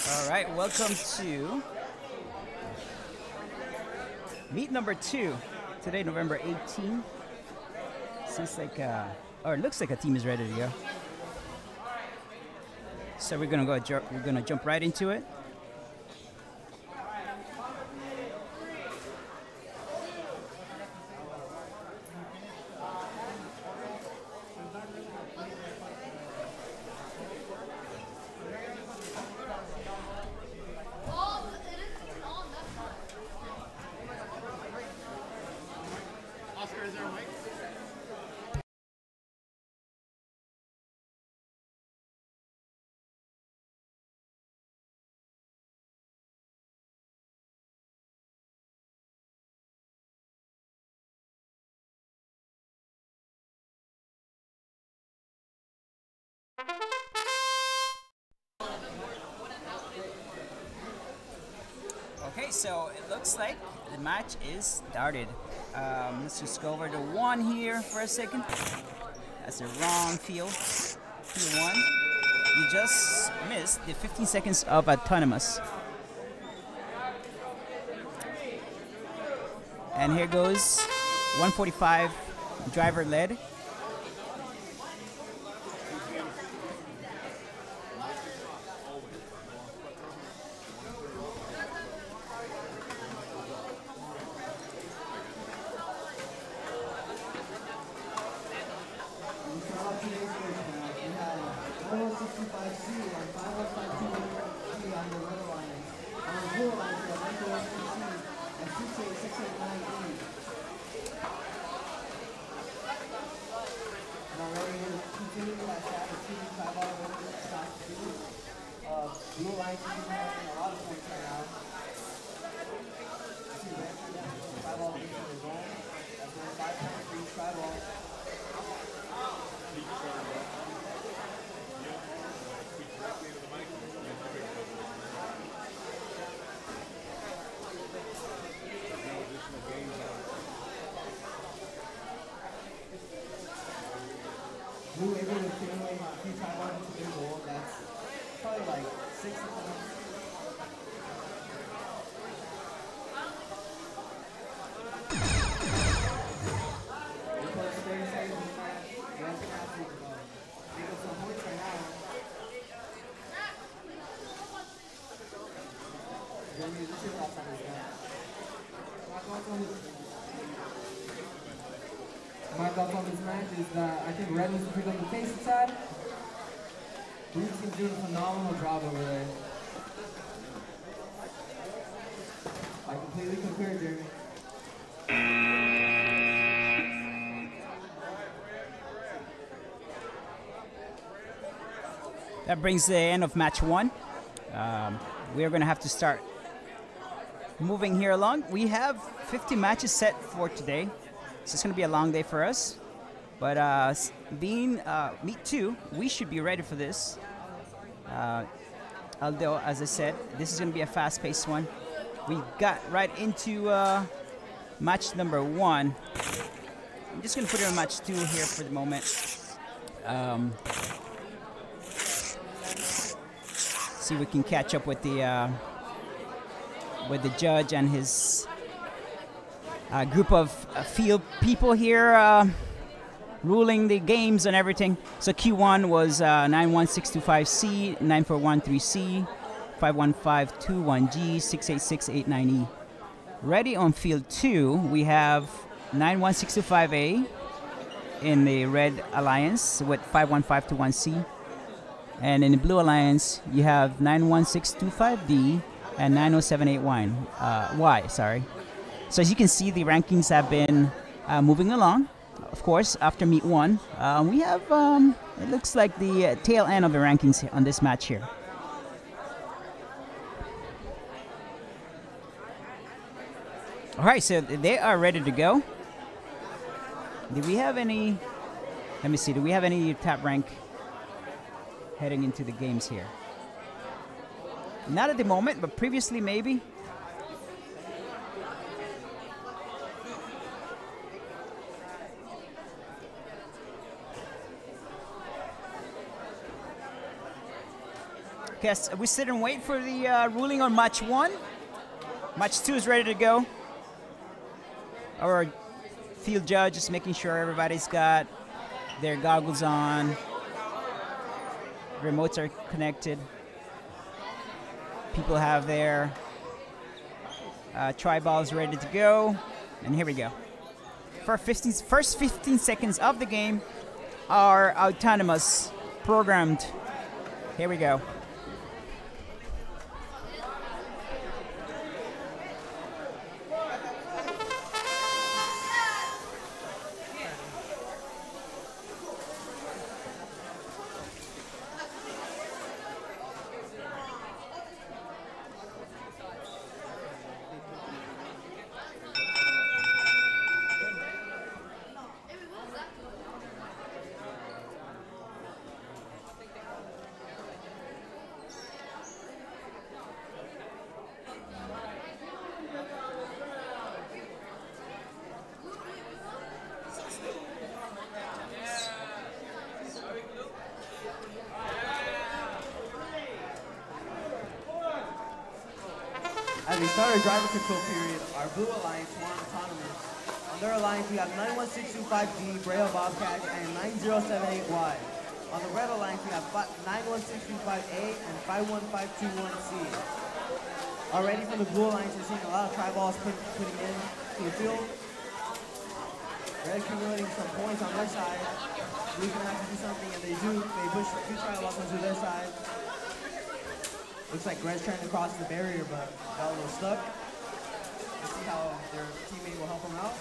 All right, welcome to meet number 2. Today, November 18. Seems like, or it looks like a team is ready to go. So we're gonna jump right into it. Okay, so it looks like the match is started. Let's just go over to 1 here for a second. That's the wrong field. Field 1. You just missed the 15 seconds of autonomous. And here goes 145 driver led. My thoughts on this match is that I think Red needs to pick up the pace a tad. Blue team's doing a phenomenal job over there. I completely concur, Jeremy. That brings the end of match 1. We're going to have to start moving here along. We have 50 matches set for today. So it's going to be a long day for us. But being meet 2, we should be ready for this. Although, as I said, this is going to be a fast-paced one. We got right into match number 1. I'm just going to put it on match 2 here for the moment. See if we can catch up with the judge and his group of field people here ruling the games and everything. So Q1 was 91625C, 9413C, 51521G, 68689E. Ready on field 2, we have 91625A in the red alliance with 51521C. And in the blue alliance, you have 91625D and 9078Y. So as you can see, the rankings have been moving along. Of course, after meet 1, we have, it looks like the tail end of the rankings on this match here. All right, so they are ready to go. Do we have any, let me see, do we have any top rank heading into the games here? Not at the moment, but previously maybe. Okay, so we sit and wait for the ruling on match 1. Match 2 is ready to go. Our field judge is making sure everybody's got their goggles on. Remotes are connected. People have their tri-balls ready to go. And here we go. First 15 seconds of the game are autonomous, programmed. Here we go. As we start our driver control period, our Blue Alliance won autonomous. On their alliance, we have 91625D, Braille Bobcat, and 9078Y. On the Red Alliance, we have 91625A and 51521C. Already from the Blue Alliance, we're seeing a lot of tri-balls putting in to the field. They're accumulating some points on their side. We're gonna have to do something, and they do. They push 2 tri-balls onto their side. Looks like Greg's trying to cross the barrier, but got a little stuck. Let's see how their teammate will help him out.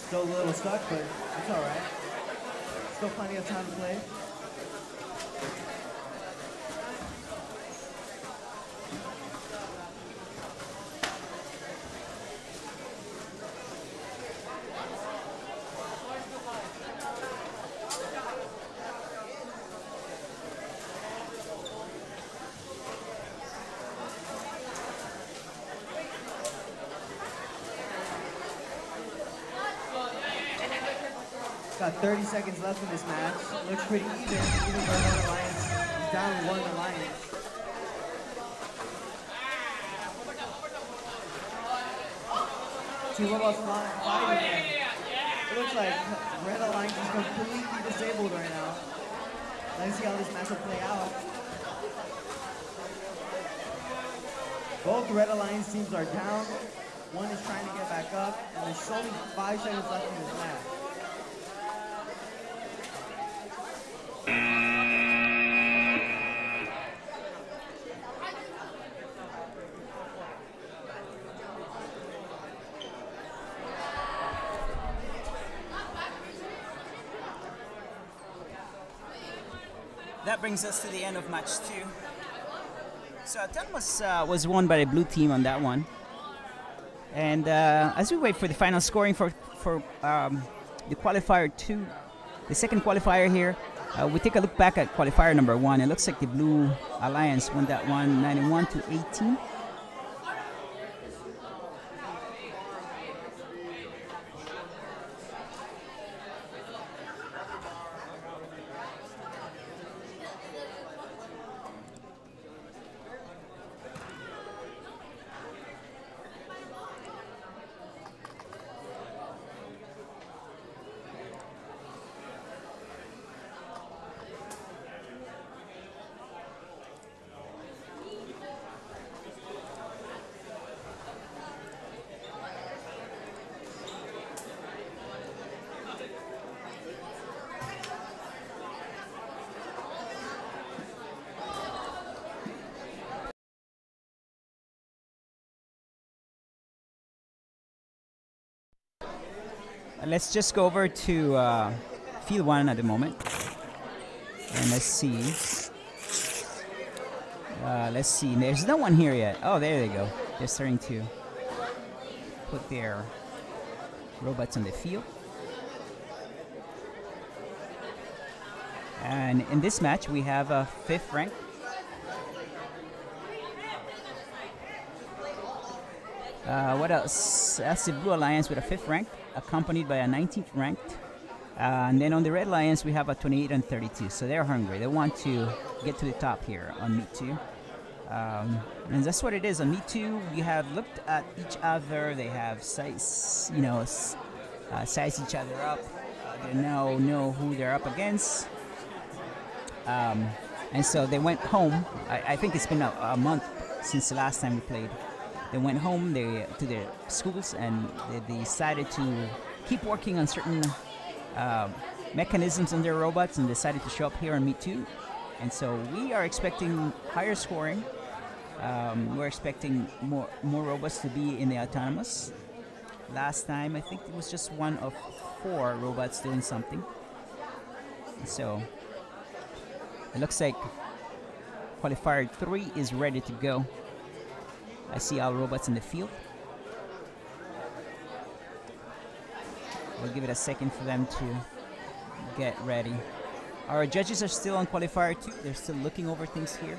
Still a little stuck, but it's all right. Still plenty of time to play. Got 30 seconds left in this match. Looks pretty even though the Alliance is down 1 Alliance. Two robots fighting. It looks like Red Alliance is completely disabled right now. Let's see how this match will play out. Both Red Alliance teams are down. One is trying to get back up, and there's only 5 seconds left in this match. That brings us to the end of match 2. So Autonomous was won by the blue team on that one. And as we wait for the final scoring for the qualifier 2, the second qualifier here, we take a look back at qualifier number 1. It looks like the Blue Alliance won that one 91-18. let's just go over to field 1 at the moment. And let's see. Let's see. There's no one here yet. Oh, there they go. They're starting to put their robots on the field. And in this match, we have a 5th rank. What else? That's the Blue Alliance with a 5th rank, accompanied by a 19th ranked. And then on the Red Alliance, we have a 28 and 32. So they're hungry. They want to get to the top here on Meet 2. And that's what it is. On Meet 2, we have looked at each other. They have size, size each other up. They now know who they're up against. And so they went home. I think it's been a month since the last time we played. They went home to their schools and they decided to keep working on certain mechanisms in their robots and decided to show up here on Meet 2. And so we are expecting higher scoring. We're expecting more robots to be in the autonomous. Last time, I think it was just 1 of 4 robots doing something. And so it looks like Qualifier 3 is ready to go. I see all robots in the field. We'll give it a second for them to get ready. Our judges are still on Qualifier 2. They're still looking over things here.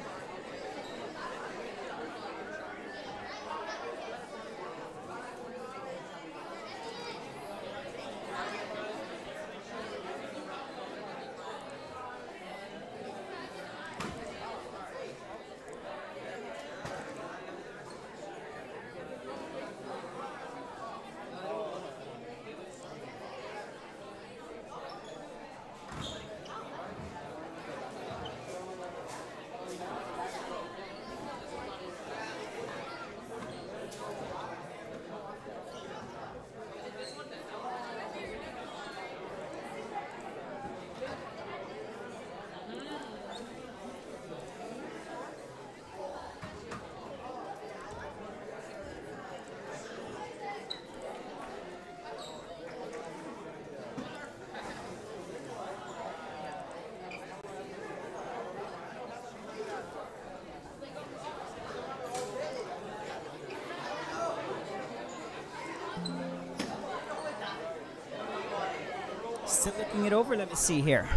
Still looking it over. Let me see here.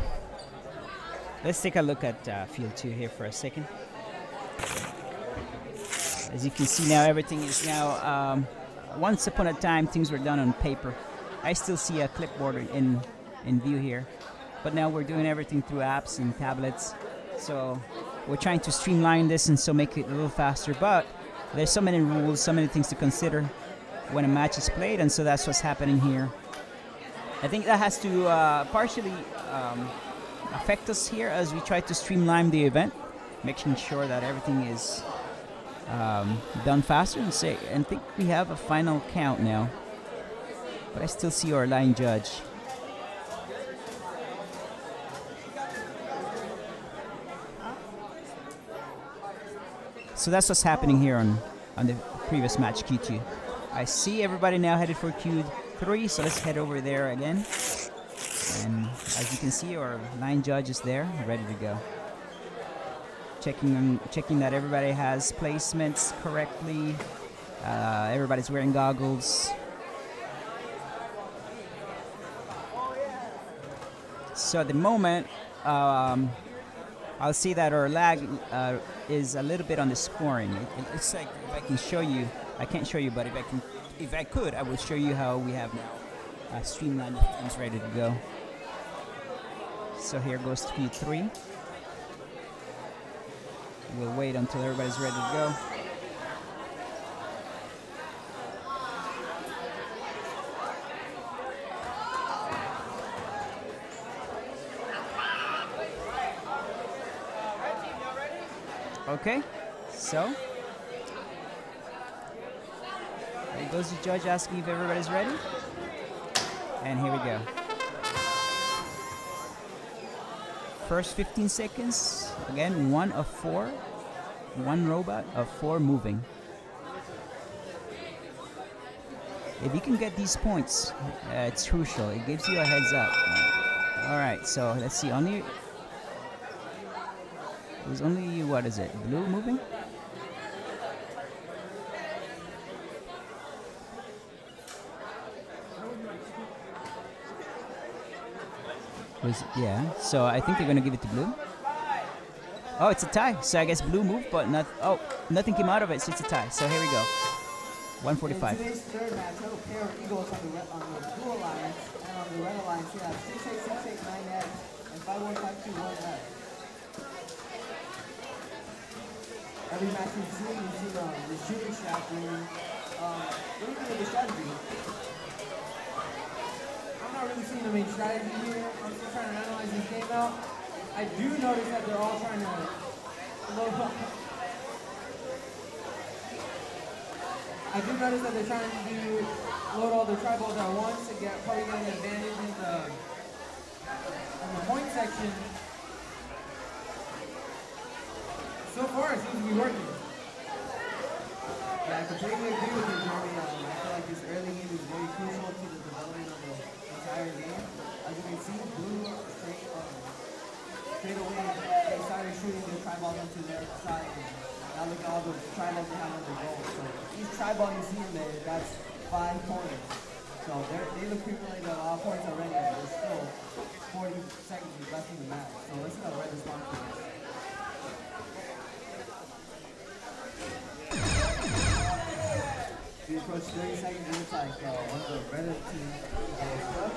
Let's take a look at field 2 here for a second. As you can see now, everything is now, once upon a time, things were done on paper. I still see a clipboard in view here. But now we're doing everything through apps and tablets. So we're trying to streamline this and so make it a little faster. But there's so many rules, so many things to consider when a match is played. And so that's what's happening here. I think that has to partially affect us here as we try to streamline the event, making sure that everything is done faster. And think we have a final count now, but I still see our line judge. So that's what's happening here on the previous match, Q2. I see everybody now headed for Q3, so let's head over there again. And as you can see, our line judge is there, ready to go. Checking that everybody has placements correctly. Everybody's wearing goggles. So at the moment, I'll see that our lag is a little bit on the scoring. It looks like, if I can show you, I can't show you, but if I could, I would show you how we have now streamlined things ready to go. So here goes Q3. We'll wait until everybody's ready to go. Okay, so there goes the judge asking if everybody's ready. And here we go. First 15 seconds, again, 1 of 4. 1 robot of 4 moving. If you can get these points, it's crucial. It gives you a heads up. All right, so let's see. It was only, what is it, blue moving? Yeah, so I think they're going to give it to blue. Oh, it's a tie. So I guess blue moved, but nothing came out of it, so it's a tie. So here we go. 145. In today's third match, we have a pair of eagles on the blue alliance, and on the red alliance, we have 68689X and 51521F. Every match we've seen the shooting shaft ring. What do you think of the strategy? I'm not really seeing the main strategy here. I'm still trying to analyze this game out. I do notice that they're all trying to load up. I do notice that they're trying to load all their tri-balls at once to probably get an advantage in the point section. So far, it seems to be working. Yeah, I completely agree with you, Jeremy. I feel like this early game is very crucial to the development of the entire game. As you can see, blue straight away, they started shooting their tri-balls onto their side. Now look at all the tri-balls they have on their goal. So each tri-ball you see in there, that's 5 points. So they've accumulated a lot of points already, and there's still 40 seconds left in the match. So let's see how red responds to this. We approach 30 seconds, it looks like one of the red team is stuck.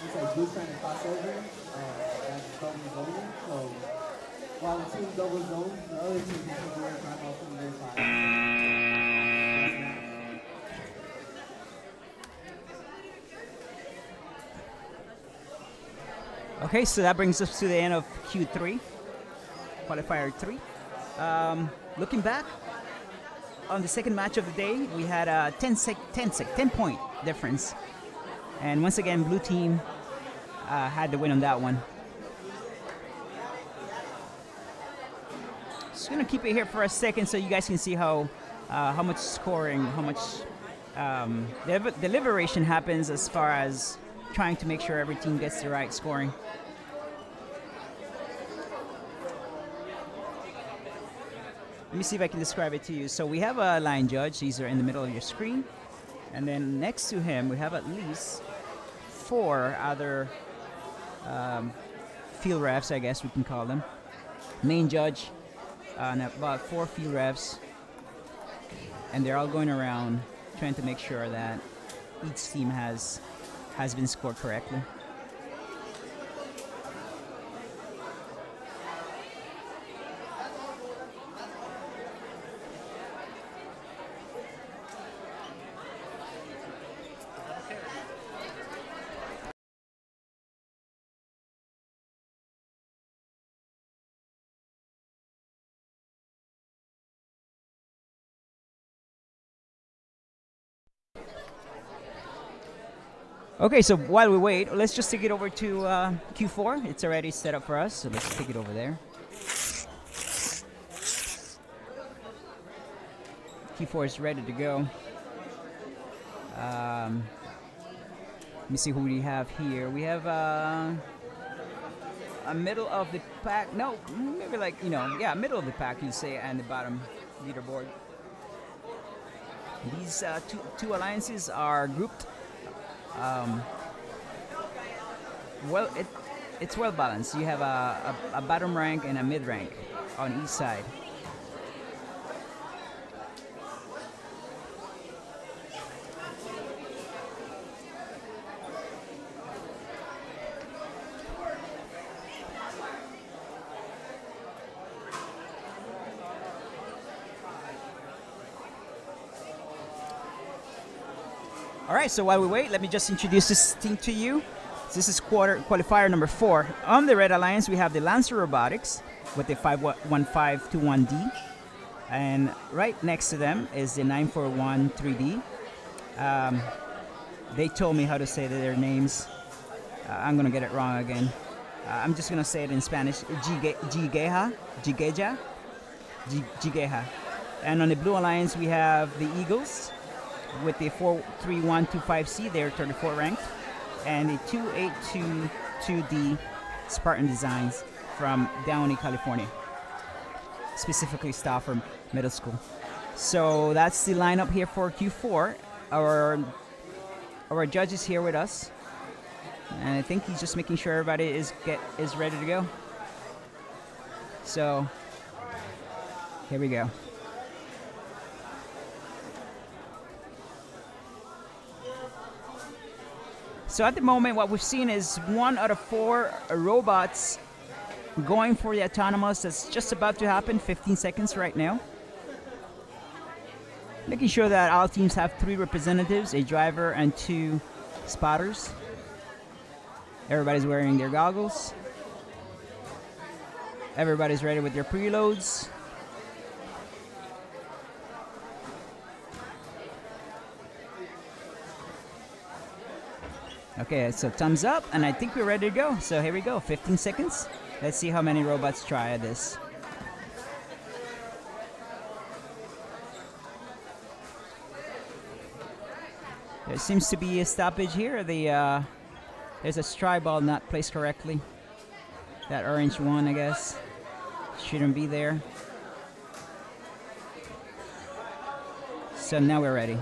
Looks like blue's trying to cross over. That's double zoning. So while the team double zones, the other team can take away time off from their side. Okay, so that brings us to the end of Q3, Qualifier 3. Looking back on the second match of the day, we had a 10-point difference. And once again, blue team had the win on that one. Just gonna keep it here for a second so you guys can see how much scoring, how much deliberation happens as far as trying to make sure every team gets the right scoring. Let me see if I can describe it to you. So we have a line judge. These are in the middle of your screen. And then next to him, we have at least 4 other field refs, I guess we can call them. Main judge, and about 4 field refs. And they're all going around trying to make sure that each team has been scored correctly. Okay, so while we wait, let's just take it over to Q4. It's already set up for us, so let's take it over there. Q4 is ready to go. Let me see who we have here. We have a middle of the pack. No, maybe like, middle of the pack, you say, and the bottom leaderboard. These two alliances are grouped. Well, it's well balanced. You have a bottom rank and a mid rank on each side. All right, so while we wait, let me just introduce this team to you. This is qualifier number 4. On the Red Alliance, we have the Lancer Robotics with the 51521D. And right next to them is the 941 3D. They told me how to say their names. I'm gonna get it wrong again. I'm just gonna say it in Spanish. Gigeja. And on the Blue Alliance, we have the Eagles with the 43125C. They're 34 ranked, and the 2822D Spartan Designs from Downey, California, specifically Stafford Middle School. So that's the lineup here for Q4. Our judge is here with us, and I think he's just making sure everybody is ready to go. So here we go. So at the moment, what we've seen is 1 out of 4 robots going for the autonomous. That's just about to happen. 15 seconds right now. Making sure that all teams have 3 representatives, a driver and 2 spotters. Everybody's wearing their goggles. Everybody's ready with their preloads. Okay, so thumbs up, and I think we're ready to go. So here we go, 15 seconds. Let's see how many robots try this. There seems to be a stoppage here. There's a strike ball not placed correctly. That orange one, I guess, shouldn't be there. So now we're ready.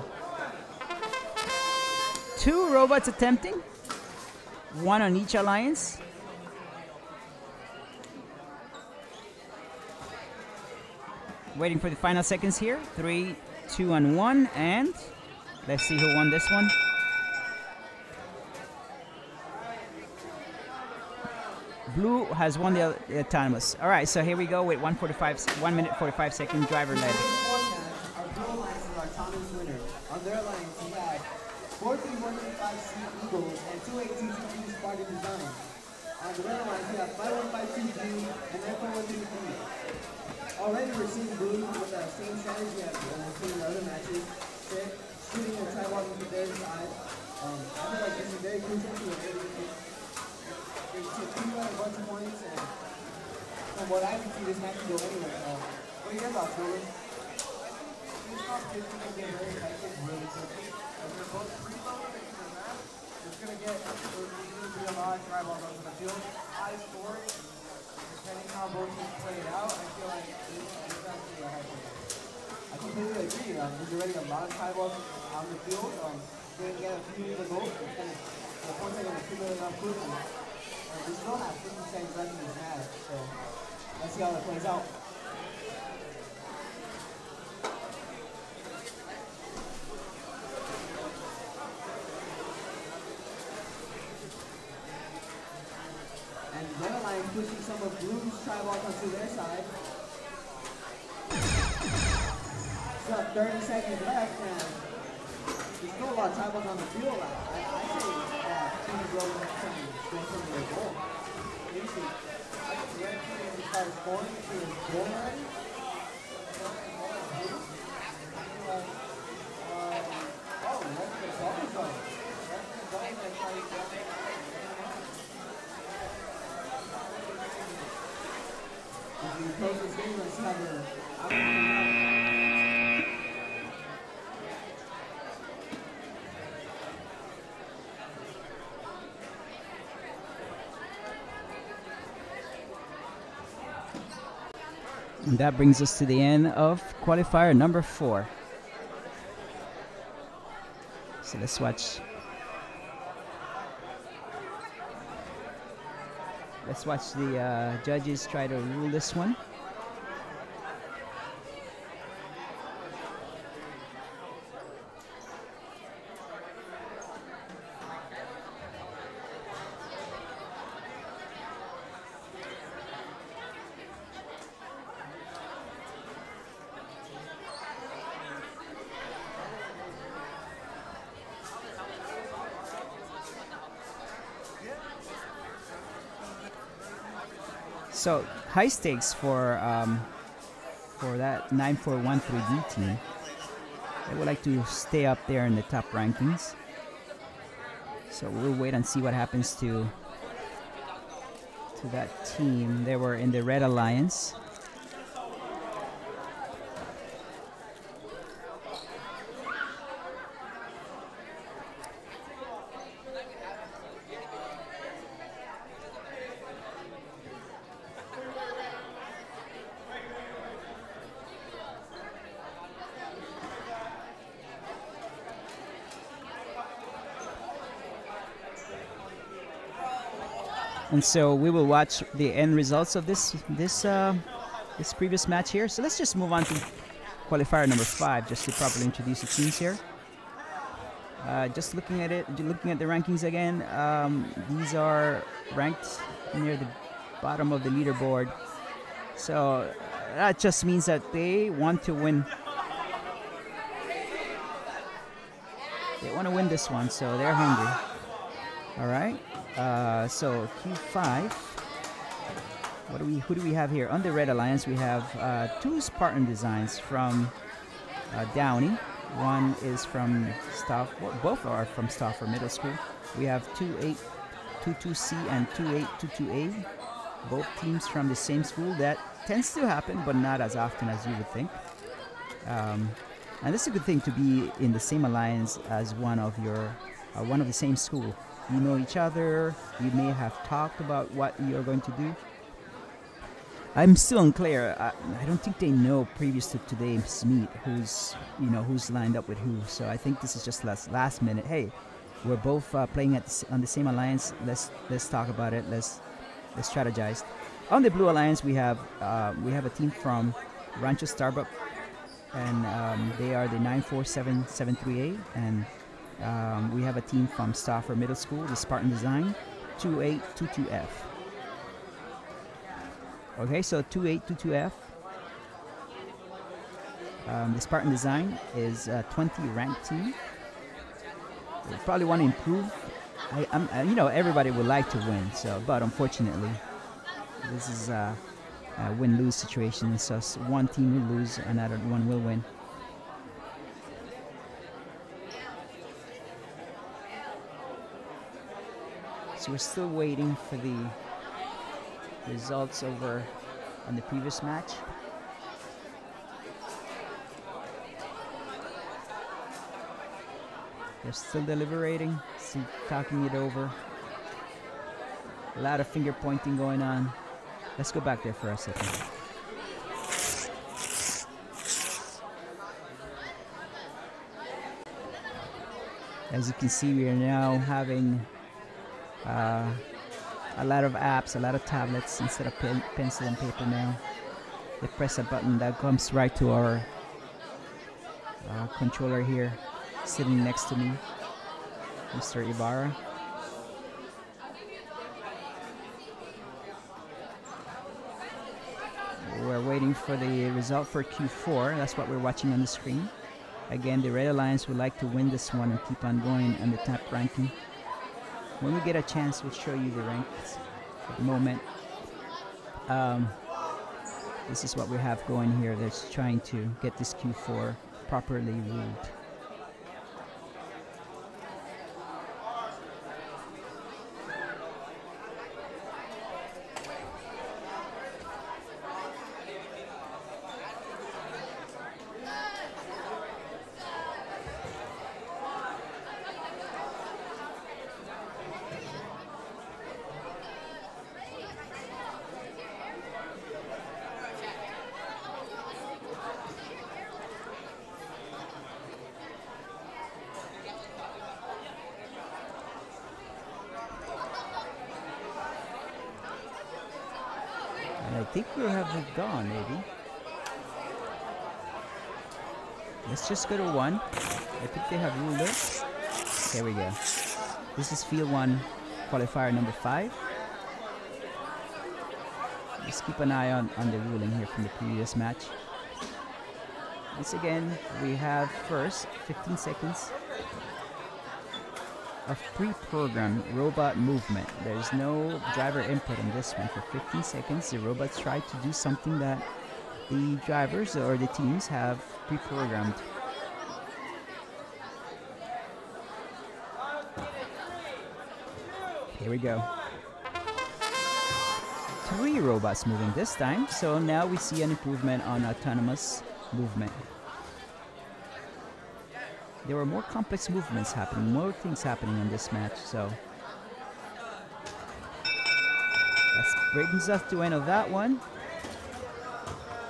2 robots attempting. 1 on each alliance. Waiting for the final seconds here. 3, 2, and 1, and let's see who won this one. Blue has won the autonomous. All right, so here we go with 1 minute 45 second driver led. Our Blue Alliance is our autonomous winner. On their alliance, we have 43125C Eagles and 2822 Spartan Design. On the red alliance, we have 5152G and 9413D. Already we're seeing Blue with the same strategy as we're seeing in other matches. Shooting the tribal into their side. I feel like this is very crucial to accumulate a bunch of points, and from what I can see, this match can go anywhere. What are your thoughts, Jordan? This competition can get very effective really quickly. As we're both preloaded into the map, it's going to be a lot of triballs onto the field. High scoring, depending how both teams play it out, I feel like this is actually a high score. I completely agree. We're getting a lot of triballs on the field. We're going to get a few of the goals. The points are going to accumulate up quickly. We still have 50 seconds left in this match, so let's see how that plays out. And Red Alliance pushing some of Blue's triballs onto their side. So 30 seconds left, and there's still a lot of triballs on the field. I say Team Blue is trying to strengthen their goal. Maybe the red team start scoring to his goal already. Oh, that's the double zone. That's the double that's trying to get. As we approach this game, let's have a. And that brings us to the end of qualifier number 4. So let's watch. Let's watch the judges try to rule this one. So high stakes for that 9413D team. They would like to stay up there in the top rankings. So we'll wait and see what happens to that team. They were in the Red Alliance. And so we will watch the end results of this previous match here. So let's just move on to qualifier number 5, just to properly introduce the teams here. Just looking at it, looking at the rankings again, these are ranked near the bottom of the leaderboard. So that just means that they want to win. They want to win this one, so they're hungry. All right. So Q5. Who do we have here? On the Red Alliance, we have 2 Spartan designs from Downey. One is from both are from Stauffer Middle School. We have 2822C and 2822A. Both teams from the same school. That tends to happen, but not as often as you would think. And this is a good thing to be in the same alliance as one of the same school. You know each other. You may have talked about what you're going to do. I'm still unclear. I don't think they know previous to today's meet who's lined up with who. So I think this is just last minute. Hey, we're both playing on the same alliance. Let's talk about it. Let's strategize. On the Blue Alliance, we have a team from Rancho Starbuck, and they are the 94773A, and we have a team from Stauffer Middle School, the Spartan Design, 2822F. Okay, so 2822F. The Spartan Design is a 20 ranked team. They probably want to improve. Everybody would like to win, but unfortunately, this is a win-lose situation. So one team will lose, another one will win. So we're still waiting for the results over on the previous match. They're still deliberating, still talking it over. A lot of finger pointing going on. Let's go back there for a second. As you can see, we are now having a lot of apps, a lot of tablets instead of pencil and paper now. They press a button that comes right to our controller here, sitting next to me, Mr. Ibarra. We're waiting for the result for Q4. That's what we're watching on the screen. Again, the Red Alliance would like to win this one and keep on going on the top ranking. When we get a chance, we'll show you the ranks. At the moment, this is what we have going here. That's trying to get this Q4 properly ruled. I think we'll have it gone, maybe. Let's just go to 1. I think they have ruled it. There we go. This is field 1, qualifier number 5. Just keep an eye on the ruling here from the previous match. Once again, we have first 15 seconds of pre-programmed robot movement. There's no driver input on this one. For 15 seconds, the robots try to do something that the drivers or the teams have pre-programmed. Here we go. 3 robots moving this time, so now we see an improvement on autonomous movement. There were more complex movements happening, more things happening in this match, so that brings us to end of that one.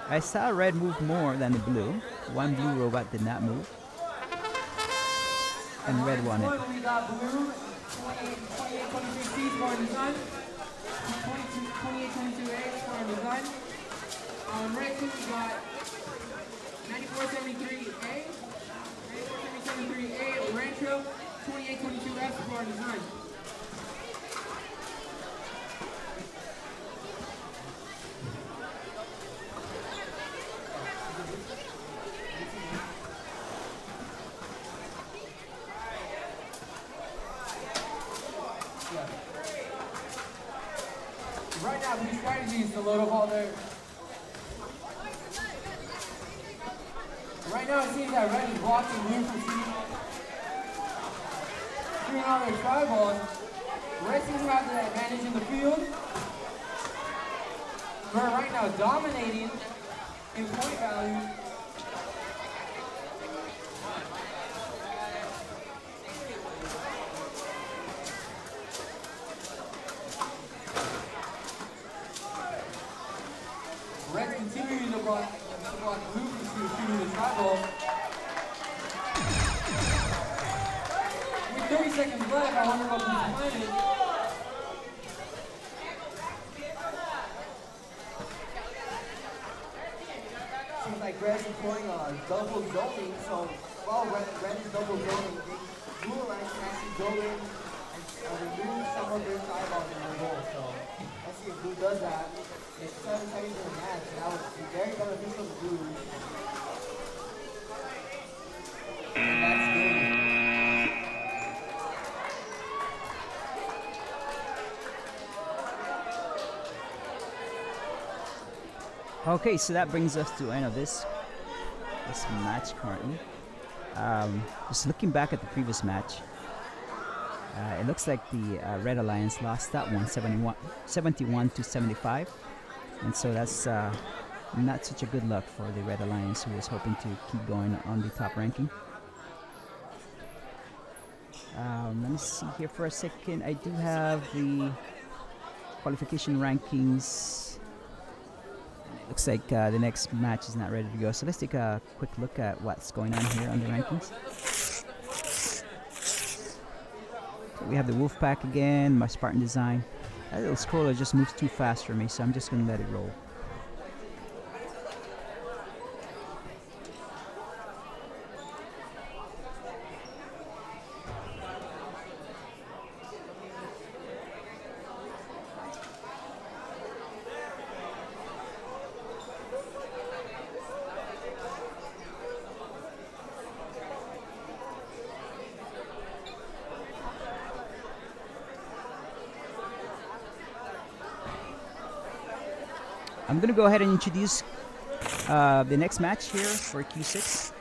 I saw red move more than the blue. One blue robot did not move, and red won it. We got blue, 28-23C scoring design, 28-22A scoring design. On red team we got 94-73A, 94-73A Rancho, 28-22F scoring design. Right now, blue strategy is to load up all their. Right now, it seems that red is blocking blue from shooting all their tri-balls. Red seems to have the advantage in the field. We're right now dominating in point value. Red continuing to block blue from shooting the tri-ball. With 30 seconds left, I wonder what blue's planning. Seems like red is employing double zoning, so while red is double zoning, blue alliance can actually go in and remove some of their eyeballs in their goal. So let's see if blue does that. It's 7 seconds in the match, and that would be very beneficial to blue. And that's game. Okay, so that brings us to the end of this match currently. Just looking back at the previous match, it looks like the Red Alliance lost that one 71-75, and so that's not such a good luck for the Red Alliance, who was hoping to keep going on the top ranking. Let me see here for a second. I do have the qualification rankings. It looks like the next match is not ready to go, so let's take a quick look at what's going on here on the rankings. So we have the Wolfpack again, my Spartan design. That little scroller just moves too fast for me, so I'm just going to let it roll. I'm going to go ahead and introduce the next match here for Q6.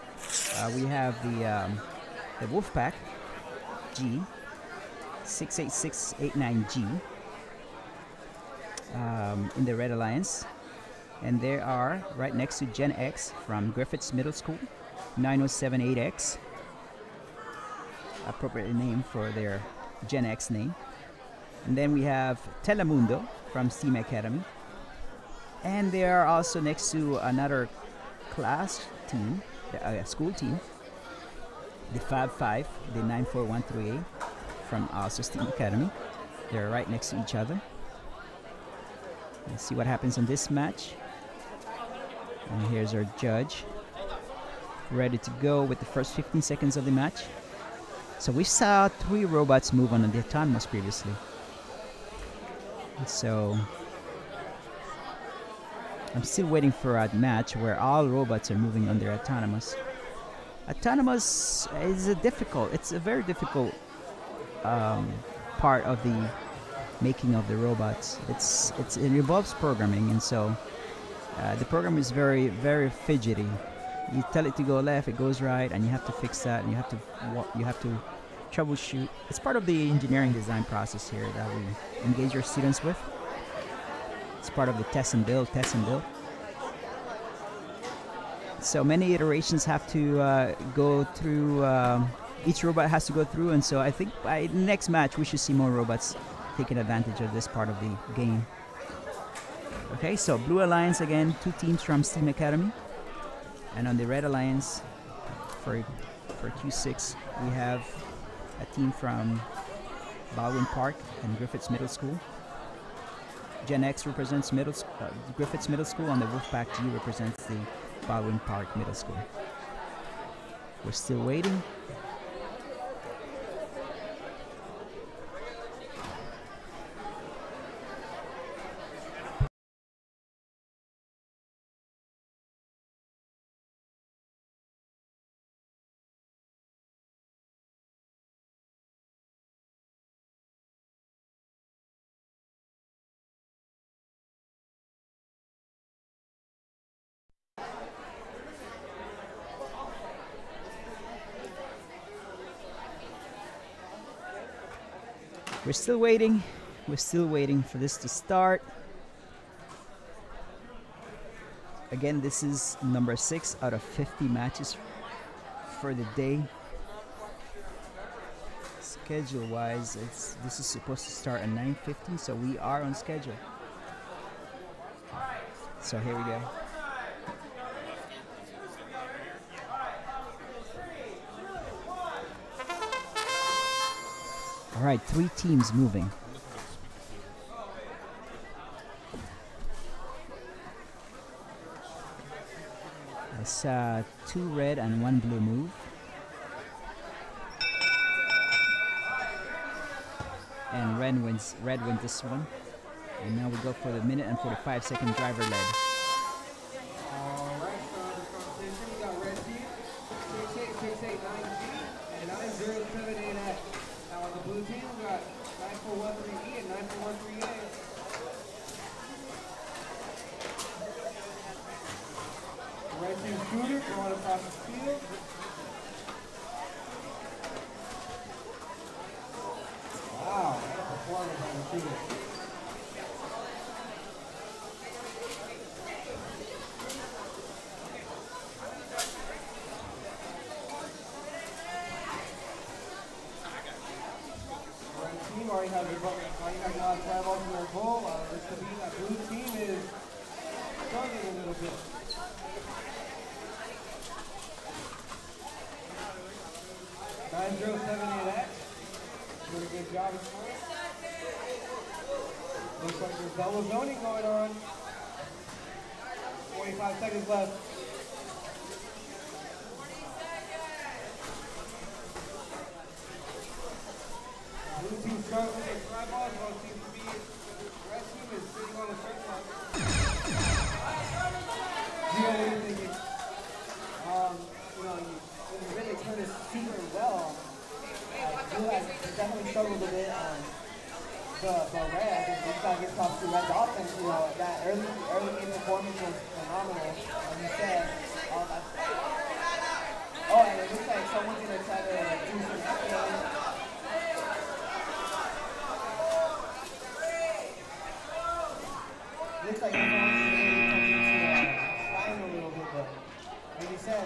We have the Wolfpack G 68689G in the Red Alliance, and they are right next to Gen X from Griffiths Middle School, 9078X, appropriately named for their Gen X name. And then we have Telemundo from Steam Academy. And they are also next to another class team, school team, the Fab 5, the 9413A from also Steam Academy. They're right next to each other. Let's see what happens in this match. And here's our judge, ready to go with the first 15 seconds of the match. So we saw 3 robots move on the autonomous previously. And so I'm still waiting for a match where all robots are moving on their autonomous. Autonomous is it's a very difficult part of the making of the robots. It involves programming, and so the program is very, very fidgety. You tell it to go left, it goes right, and you have to fix that, and you have to troubleshoot. It's part of the engineering design process here that we engage our students with. It's part of the test and build. So many iterations have to go through. Each robot has to go through, and so I think by the next match we should see more robots taking advantage of this part of the game. Okay, so Blue Alliance again, 2 teams from Steam Academy, and on the Red Alliance for Q6 we have a team from Baldwin Park and Griffiths Middle School. Gen X represents Griffiths Middle School, and the Wolfpack G represents the Baldwin Park Middle School. We're still waiting. We're still waiting. We're still waiting for this to start. Again, this is number 6 out of 50 matches for the day. Schedule-wise, this is supposed to start at 9:50, so we are on schedule. So here we go. All right, 3 teams moving. It's 2 red and 1 blue move. And red wins this one. And now we go for the minute and 45-second driver led. Alright, so the competition, we got red team, 68689G and 9078X. Now on the blue team, we got 9413E and 9413A. Red team shooter going across the field. Wow, that's a performance on the shooter. Already has fly balls in their goal. This could be that blue team is struggling a little bit. (9078X) doing a good job of scoring. Looks like there's double zoning going on. 45 seconds left. Blue team struggling with fly balls. Red team is sitting on the strike line. Gio, what are you thinking? You really turned it super well. Blue has definitely struggled a bit on the red. I think this guy gets off to red's offense. That early game performance was phenomenal. Like you said. And it looks like someone's gonna try to do some looks like he's going to slide a little bit, but like you said,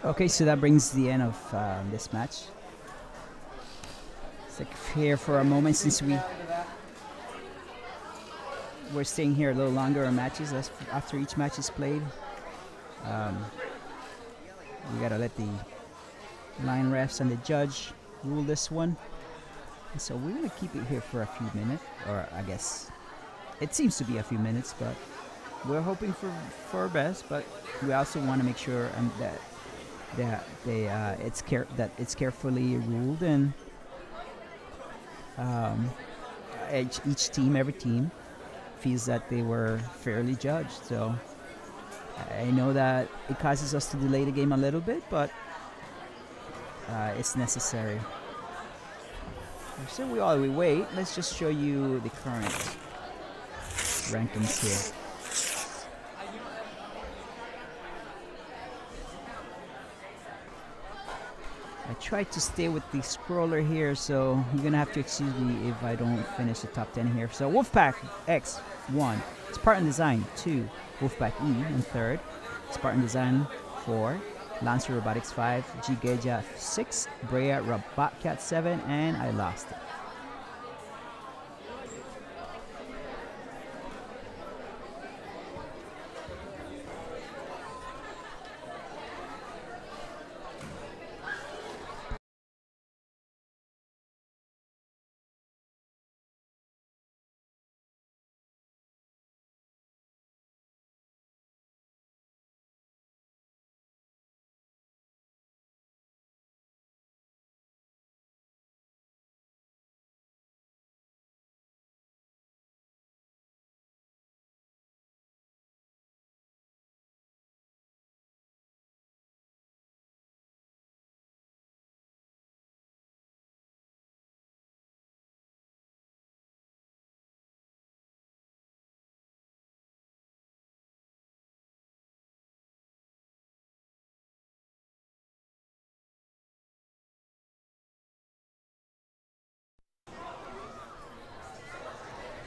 Okay, so that brings the end of this match. Like here for a moment, since we're staying here a little longer on matches after each match is played. We gotta let the line refs and the judge rule this one, and so we're gonna keep it here for a few minutes, or I guess it seems to be a few minutes, but we're hoping for our best. But we also want to make sure that it's carefully ruled, and every team feels that they were fairly judged. So I know that it causes us to delay the game a little bit, but it's necessary. So while we wait, let's just show you the current rankings here. I tried to stay with the scroller here, so you're gonna have to excuse me if I don't finish the top 10 here. So Wolfpack X 1, Spartan Design 2, Wolfpack E in 3rd, Spartan Design 4, Lancer Robotics 5, G Geja 6, Brea Robotcat 7, and I lost it.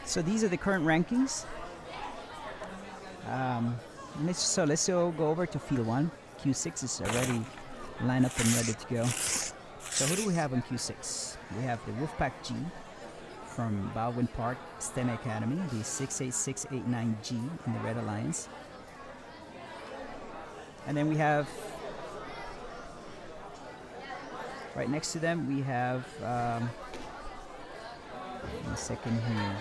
So these are the current rankings. Let's go over to field 1. Q6 is already lined up and ready to go. So who do we have on Q6? We have the Wolfpack G from Baldwin Park STEM Academy, the 68689G in the Red Alliance. And then we have, right next to them, we have, one second here.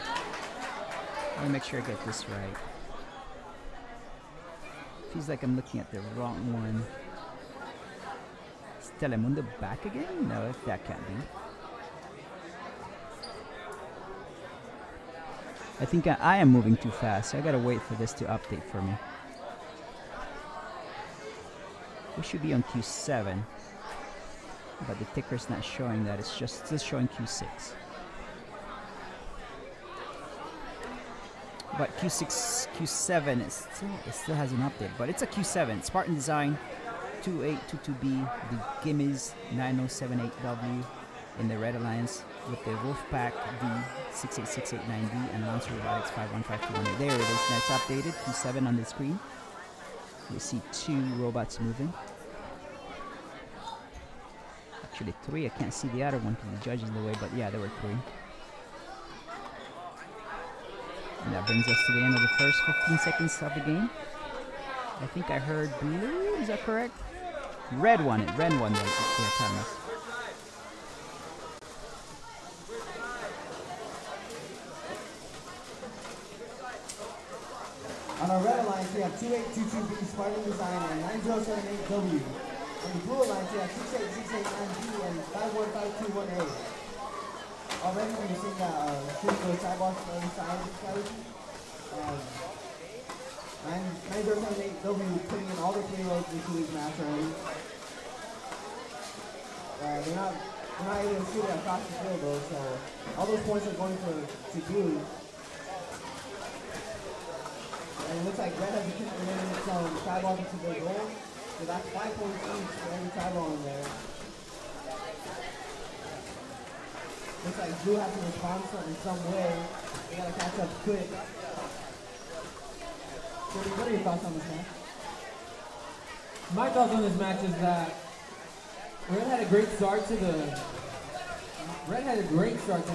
Let me make sure I get this right. Feels like I'm looking at the wrong one. Is Telemundo back again? No, that can't be. I think I am moving too fast. So I gotta wait for this to update for me. We should be on Q7, but the ticker's not showing that. It's just still showing Q6. But Q6, Q7 it still hasn't updated, but it's a Q7. Spartan Design 2822B, the Gimmies 9078W in the Red Alliance with the Wolfpack D 68689B and Lancer Robotics 51521. There it is. That's updated. Q7 on the screen. You see 2 robots moving. Actually 3. I can't see the other one because the judge is in the way, but yeah, there were 3. And that brings us to the end of the first 15 seconds of the game. I think I heard blue, is that correct? Red won it, red won the timer. On our red alliance, we have 2822B Spartan Design and 9078W. On the blue alliance, we have 68689B and 515218. Already we've seen that shooting those sidewalks on the side of the strategy. 9078W putting in all the 3 rows into this match already. They're not able to shoot it across the field though, so all those points are going to blue. And it looks like red has been eliminating some sidewalk into their goal. So that's 5 points each for every sidewalk in there. Looks like blue has to respond in some way. They gotta catch up quick. Jordy, what are your thoughts on this match? My thoughts on this match is that Red had a great start to the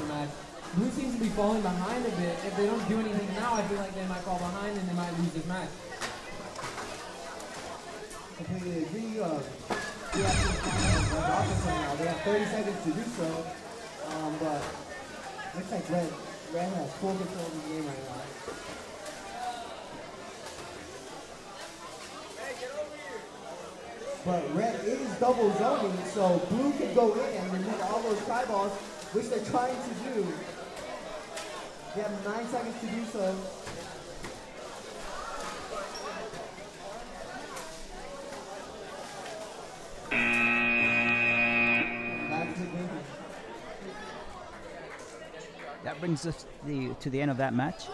match. Blue seems to be falling behind a bit. If they don't do anything now, I feel like they might fall behind and they might lose this match. Completely agree. We have to find out offense right now. They have 30 seconds to do so. But looks like Red has full control of the game right now. But Red is double zoning, so Blue can go in and remove all those try balls, which they're trying to do. They have 9 seconds to do so. that brings us to the end of that match.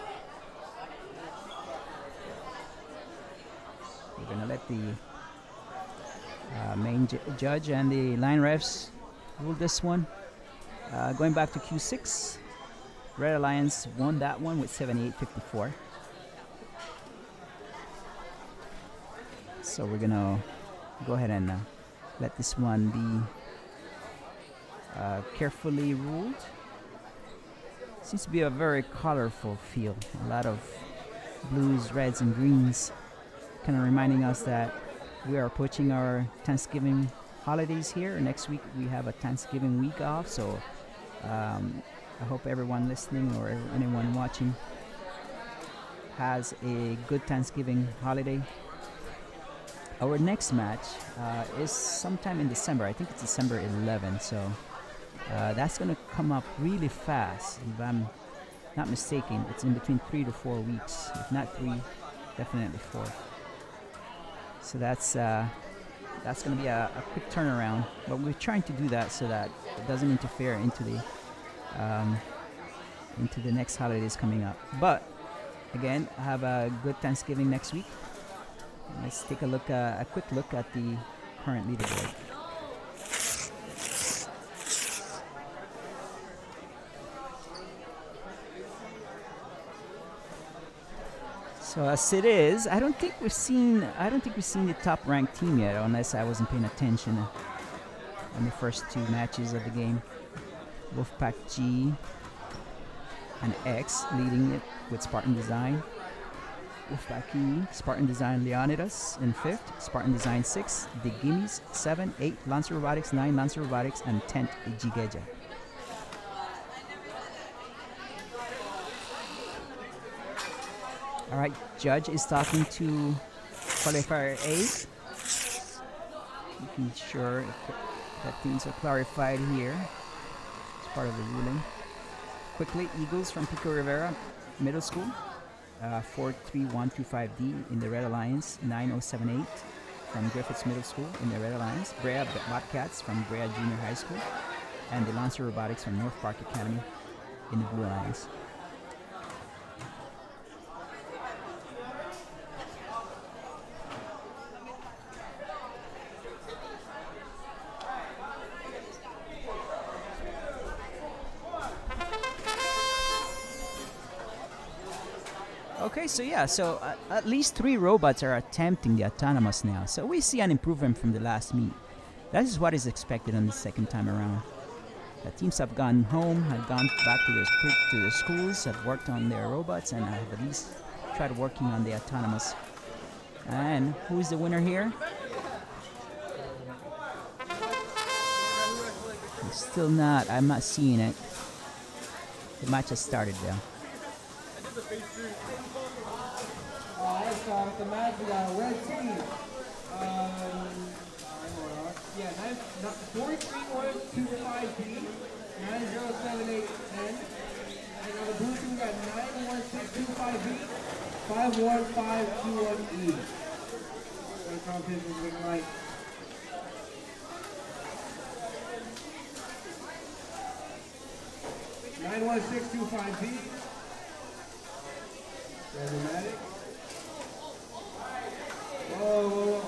We're gonna let the main judge and the line refs rule this one. Going back to Q6, Red Alliance won that one with 78-54. So we're gonna go ahead and let this one be carefully ruled. Seems to be a very colorful field. A lot of blues, reds, and greens, kind of reminding us that we are approaching our Thanksgiving holidays here. Next week we have a Thanksgiving week off, so I hope everyone listening or anyone watching has a good Thanksgiving holiday. Our next match is sometime in December. I think it's December 11th, so that's going to come up really fast. If I'm not mistaken, it's in between 3 to 4 weeks. If not 3, definitely 4. So that's going to be a quick turnaround, but we're trying to do that so that it doesn't interfere into the next holidays coming up. But again, have a good Thanksgiving next week. Let's take a quick look at the current leaderboard. So as it is, I don't think we've seen the top ranked team yet, unless I wasn't paying attention on the first 2 matches of the game. Wolfpack G and X leading it with Spartan Design. Wolfpack E, Spartan Design Leonidas in 5th, Spartan Design 6, The Gimmies 7, 8, Lancer Robotics 9, Lancer Robotics, and 10th Jigeja. Alright, Judge is talking to Qualifier A. Making sure that things are clarified here. It's part of the ruling. Quickly, Eagles from Pico Rivera Middle School. 43125D in the Red Alliance, 9078 from Griffiths Middle School in the Red Alliance, Brea Bobcats from Brea Junior High School, and the Lancer Robotics from North Park Academy in the Blue Alliance. Okay, so yeah, at least 3 robots are attempting the autonomous now. So we see an improvement from the last meet. That is what is expected on the second time around. The teams have gone home, have gone back to their schools, have worked on their robots, and have at least tried working on the autonomous. And who is the winner here? Still not. I'm not seeing it. The match has started though. Let's start with the match. We got a red team. Yeah, 43125D, 907810. And on the blue team, we got 91625B, 51521E. What the competition is looking like. $91625B. Robotics. Whoa, whoa, whoa.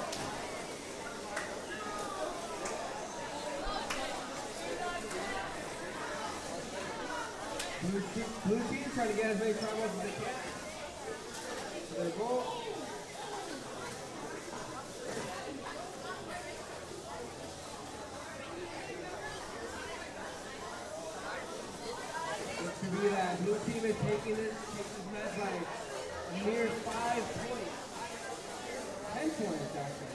Blue team trying to get as many progress as they can. So they go. Looks to be that blue team is taking this match by a mere 5 points. 10 points, actually.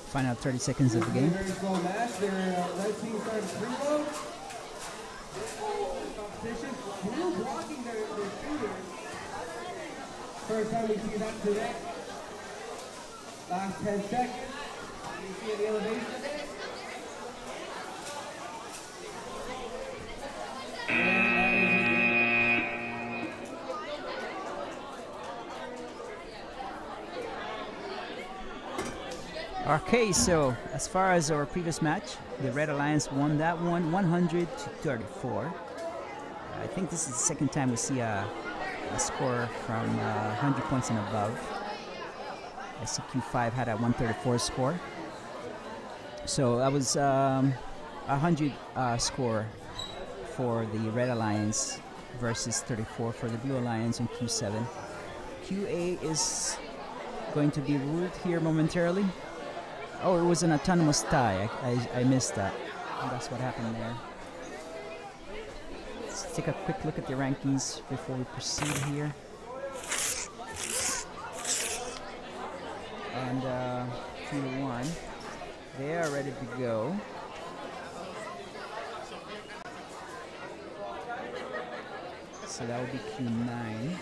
Final 30 seconds of the game. Very slow match. Their red team started pre-load. Competition. Blue blocking their shooters. First time we see that today. Last 10 seconds. You see the elevation there. Okay, so as far as our previous match, the Red Alliance won that one 100 to 34. I think this is the second time we see a score from 100 points and above. I see Q5 had a 134 score. So that was 100 score for the Red Alliance versus 34 for the Blue Alliance in Q7. QA is going to be ruled here momentarily. Oh, it was an autonomous tie. I missed that. That's what happened there. Let's take a quick look at the rankings before we proceed here. And Q1, they are ready to go. So that would be Q9.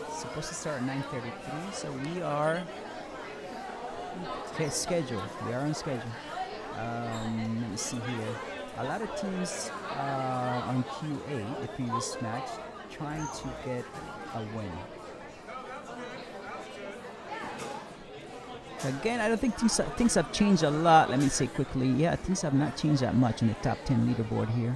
It's supposed to start at 9:33, so we are schedule. We are on schedule. Let me see here. A lot of teams on Q8, the previous match, trying to get a win. Again, I don't think things have changed a lot. Let me say quickly. Yeah, things have not changed that much in the top 10 leaderboard here.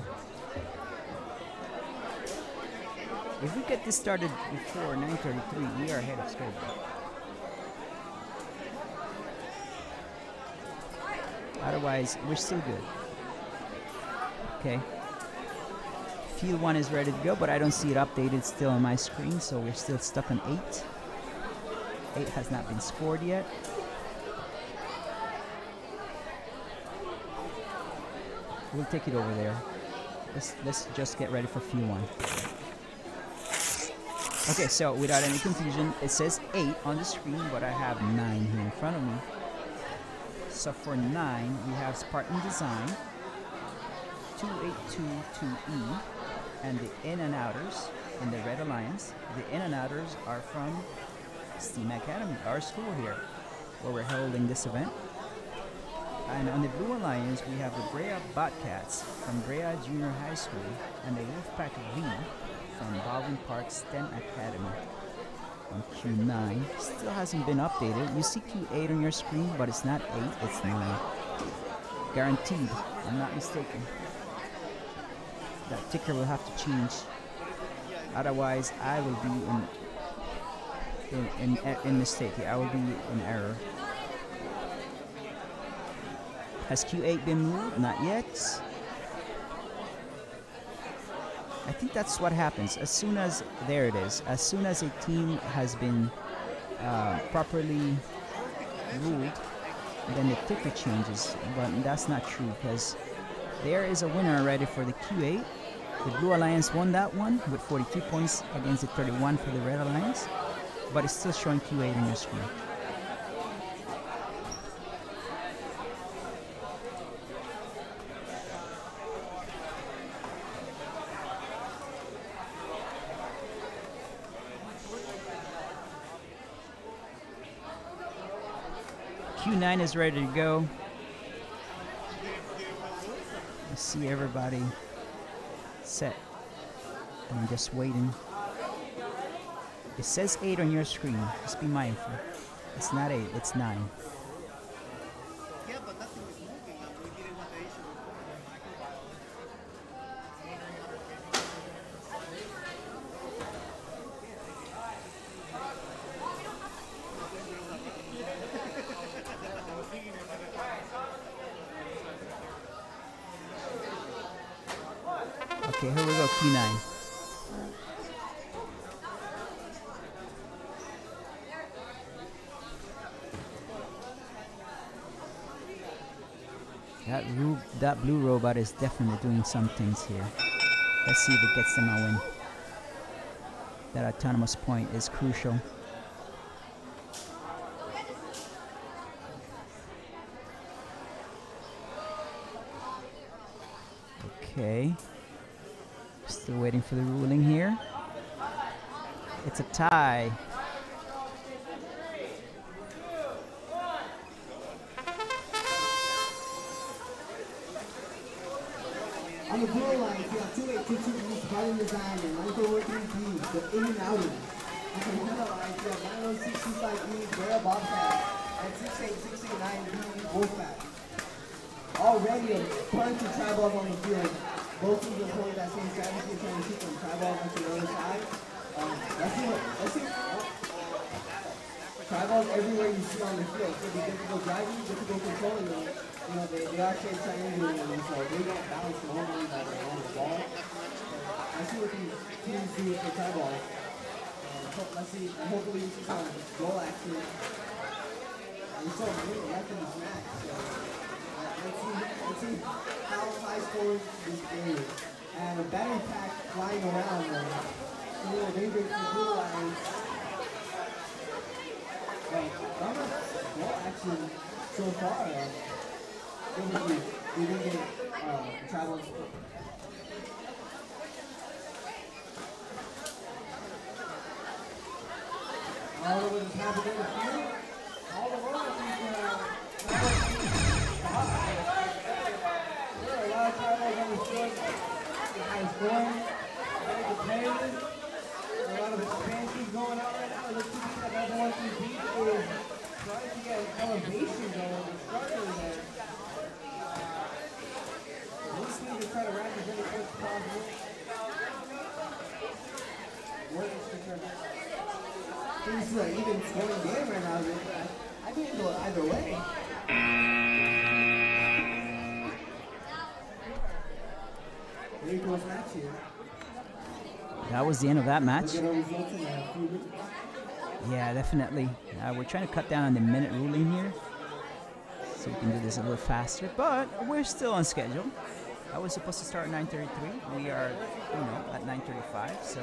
If we get this started before 9:33, we are ahead of schedule. Otherwise, we're still good. Okay. Field 1 is ready to go, but I don't see it updated still on my screen, so we're still stuck on 8. 8 has not been scored yet. We'll take it over there. Let's just get ready for Field 1. Okay, so without any confusion, it says 8 on the screen, but I have 9 here in front of me. So for 9, we have Spartan Design, 2822E, and the In and Outers in the Red Alliance. The In and Outers are from Steam Academy, our school here, where we're holding this event. And on the Blue Alliance, we have the Brea Bobcats from Brea Junior High School and the Wolfpack V from Baldwin Park STEM Academy. On Q9, still hasn't been updated. You see Q8 on your screen, but it's not 8, it's 9. Guaranteed, I'm not mistaken. That ticker will have to change. Otherwise, I will be in mistake. I will be in error. Has Q8 been moved? Not yet. I think that's what happens. As soon as, there it is, as soon as a team has been properly ruled, then the ticker changes. But that's not true, because there is a winner already for the Q8. The Blue Alliance won that one with 42 points against the 31 for the Red Alliance, but it's still showing Q8 on your screen. Q9 is ready to go. I see everybody set. I'm just waiting. It says 8 on your screen. Just be mindful. It's not 8, it's 9. Yeah, but nothing was moving. We didn't have the issue. Okay, here we go, Q9. That blue robot is definitely doing some things here. Let's see if it gets them a win. That autonomous point is crucial. Okay. Still waiting for the ruling here. It's a tie. On the blue line, we have 2822 Spartan Design and 9413B, the In and Outers. On the red line, we have 90625E Brea Bobcat and 68669B Wolfpack. Already a bunch of tri-balls on the field. Both teams are pulling that same strategy, trying to shoot some tri-balls onto the other side. Let's see. Tri-balls everywhere you see on the field. So they get to go driving, get to go controlling them. You know, they are straight triangulating them, so they don't bounce normally by the on the ball. I see what these teams do with the tri-balls. Let's see, and hopefully we see some goal action. We're so little left in this match, so let's see how high scoring this game is. And a battery pack flying around them. So a little dangerous for blue lines. Not goal action so far. We didn't get travel. All of it is happening in the field. All the robots there are a lot of titles on the field. High scoring, very competitive. A lot of expansions going on right now. The two teams that number one team beat is trying to get an elevation going. They're struggling there. These teams are trying to wrap as many points as possible. Working to turn. This is an even scoring game right now. I think it can go either way. Very close match here. That was the end of that match. Yeah, definitely. We're trying to cut down on the minute ruling here, so we can do this a little faster. But we're still on schedule. I was supposed to start at 9:33. We are, at 9:35. So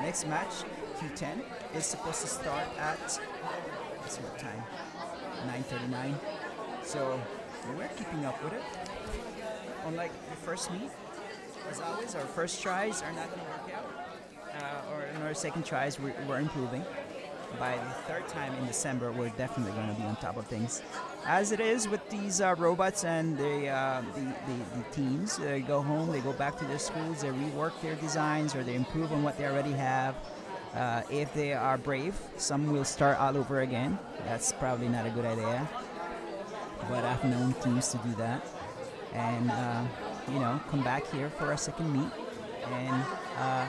next match, Q10, is supposed to start at, let's see what time, 9:39. So we're keeping up with it. Unlike the first meet, as always, our first tries are not going to work out, or in our second tries, we're improving. By the third time in December, we're definitely going to be on top of things. As it is with these robots and the teams, they go home, they go back to their schools, they rework their designs, or they improve on what they already have. If they are brave, some will start all over again. That's probably not a good idea, but I've known teams to do that, and come back here for a second meet and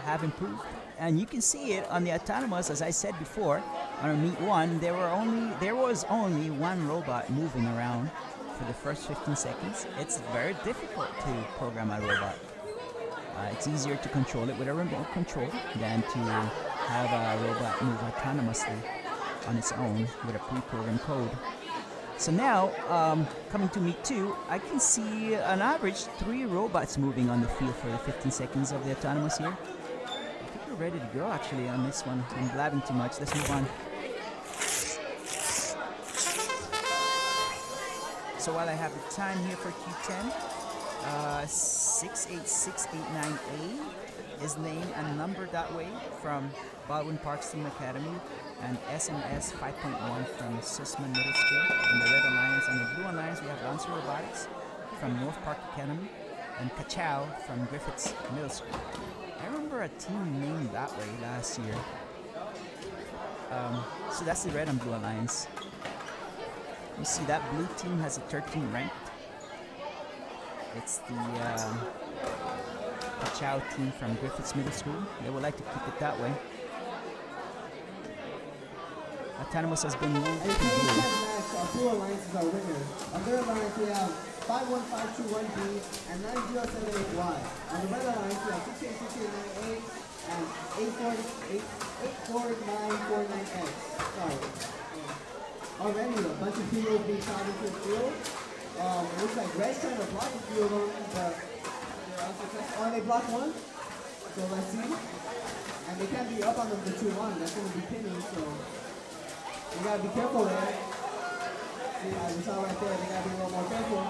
have improved. And you can see it on the autonomous, as I said before, on meet 1, there was only one robot moving around for the first 15 seconds. It's very difficult to program a robot. It's easier to control it with a remote control than to have a robot move autonomously on its own with a pre-programmed code. So now, coming to meet 2, I can see an average 3 robots moving on the field for the 15 seconds of the autonomous here. I think we're ready to go actually on this one. I'm blabbing too much. Let's move on. So while I have the time here for Q10, 68689A is named and numbered that way from Baldwin Park Steam Academy, and SMS 5.1 from Sussman Middle School. In the Red Alliance and the Blue Alliance, we have Lancer Robotics from North Park Academy and Kachow from Griffiths Middle School. I remember a team named that way last year. So that's the Red and Blue Alliance. You see that blue team has a 13 ranked. It's the Kachow team from Griffiths Middle School. They would like to keep it that way. Autonomous has been moved to blue. Our Blue Alliance is our winner. On their alliance, we have 51521B and 9078Y. On the Red Alliance, we have 686898 and 84949X. Sorry. Already, a bunch of people being shot into the field. It looks like Red's trying to block a few of them, but they're unsuccessful. Oh, they blocked one. So let's see. And they can't be up on them for too long. That's going to be pinning, so you gotta be careful there. See, as you saw right there, they gotta be a little more careful.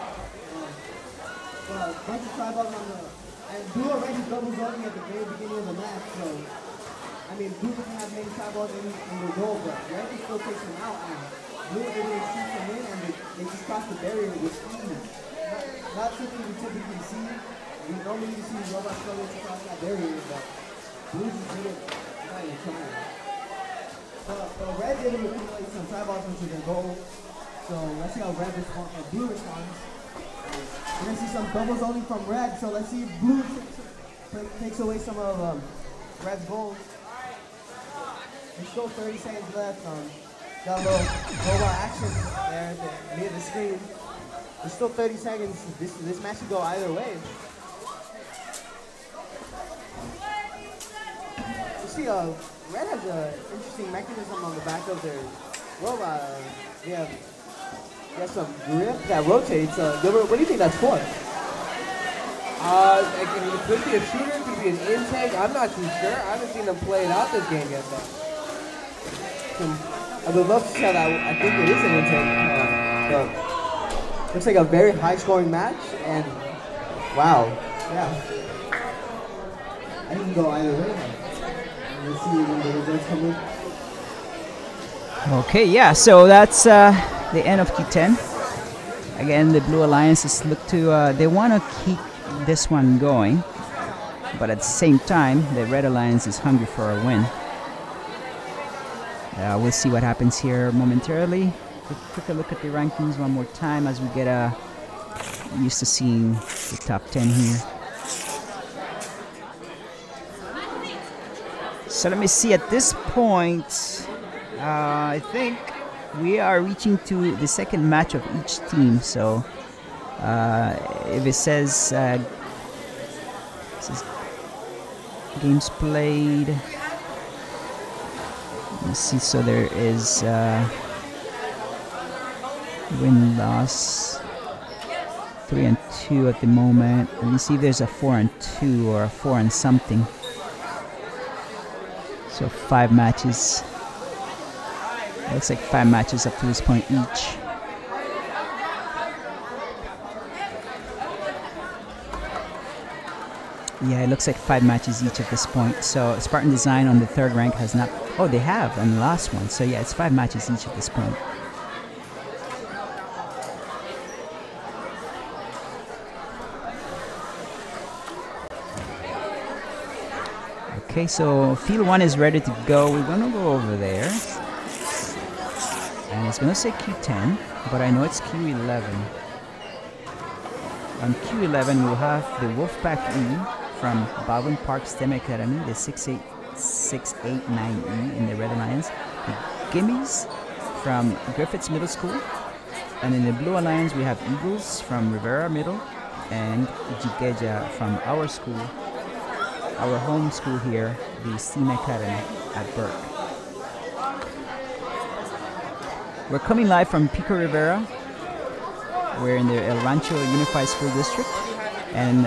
But a bunch of tri-balls on the... And Blue already double zoning at the very beginning of the match, so... I mean, Blue doesn't have many tri-balls in the goal, but Red still takes them out, and Blue able to shoot them in, and they just cross the barrier with ease. Not something we typically see. We normally see robots struggle to cross that barrier, but Blue just did it without even trying. But Red did accumulate some tri-balls into their goal. So let's see how blue responds. We're gonna see some double zoning from red. So let's see if blue takes away some of red's goals. There's still 30 seconds left. Got a little robot action there near the screen. There's still 30 seconds. This match could go either way. You see, red has an interesting mechanism on the back of their robot. They have some grip that rotates. Gilbert, what do you think that's for? It could be a shooter, it could be an intake. I'm not too sure. I haven't seen them play it out this game yet, though. I would love to say that I think it is an intake. Looks like a very high-scoring match, and wow, yeah. I can go either way. Let's see when the results come in. Okay, yeah, so that's the end of Q10. Again, the Blue Alliances look to, they want to keep this one going, but at the same time, the Red Alliance is hungry for a win. We'll see what happens here momentarily. Take a look at the rankings one more time as we get used to seeing the top 10 here. So let me see, at this point, I think we are reaching to the second match of each team. So if it says games played, let me see, so there is win-loss 3 and 2 at the moment. Let me see if there's a 4 and 2 or a 4 and something. So 5 matches. Looks like 5 matches up to this point each. Yeah, it looks like 5 matches each at this point. So Spartan Design on the 3rd rank has not... Oh, they have on the last one. So yeah, it's 5 matches each at this point. Okay, so field 1 is ready to go. We're gonna go over there. And it's gonna say Q10, but I know it's Q11. On Q11, we'll have the Wolfpack E from Baldwin Park STEM Academy, the 68689E in the Red Alliance. The Gimmies from Griffiths Middle School. And in the Blue Alliance, we have Eagles from Rivera Middle and Jikeja from our school, our home school here, the STEAM Academy at Burke. We're coming live from Pico Rivera. We're in the El Rancho Unified School District, and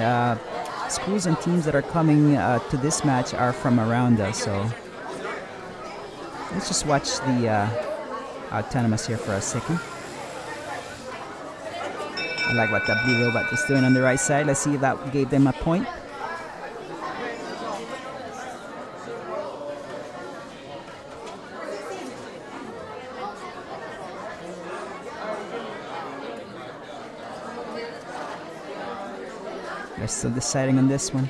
schools and teams that are coming to this match are from around us, so let's just watch the autonomous here for a second. I like what that blue robot is doing on the right side. Let's see if that gave them a point. They're still deciding on this one.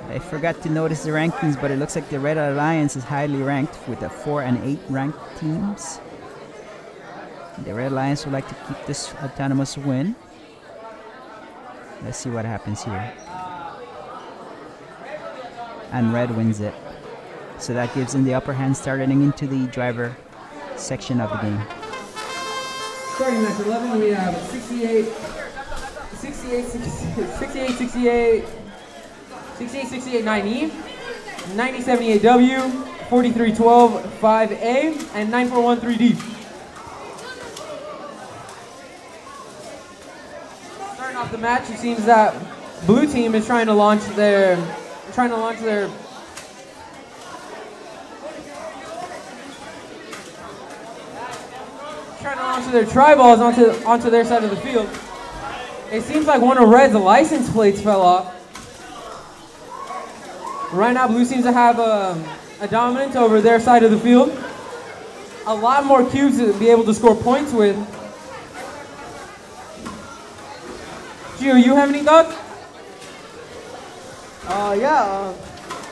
I forgot to notice the rankings, but it looks like the Red Alliance is highly ranked with the 4 and 8 ranked teams. The Red Alliance would like to keep this autonomous win. Let's see what happens here. And Red wins it. So that gives them the upper hand starting into the driver section of the game. Starting match 11, we have 68, 9E, 9078W, 4312, 5A, and 9413D. Starting off the match, it seems that blue team is trying to launch their tri-balls onto their side of the field. It seems like one of red's license plates fell off. Right now, blue seems to have a dominance over their side of the field. A lot more cubes to be able to score points with. Gio, you have any thoughts? Yeah,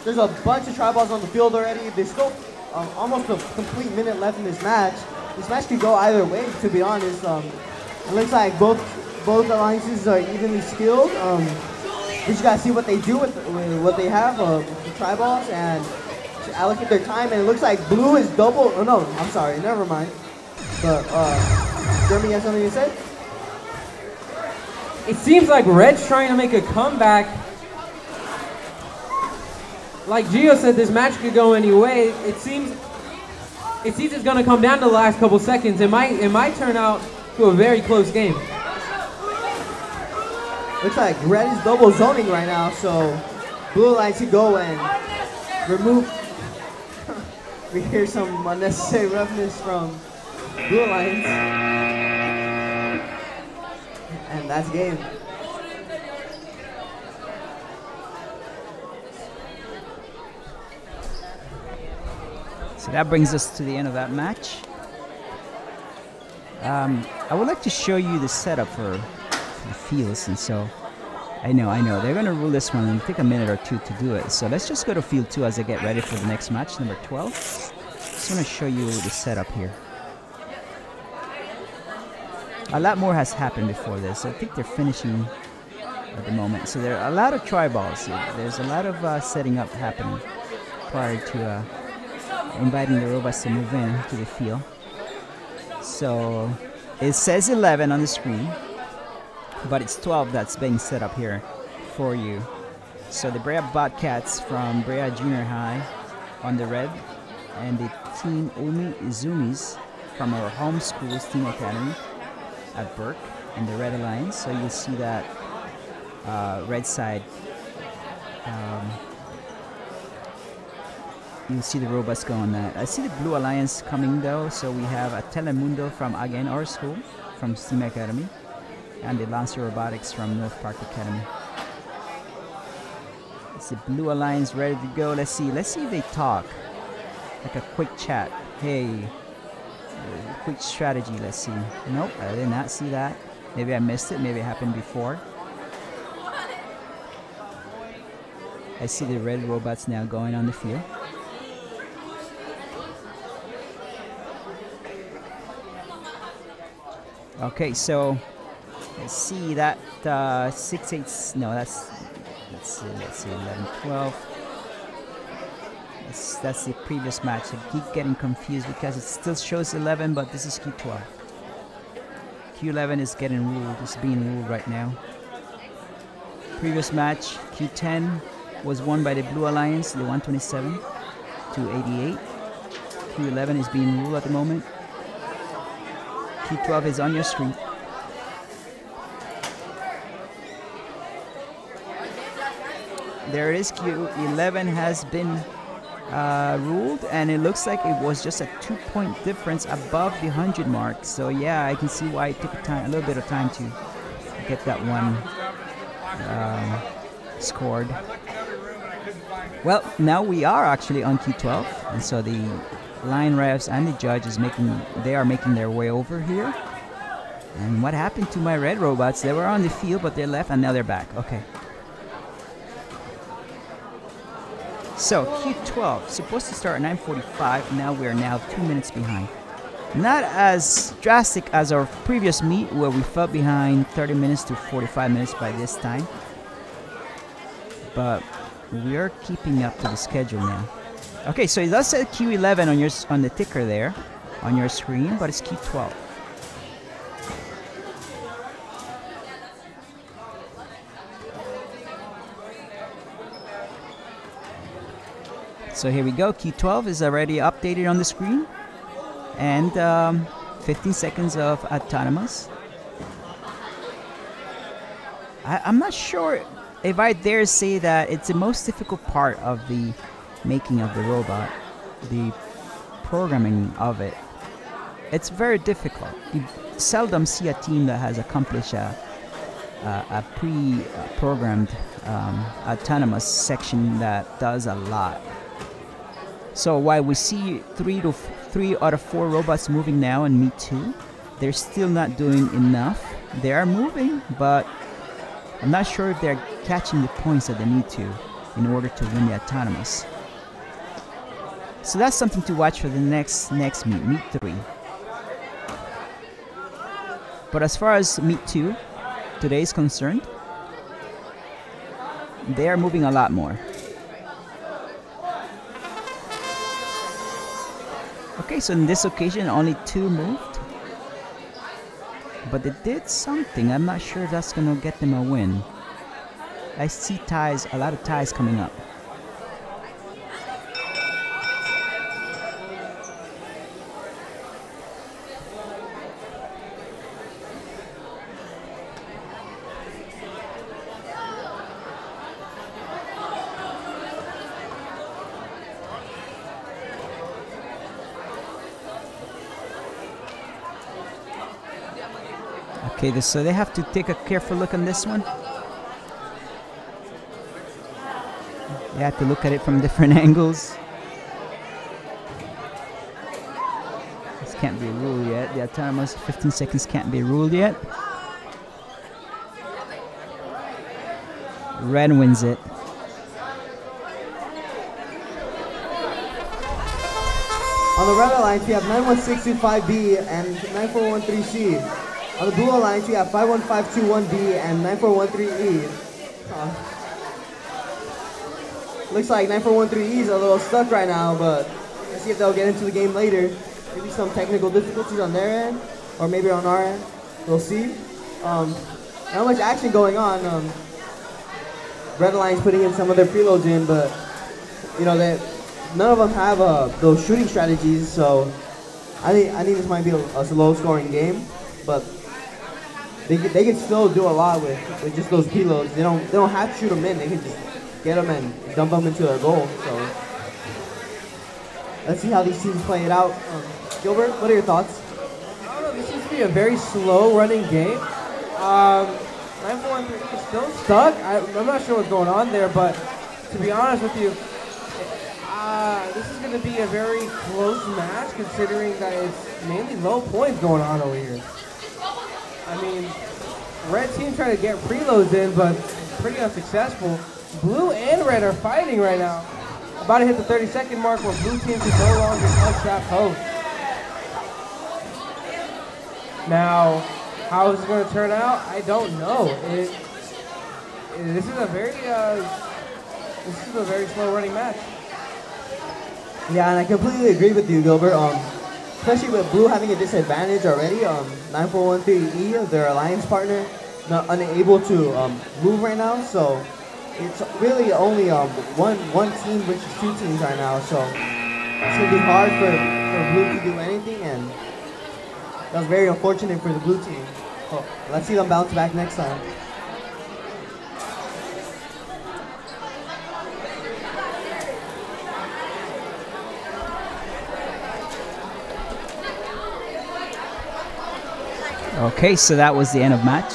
there's a bunch of tri-balls on the field already. There's still almost a complete minute left in this match. This match could go either way, to be honest. It looks like both alliances are evenly skilled. We just gotta see what they do with what they have, the tri-balls, and to allocate their time. And it looks like blue is double. Oh no, I'm sorry, never mind. But Jeremy, you have something to say? It seems like red's trying to make a comeback. Like Gio said, this match could go any way. It seems it's gonna come down to the last couple seconds. It might turn out to a very close game. Looks like red is double zoning right now, so blue alliance to go and remove. We hear some unnecessary roughness from blue alliance, and that's game. So that brings us to the end of that match. I would like to show you the setup for the fields, and so I know they're gonna rule this one and take a minute or two to do it. So let's just go to field 2 as I get ready for the next match, number 12. Just want to show you the setup here. A lot more has happened before this. I think they're finishing at the moment. So there are a lot of tri-balls. There's a lot of setting up happening prior to inviting the robots to move in to the field. So it says 11 on the screen, but it's 12 that's being set up here for you. So the Brea Bobcats from Brea Junior High on the red, and the Team Umi Izumis from our home school's team academy at Burke in the red alliance. So you'll see that red side. You'll see the robots go on that. I see the blue alliance coming though. So we have a Telemundo from again our school from Steam Academy, and the Lancer Robotics from North Park Academy. It's the blue alliance ready to go. Let's see if they talk. Like a quick chat. Hey, quick strategy. Let's see. Nope, I did not see that. Maybe I missed it. Maybe it happened before. I see the red robots now going on the field. Okay, so let's see that 6-8. No, that's let's see 11, 12. That's the previous match. I keep getting confused because it still shows 11, but this is Q12. Q11 is getting ruled. It's being ruled right now. Previous match, Q10 was won by the Blue Alliance, the 127 to 88. Q11 is being ruled at the moment. Q12 is on your screen. There it is. Q11 has been ruled, and it looks like it was just a 2-point difference above the 100 mark. So yeah, I can see why it took a little bit of time to get that one scored. Well, now we are actually on Q12, and so the line refs and the judge they are making their way over here. And what happened to my red robots? They were on the field, but they left, and now they're back. Okay. So Q12 supposed to start at 9:45. Now we are 2 minutes behind. Not as drastic as our previous meet, where we fell behind 30 minutes to 45 minutes by this time. But we are keeping up to the schedule now. Okay, so it does say Q11 on the ticker there on your screen, but it's Q12. So here we go. Q12 is already updated on the screen, and 15 seconds of autonomous. I'm not sure if I dare say that it's the most difficult part of the making of the robot, the programming of it. It's very difficult. You seldom see a team that has accomplished a pre-programmed autonomous section that does a lot. So while we see 3 out of 4 robots moving now in Meet 2, they're still not doing enough. They are moving, but I'm not sure if they're catching the points that they need to in order to win the autonomous. So that's something to watch for the next meet, meet 3. But as far as meet 2 today is concerned, they are moving a lot more. Okay, so in this occasion only 2 moved. But they did something. I'm not sure if that's gonna get them a win. I see ties, a lot of ties coming up. Okay, so they have to take a careful look on this one. They have to look at it from different angles. This can't be ruled yet. The autonomous 15 seconds can't be ruled yet. Red wins it. On the red alliance, we have 91625B and 9413C. On the blue alliance, we have 51521B and 9413E. Looks like 9413E is a little stuck right now, but let's see if they'll get into the game later. Maybe some technical difficulties on their end, or maybe on our end. We'll see. Not much action going on. Red alliance putting in some of their preloads in, but you know that none of them have those shooting strategies, so I think this might be a low-scoring game, but they can still do a lot with just those preloads. They don't have to shoot them in. They can just get them and dump them into their goal. So let's see how these teams play it out. Gilbert, what are your thoughts? I don't know. This seems to be a very slow-running game. 941 is still stuck. I'm not sure what's going on there, but to be honest with you, this is going to be a very close match considering that it's mainly low points going on over here. I mean, red team trying to get preloads in, but pretty unsuccessful. Blue and red are fighting right now. About to hit the 30-second mark where blue team can no longer touch that post. Now, how is it going to turn out? I don't know. This is a very slow running match. Yeah, and I completely agree with you, Gilbert. Especially with blue having a disadvantage already. 9413E, their alliance partner, not unable to move right now. So it's really only one team versus 2 teams right now. So it's gonna be hard for blue to do anything, and that was very unfortunate for the blue team. So let's see them bounce back next time. Okay, so that was the end of match.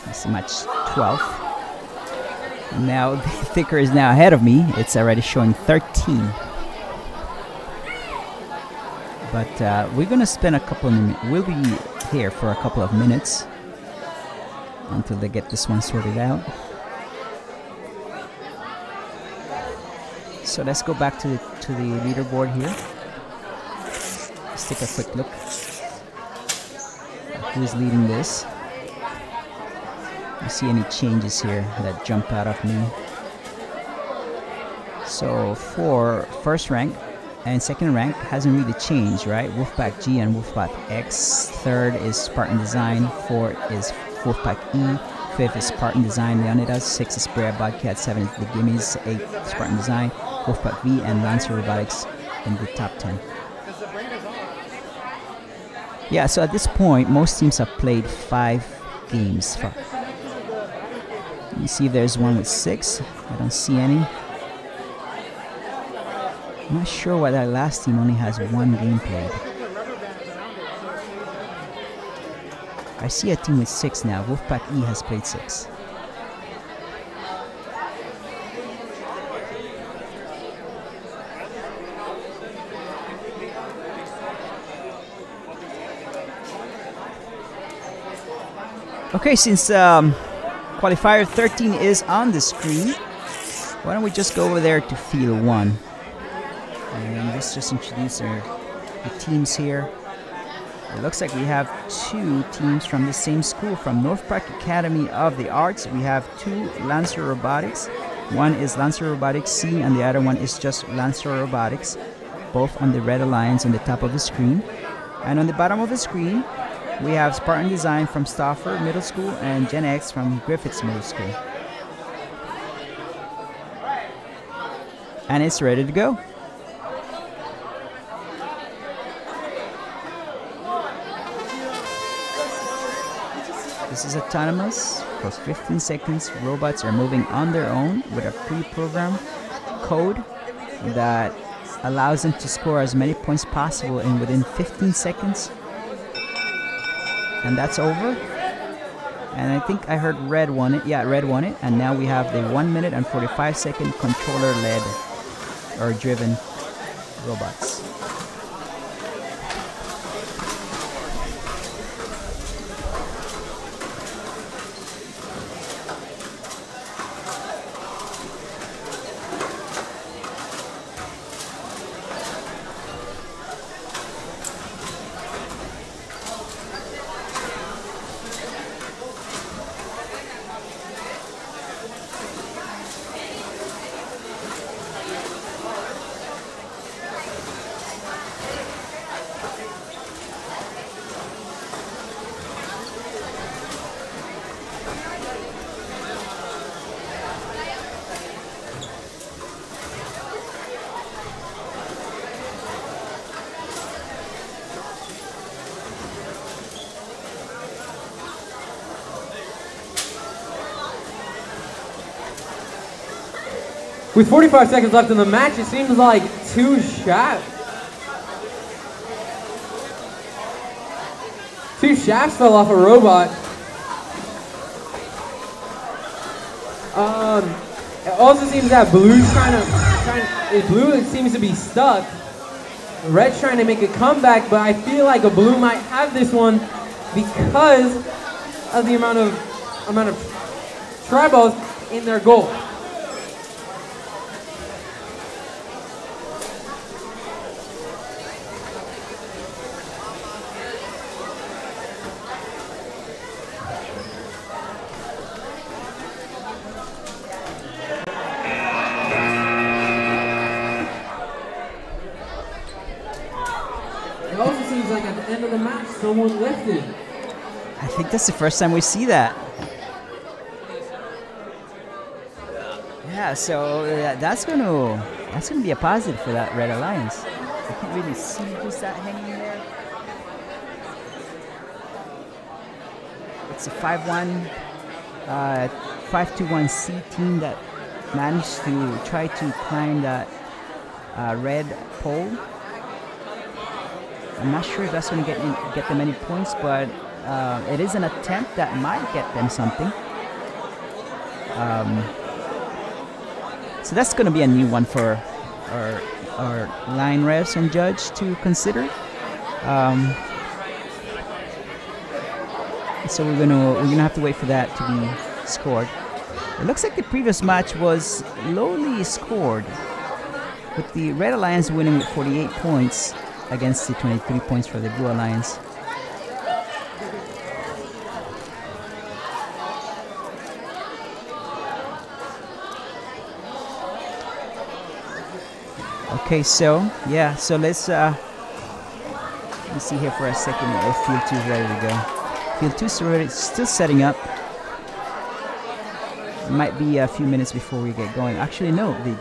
This is match 12. Now the thicker is now ahead of me. It's already showing 13. But we're gonna spend a couple of minutes. We'll be here for a couple of minutes until they get this one sorted out. So let's go back to the leaderboard here. Let's take a quick look. Who's leading this? You see any changes here that jump out of me? So for first rank and second rank hasn't really changed, right? Wolfpack G and Wolfpack X. Third is Spartan Design. Fourth is Wolfpack E. Fifth is Spartan Design Leonidas. Sixth is Brea Bobcat. 7 is the Gimmies. 8th Spartan Design. Wolfpack V and Lancer Robotics in the top 10. Yeah, so at this point, most teams have played 5 games. Let me see if there's one with 6. I don't see any. I'm not sure why that last team only has 1 game played. I see a team with 6 now. Wolfpack E has played 6. Okay, since Qualifier 13 is on the screen, why don't we just go over there to field 1. let's just introduce the teams here. It looks like we have 2 teams from the same school, from North Park Academy of the Arts. We have 2 Lancer Robotics. One is Lancer Robotics C and the other one is just Lancer Robotics, both on the red alliance on the top of the screen. And on the bottom of the screen, we have Spartan Design from Stauffer Middle School and Gen X from Griffiths Middle School. And it's ready to go. This is autonomous. For 15 seconds, robots are moving on their own with a pre-programmed code that allows them to score as many points possible in within 15 seconds. And that's over. And I think I heard Red won it. Yeah, Red won it. And now we have the 1 minute and 45 second controller-led or driven robots. With 45 seconds left in the match, it seems like 2 shafts. 2 shafts fell off a robot. It also seems that Blue's Blue seems to be stuck. Red's trying to make a comeback, but I feel like a Blue might have this one because of the amount of tri-balls in their goal. Someone lifted. I think that's the first time we see that. Yeah, so that's gonna be a positive for that Red Alliance. I can't really see who's that hanging there. It's a 5-1, 5-2-1C team that managed to try to climb that red pole. I'm not sure if that's going to get them any points, but it is an attempt that might get them something. So that's going to be a new one for our line refs and judge to consider. So we're gonna have to wait for that to be scored. It looks like the previous match was lowly scored, with the Red Alliance winning with 48 points against the 23 points for the Blue Alliance. Okay, so yeah, so let's see here for a second if Field 2 is ready to go. Field 2 is already still setting up. It might be a few minutes before we get going. Actually, no, the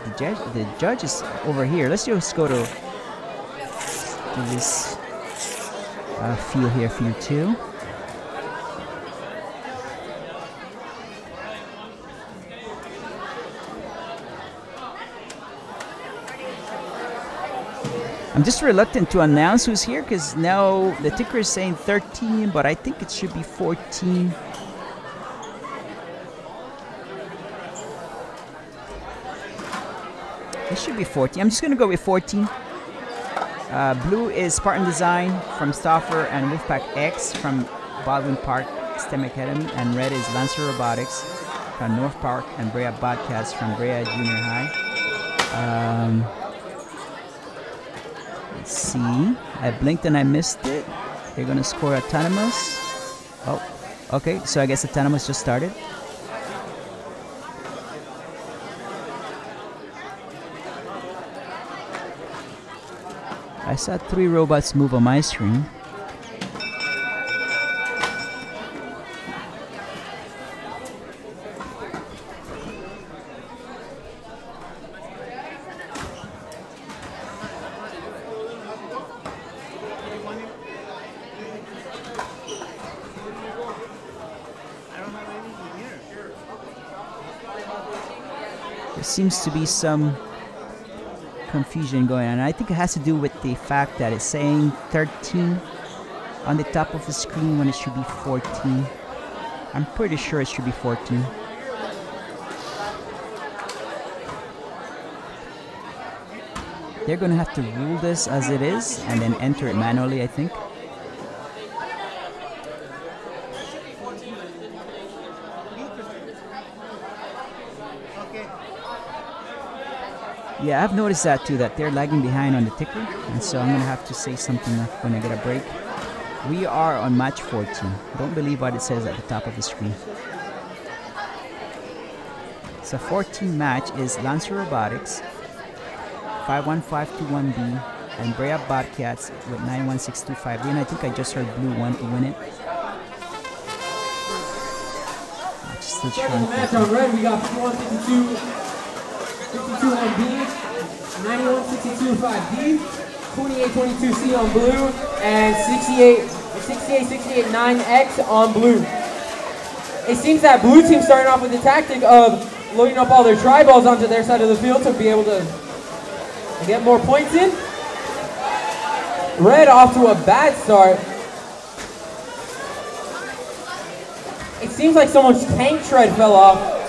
judge is over here. Let's just go to this field here, Field 2. I'm just reluctant to announce who's here because now the ticker is saying 13, but I think it should be 14. It should be 14. I'm just going to go with 14. Blue is Spartan Design from Stauffer and Wolfpack X from Baldwin Park STEM Academy, and red is Lancer Robotics from North Park and Brea Bobcats from Brea Junior High. Let's see. I blinked and I missed it. They're gonna score autonomous. Oh, okay. So I guess autonomous just started. I saw 3 robots move on my screen. There seems to be some confusion going on. I think it has to do with the fact that it's saying 13 on the top of the screen when it should be 14. I'm pretty sure it should be 14. They're gonna have to rule this as it is and then enter it manually, I think. Yeah, I've noticed that too, that they're lagging behind on the ticker, and so I'm gonna have to say something when I get a break. We are on match 14. Don't believe what it says at the top of the screen. So 14 match is Lancer Robotics, 51521B, and Brea Bobcats with 91625B, and I think I just heard Blue want to win it. Still trying Match on red, we got 5152. 52 on B, 9162-5D, 2822C on blue, and 68-9X on blue. It seems that blue team starting off with the tactic of loading up all their tri-balls onto their side of the field to be able to get more points in. Red off to a bad start. It seems like someone's tank tread fell off.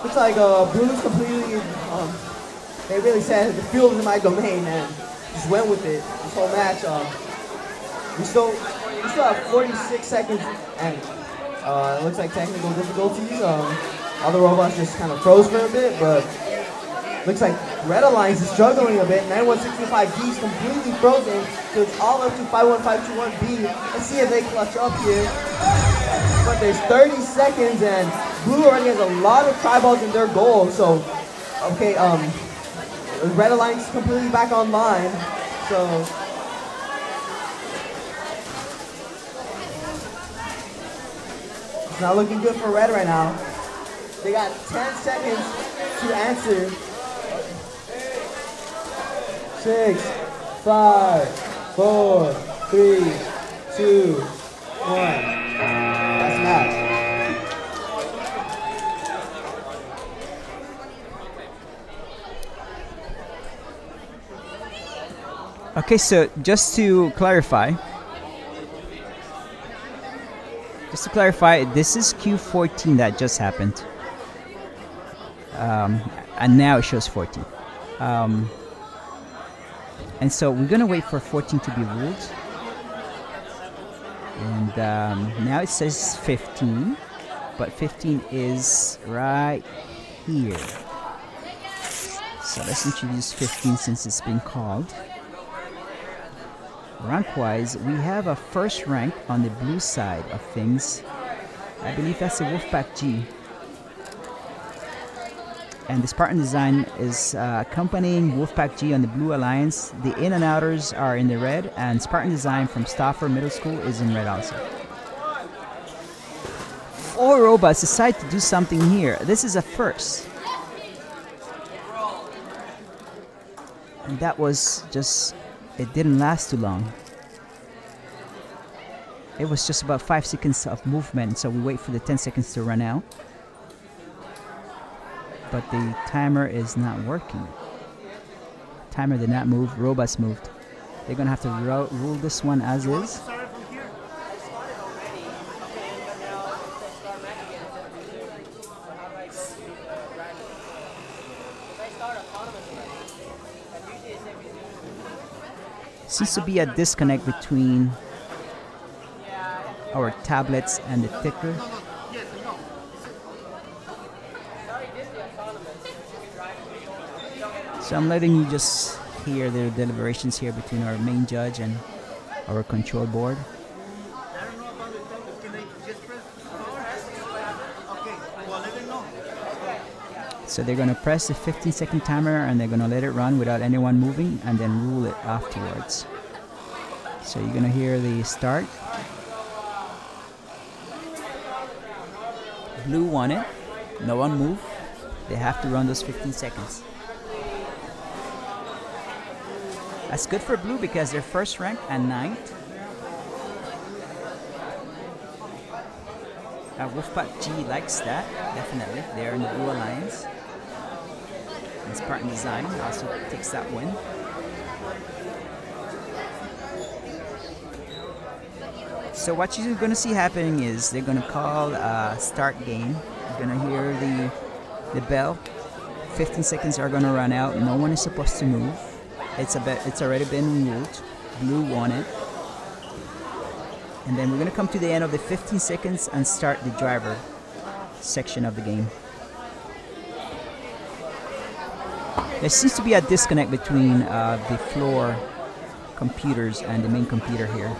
Looks like Blue's completely, they really said the field is in my domain and just went with it this whole match. We still have 46 seconds and it looks like technical difficulties. All the robots just kind of froze for a bit, but looks like Red Alliance is struggling a bit. 9165D is completely frozen, so it's all up to 51521B. Let's see if they clutch up here. But there's 30 seconds and Blue already has a lot of tri-balls in their goal, so okay, Red Alliance is completely back online, so it's not looking good for Red right now. They got 10 seconds to answer. 6, 5, 4, 3, 2, 1. That's match. Okay, so just to clarify, this is Q14 that just happened, and now it shows 14. And so we're gonna wait for 14 to be ruled, and now it says 15, but 15 is right here. So let's introduce 15 since it's been called. Rank-wise, we have a first rank on the blue side of things. I believe that's the Wolfpack G. And the Spartan design is accompanying Wolfpack G on the Blue Alliance. The in and outers are in the red, and Spartan design from Stauffer Middle School is in red also. 4 robots decide to do something here. This is a first. And that was just... it didn't last too long. It was just about 5 seconds of movement, so we wait for the 10 seconds to run out. But the timer is not working. Timer did not move, robots moved. They're gonna have to rule this one as is. Seems to be a disconnect between our tablets and the ticker. So I'm letting you just hear the deliberations here between our main judge and our control board. So they're going to press the 15-second timer and they're going to let it run without anyone moving and then rule it afterwards. So you're going to hear the start. Blue won it. No one moved. They have to run those 15 seconds. That's good for Blue because they're first ranked and 9th. Wolfpack G likes that, definitely. They're in the Blue Alliance. And Spartan Design also takes that win. So what you're going to see happening is they're going to call a start game. You're going to hear the bell. 15 seconds are going to run out. No one is supposed to move. It's already been ruled. Blue won it. And then we're going to come to the end of the 15 seconds and start the driver section of the game. There seems to be a disconnect between the floor computers and the main computer here.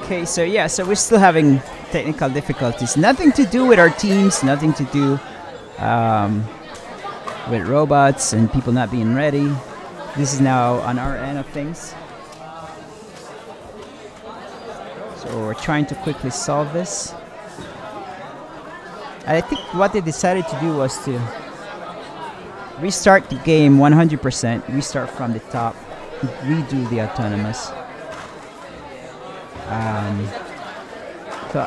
Okay, so yeah, so we're still having technical difficulties. Nothing to do with our teams, nothing to do with robots and people not being ready. This is now on our end of things. So we're trying to quickly solve this. And I think what they decided to do was to restart the game 100%, restart from the top, redo the autonomous. So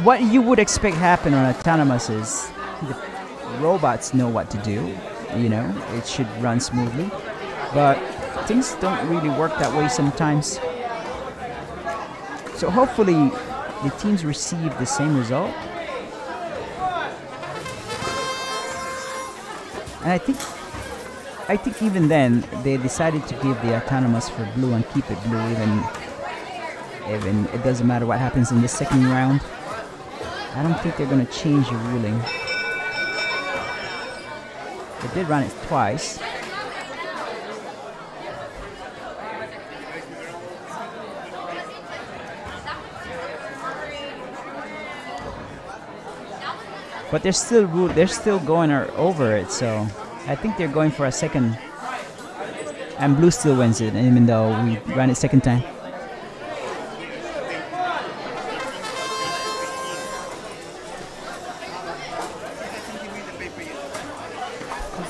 what you would expect happen on autonomous is the robots know what to do, you know, it should run smoothly, but things don't really work that way sometimes. So hopefully the teams receive the same result. And I think even then they decided to give the autonomous for Blue and keep it Blue even it doesn't matter what happens in the second round. I don't think they're going to change the ruling. They did run it twice. But they're still going over it, so I think they're going for a second. And Blue still wins it, even though we ran it second time.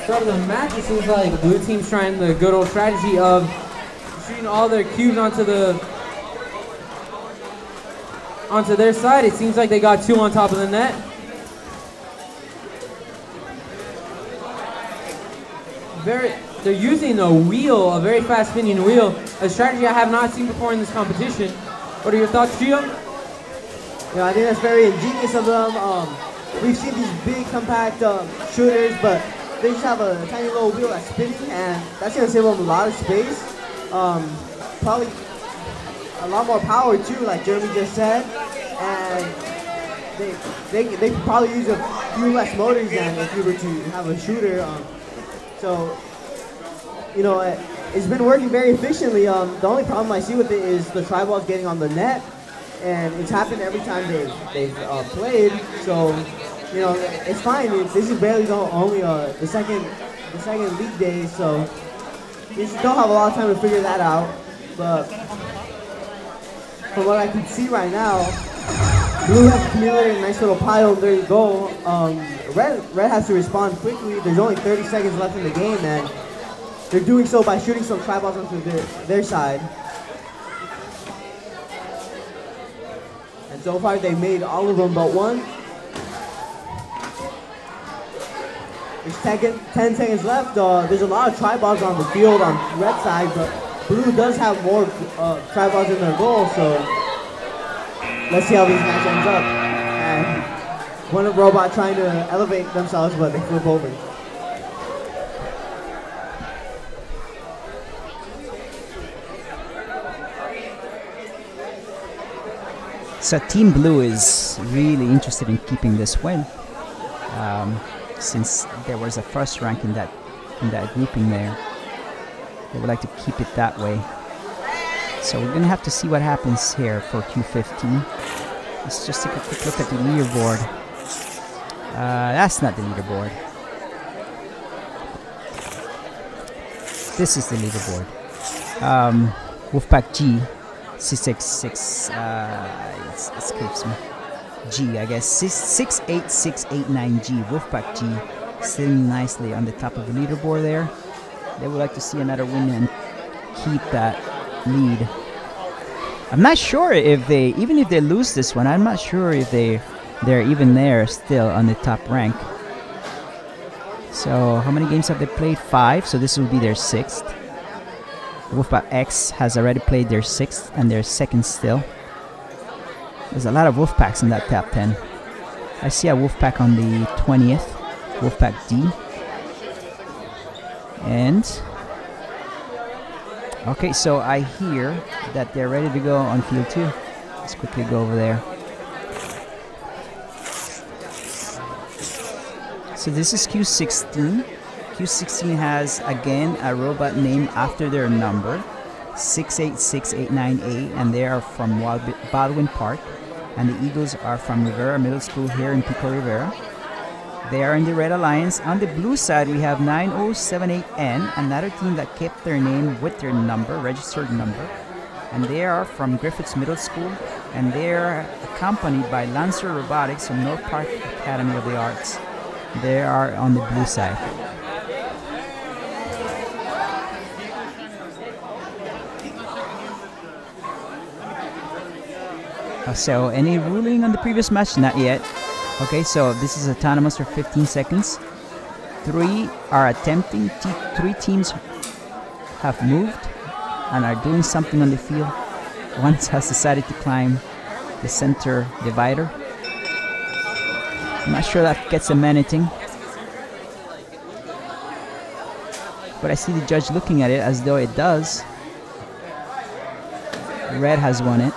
start of the match, it seems like blue team's trying the good old strategy of shooting all their cubes onto their side. It seems like they got 2 on top of the net. They're using a wheel, a very fast spinning wheel, a strategy I have not seen before in this competition. What are your thoughts, Gio? Yeah, I think that's very ingenious of them. We've seen these big, compact shooters, but they just have a tiny little wheel that's spinning, and that's going to save them a lot of space. Probably a lot more power, too, like Jeremy just said. And they could probably use a few less motors than if you were to have a shooter. So, you know, it's been working very efficiently. The only problem I see with it is the tri-balls getting on the net, and it's happened every time they've played. So, you know, it's fine. This is barely only the second league day, so you still have a lot of time to figure that out. But from what I can see right now, blue has accumulated a nice little pile. There you go. Red has to respond quickly. There's only 30 seconds left in the game, and they're doing so by shooting some tri-balls onto their side. And so far, they've made all of them but one. There's 10 seconds left. There's a lot of tri-balls on the field on red side, but blue does have more tri-balls in their goal, so let's see how this match ends up. And one robot trying to elevate themselves, but they flip over. So Team Blue is really interested in keeping this win, since there was a first rank in that grouping there. They would like to keep it that way. So we're gonna have to see what happens here for Q15. Let's just take a quick look at the leaderboard. That's not the leaderboard. This is the leaderboard. Wolfpack G, 666. It escapes me. G, I guess 68689G. Wolfpack G, sitting nicely on the top of the leaderboard there. They would like to see another win and keep that lead. I'm not sure if even if they lose this one, I'm not sure if they're even there still on the top rank. So how many games have they played? 5, so this will be their 6th. Wolfpack X has already played their 6th and their 2nd still. There's a lot of Wolfpacks in that top 10. I see a Wolfpack on the 20th, Wolfpack D. And okay, so I hear that they're ready to go on field 2. Let's quickly go over there. So this is Q16. Q16 has again a robot named after their number, 68689A, and they are from Baldwin Park, and the Eagles are from Rivera Middle School here in Pico Rivera. They are in the Red Alliance. On the blue side, we have 9078N, another team that kept their name with their number, registered number. And they are from Griffiths Middle School, and they are accompanied by Lancer Robotics from North Park Academy of the Arts. They are on the blue side. So, any ruling on the previous match? Not yet. Okay, so this is autonomous for 15 seconds. 3 are attempting. 3 teams have moved and are doing something on the field. One has decided to climb the center divider. I'm not sure that gets them anything. But I see the judge looking at it as though it does. Red has won it.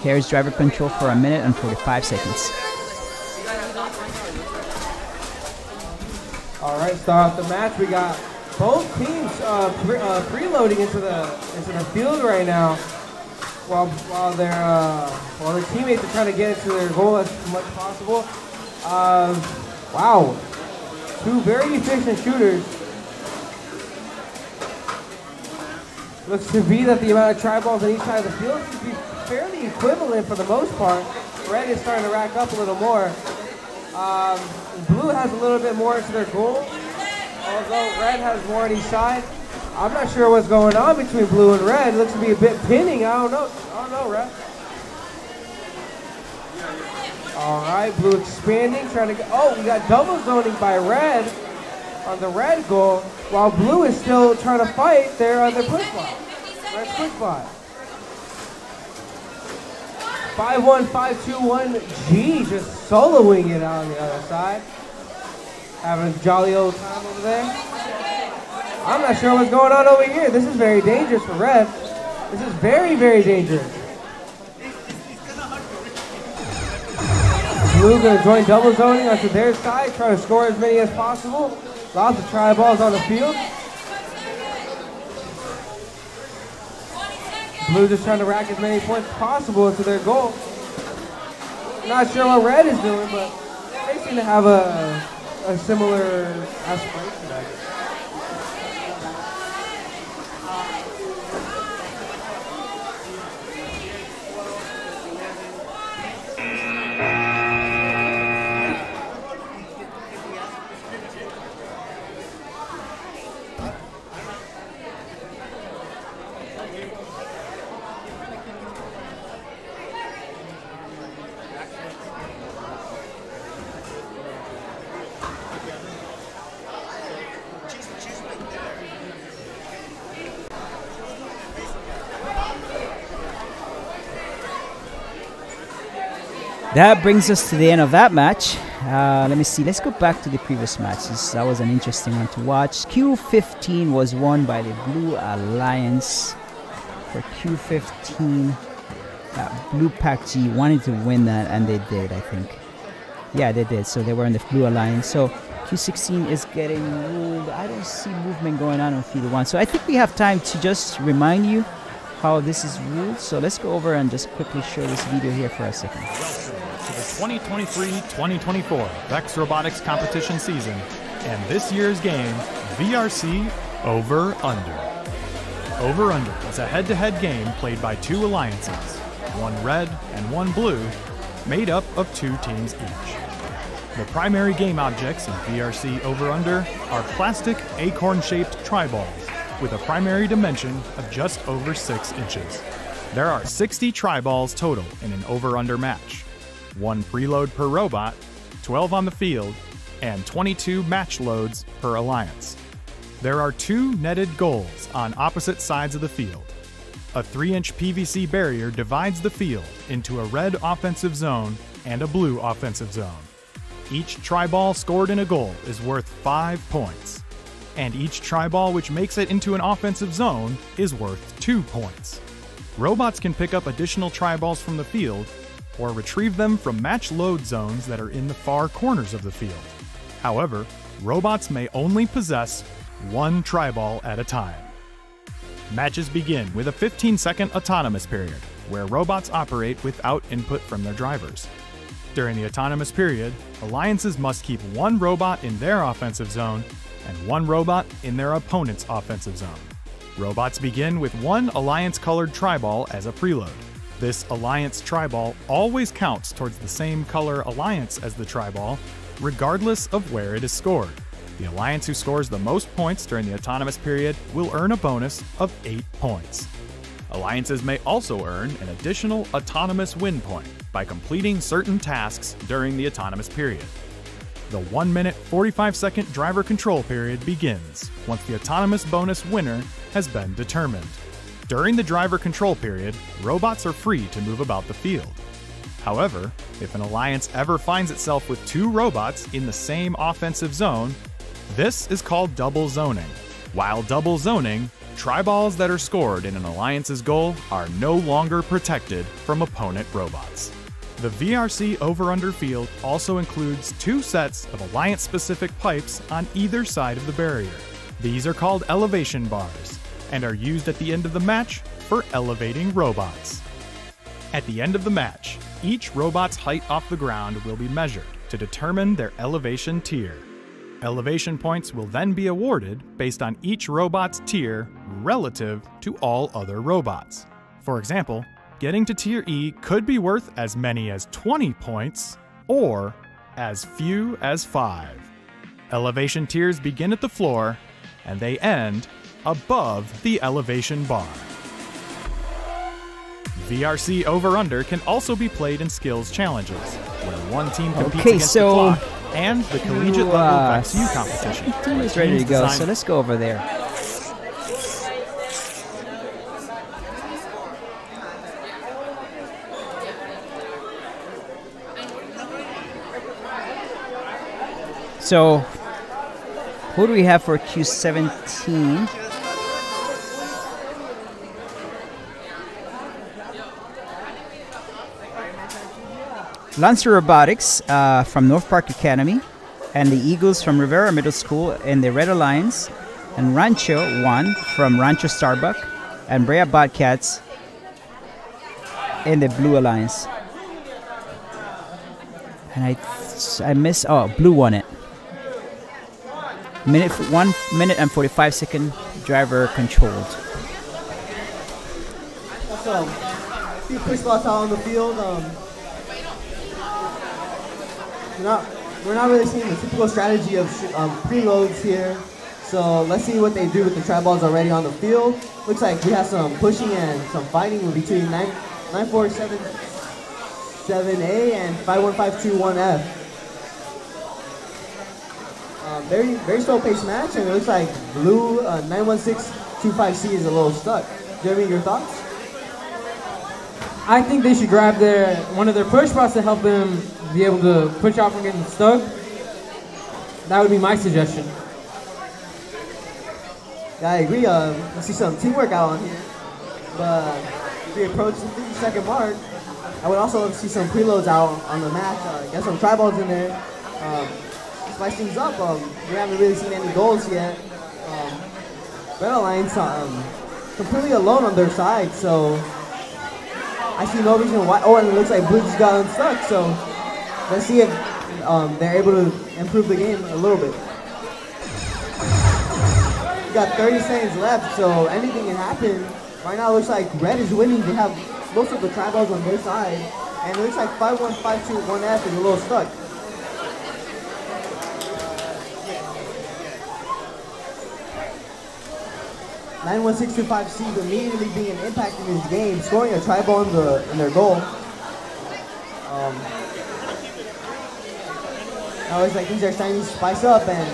Here's driver control for 1 minute and 45 seconds. All right, start off the match. We got both teams preloading into the field right now, while their teammates are trying to get into their goal as much as possible. Wow, 2 very efficient shooters. Looks to be that the amount of tri-balls on each side of the field should be fairly equivalent for the most part. Red is starting to rack up a little more. Blue has a little bit more into their goal, although red has more on each side. I'm not sure what's going on between blue and red. It looks to be a bit pinning. I don't know, red. All right, blue expanding, trying to get, oh, we got double zoning by red on the red goal, while blue is still trying to fight there on the quick spot. Red's quick spot. 5-1, 5-2-1, G just soloing it on the other side. Having a jolly old time over there. I'm not sure what's going on over here. This is very dangerous for red. This is very, very dangerous. Blue gonna join double zoning onto their side, trying to score as many as possible. Lots of try balls on the field. Blue just trying to rack as many points as possible into their goal. Not sure what red is doing, but they seem to have a similar aspiration, I guess. That brings us to the end of that match. Let me see. Let's go back to the previous match. That was an interesting one to watch. Q15 was won by the Blue Alliance. For Q15, Blue Pack G wanted to win that, and they did, I think. Yeah, they did. So they were in the Blue Alliance. So Q16 is getting ruled. I don't see movement going on field 1. So I think we have time to just remind you how this is ruled. So let's go over and just quickly show this video here for a second. To the 2023-2024 Vex Robotics competition season, and this year's game, VRC Over Under. Over Under is a head-to-head game played by two alliances, one red and one blue, made up of two teams each. The primary game objects in VRC Over Under are plastic acorn-shaped tri-balls with a primary dimension of just over 6 inches. There are 60 tri-balls total in an over-under match. 1 preload per robot, 12 on the field, and 22 match loads per alliance. There are 2 netted goals on opposite sides of the field. A 3-inch PVC barrier divides the field into a red offensive zone and a blue offensive zone. Each tri-ball scored in a goal is worth 5 points, and each tri-ball which makes it into an offensive zone is worth 2 points. Robots can pick up additional tri-balls from the field or retrieve them from match load zones that are in the far corners of the field. However, robots may only possess 1 tri-ball at a time. Matches begin with a 15-second autonomous period, where robots operate without input from their drivers. During the autonomous period, alliances must keep 1 robot in their offensive zone and 1 robot in their opponent's offensive zone. Robots begin with 1 alliance-colored tri-ball as a preload. This alliance tri-ball always counts towards the same color alliance as the tri-ball, regardless of where it is scored. The alliance who scores the most points during the autonomous period will earn a bonus of 8 points. Alliances may also earn an additional autonomous win point by completing certain tasks during the autonomous period. The 1-minute 45-second driver control period begins once the autonomous bonus winner has been determined. During the driver control period, robots are free to move about the field. However, if an alliance ever finds itself with 2 robots in the same offensive zone, this is called double zoning. While double zoning, tri-balls that are scored in an alliance's goal are no longer protected from opponent robots. The VRC over-under field also includes 2 sets of alliance-specific pipes on either side of the barrier. These are called elevation bars and are used at the end of the match for elevating robots. At the end of the match, each robot's height off the ground will be measured to determine their elevation tier. Elevation points will then be awarded based on each robot's tier relative to all other robots. For example, getting to Tier E could be worth as many as 20 points or as few as 5. Elevation tiers begin at the floor, and they end above the elevation bar. VRC Over-Under can also be played in skills challenges, where one team competes against the clock, and the collegiate level Vex U competition. Team is ready to go, so let's go over there. So, who do we have for Q17? Lancer Robotics from North Park Academy, and the Eagles from Rivera Middle School in the Red Alliance, and Rancho 1 from Rancho Starbuck, and Brea Bobcats in the Blue Alliance. And I missed, oh, Blue won it. 1 minute and 45 second driver controlled. So, a few push spots out on the field. We're not really seeing the typical strategy of preloads here. So let's see what they do with the tri balls already on the field. Looks like we have some pushing and some fighting between 9477A and 51521F. Very slow paced match, and it looks like blue 91625C is a little stuck. Jeremy, your thoughts? I think they should grab one of their push spots to help them be able to push out from getting stuck. That would be my suggestion. Yeah, I agree. I see some teamwork out on here. But if we approach the 50-second mark, I would also love to see some preloads out on the match. Get some tri balls in there. Spice things up. We haven't really seen any goals yet. Red Alliance completely alone on their side, so I see no reason why. Oh, and it looks like Blue just got unstuck, so let's see if they're able to improve the game a little bit. We got 30 seconds left, so anything can happen. Right now it looks like Red is winning. They have most of the tri balls on their side, and it looks like 51521F is a little stuck. (91625C) immediately being an impact in this game, scoring a tri ball in their goal. Now it's like things are starting to spice up, and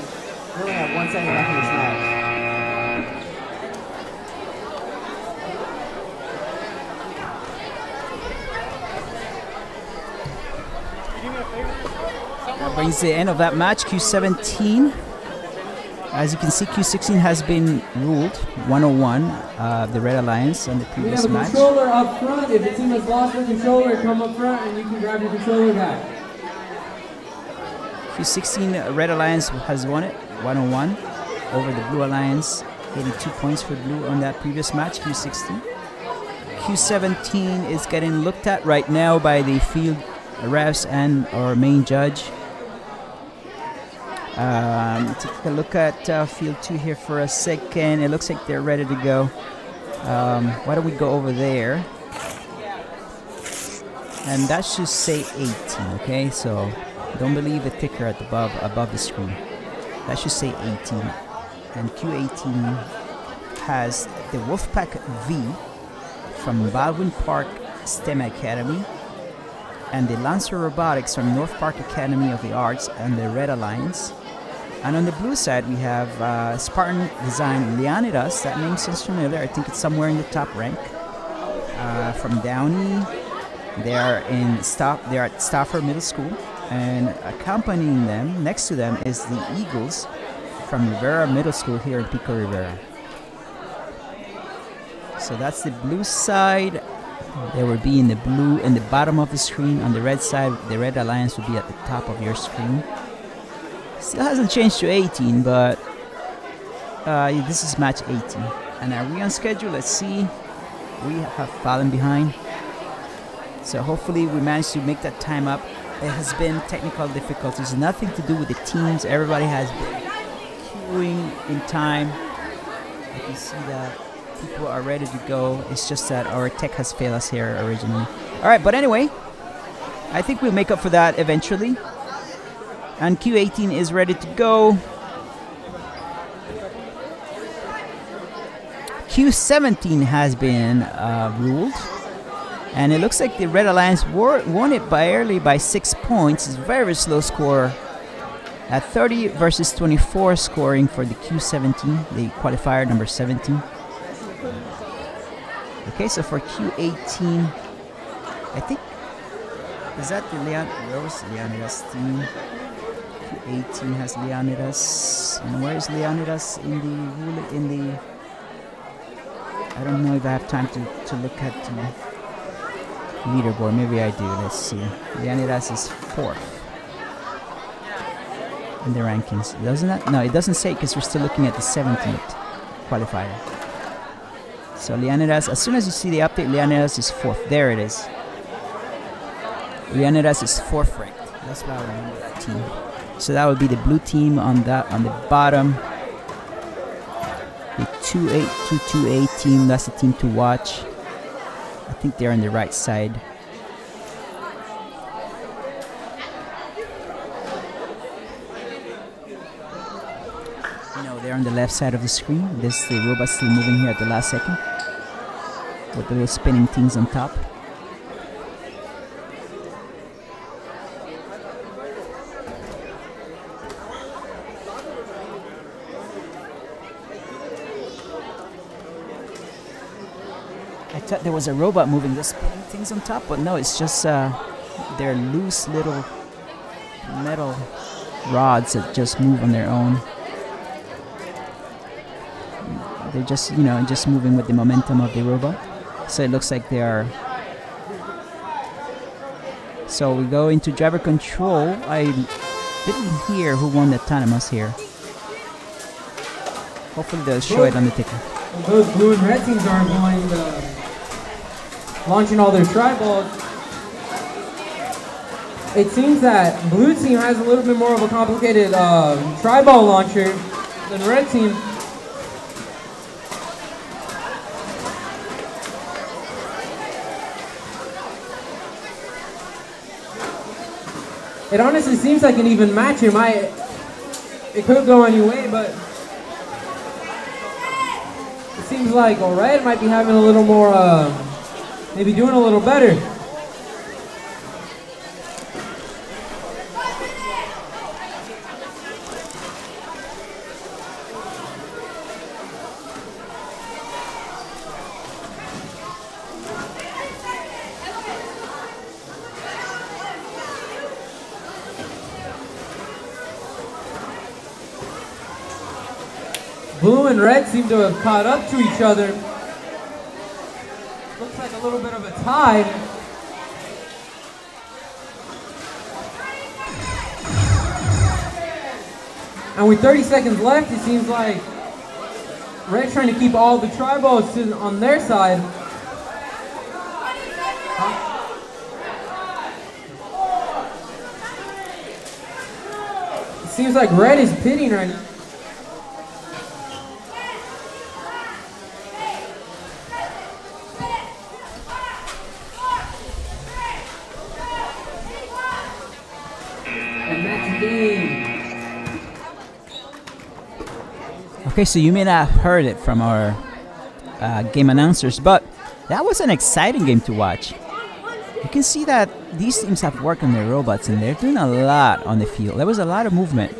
we only have 1 second left in this match. That brings the end of that match, Q17. As you can see, Q16 has been ruled 101, the Red Alliance on the previous match. We have a controller up front. If the team has lost their controller, come up front and you can grab your controller back. Q16 Red Alliance has won it, 101 over the Blue Alliance, 82 points for Blue on that previous match, Q16. Q17 is getting looked at right now by the field refs and our main judge. Take a look at field 2 here for a second. It looks like they're ready to go. Why don't we go over there? And that should say 18, okay? So don't believe the ticker at the above the screen. That should say 18. And Q18 has the Wolfpack V from Baldwin Park STEM Academy, and the Lancer Robotics from North Park Academy of the Arts and the Red Alliance. And on the blue side, we have Spartan Design Leonidas. That name seems familiar. I think it's somewhere in the top rank. From Downey, they are at Stafford Middle School, and accompanying them, next to them, is the Eagles from Rivera Middle School here in Pico Rivera. So that's the blue side. They will be in the blue in the bottom of the screen. On the red side, the Red Alliance will be at the top of your screen. Still hasn't changed to 18, but this is match 18. And are we on schedule? Let's see. We have fallen behind. So hopefully we manage to make that time up. It has been technical difficulties, nothing to do with the teams. Everybody has been queuing in time. You can see that people are ready to go. It's just that our tech has failed us here originally. All right, but anyway, I think we'll make up for that eventually. And Q18 is ready to go. Q17 has been ruled. And it looks like the Red Alliance won it barely by 6 points. It's a very slow score. At 30 versus 24 scoring for the Q17, the qualifier number 17. Okay, so for Q18, I think, is that the where was Leonidas team? Q18 has Leonidas, and where is Leonidas in the, I don't know if I have time to look at the leaderboard. Maybe I do. Let's see. Leonidas is 4th in the rankings. Doesn't that? No, it doesn't say because we're still looking at the 17th qualifier. So Leonidas, as soon as you see the update, Leonidas is 4th. There it is. Leonidas is 4th ranked. That's why I remember that team. So that would be the blue team on the bottom. The 28228 team, that's the team to watch. I think they're on the right side. No, they're on the left side of the screen. This is the robot still moving here at the last second. With the little spinning things on top. I thought there was a robot moving the spinning things on top, but no, it's just they're loose little metal rods that just move on their own. They're just, you know, just moving with the momentum of the robot. So it looks like they are. So we go into driver control. I didn't hear who won the autonomous here. Hopefully they'll show it on the ticker. Those blue and red teams are going launching all their tri-balls. It seems that blue team has a little bit more of a complicated tri-ball launcher than red team. It honestly seems like an even match. It could go any way, but it seems like red might be having a little more, maybe doing a little better. Blue and red seem to have caught up to each other. Looks like a little bit of a tie. And with 30 seconds left, it seems like red's trying to keep all the tri-balls on their side. It seems like red is pitting right now. Okay, so you may not have heard it from our game announcers, but that was an exciting game to watch. You can see that these teams have worked on their robots and they're doing a lot on the field. There was a lot of movement.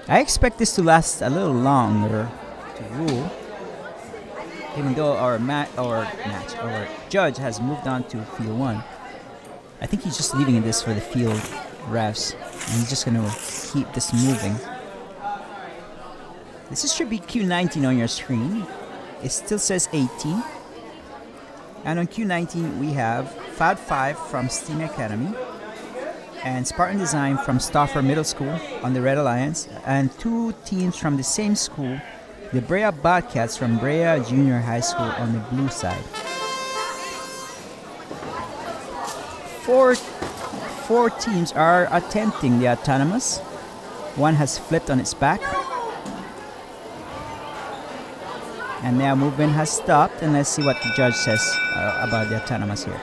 I expect this to last a little longer to rule, even though our judge has moved on to field 1. I think he's just leaving this for the field refs, and he's just going to keep this moving. This should be Q19 on your screen. It still says 18. And on Q19 we have Fad 5 from Steam Academy and Spartan Design from Stauffer Middle School on the Red Alliance, and 2 teams from the same school, the Brea Bobcats from Brea Junior High School on the blue side. Four teams are attempting the autonomous. One has flipped on its back. And now movement has stopped, and let's see what the judge says about the autonomous here.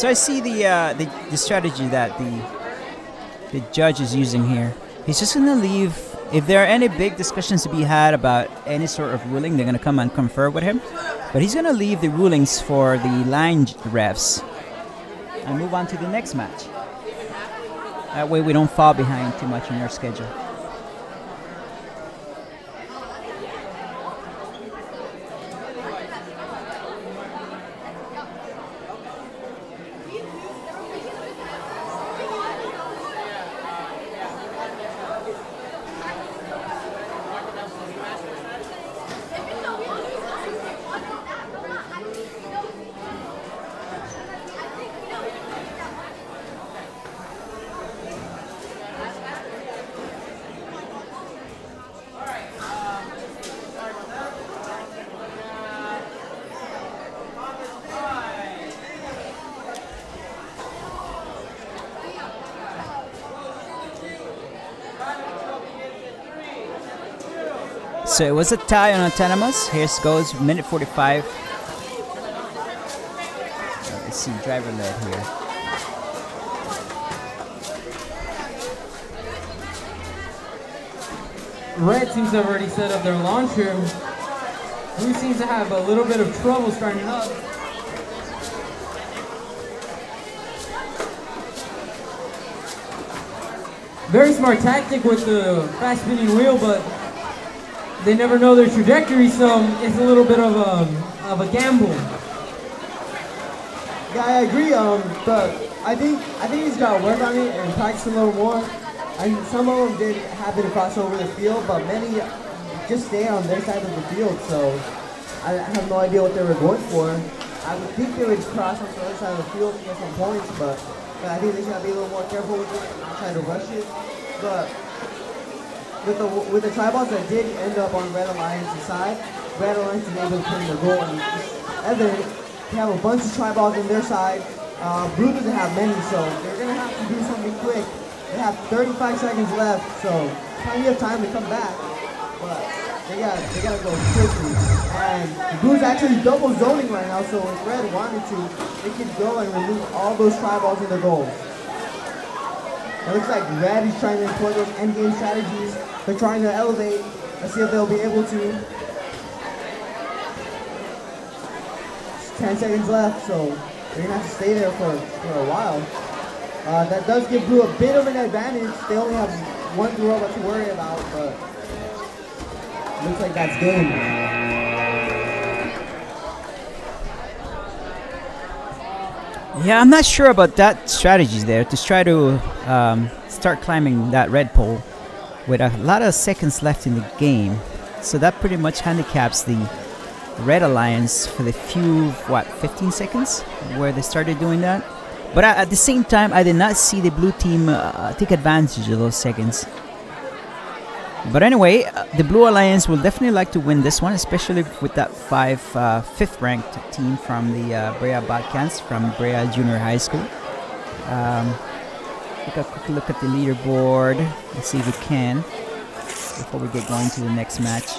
So I see the strategy that the judge is using here. He's just gonna leave. If there are any big discussions to be had about any sort of ruling, they're gonna come and confer with him. But he's gonna leave the rulings for the line refs and move on to the next match. That way we don't fall behind too much on our schedule. So it was a tie on autonomous. Here goes, minute 45. Let's see, driver led here. Red seems to have already set up their launcher. Blue seems to have a little bit of trouble starting up. Very smart tactic with the fast spinning wheel, but they never know their trajectory, so it's a little bit of a gamble. Yeah, I agree. But I think he's got to work on it and practice a little more. And some of them did happen to cross over the field, but many just stay on their side of the field. So I have no idea what they were going for. I would think they would cross on the other side of the field to get some points, but I think they should be a little more careful with it, not try to rush it. But with the triballs that did end up on Red Alliance's side, Red Alliance is able to put in the goal. And it's evident they have a bunch of triballs on their side. Blue doesn't have many, so they're going to have to do something quick. They have 35 seconds left, so plenty of time to come back. But they gotta go quickly. And Blue's actually double zoning right now, so if Red wanted to, they could go and remove all those triballs in the goals. It looks like Red is trying to employ those endgame strategies. They're trying to elevate. Let's see if they'll be able to. Just 10 seconds left, so they're gonna have to stay there for a while. That does give Blue a bit of an advantage. They only have one robot to worry about, but looks like that's game. Yeah, I'm not sure about that strategy there to try to start climbing that red pole with a lot of seconds left in the game. So that pretty much handicaps the Red Alliance for the few, 15 seconds where they started doing that. But at the same time, I did not see the blue team take advantage of those seconds. But anyway, the Blue Alliance will definitely like to win this one, especially with that fifth ranked team from the Brea Bobcats from Brea Junior High School. Take a quick look at the leaderboard. Let's see if we can before we get going to the next match.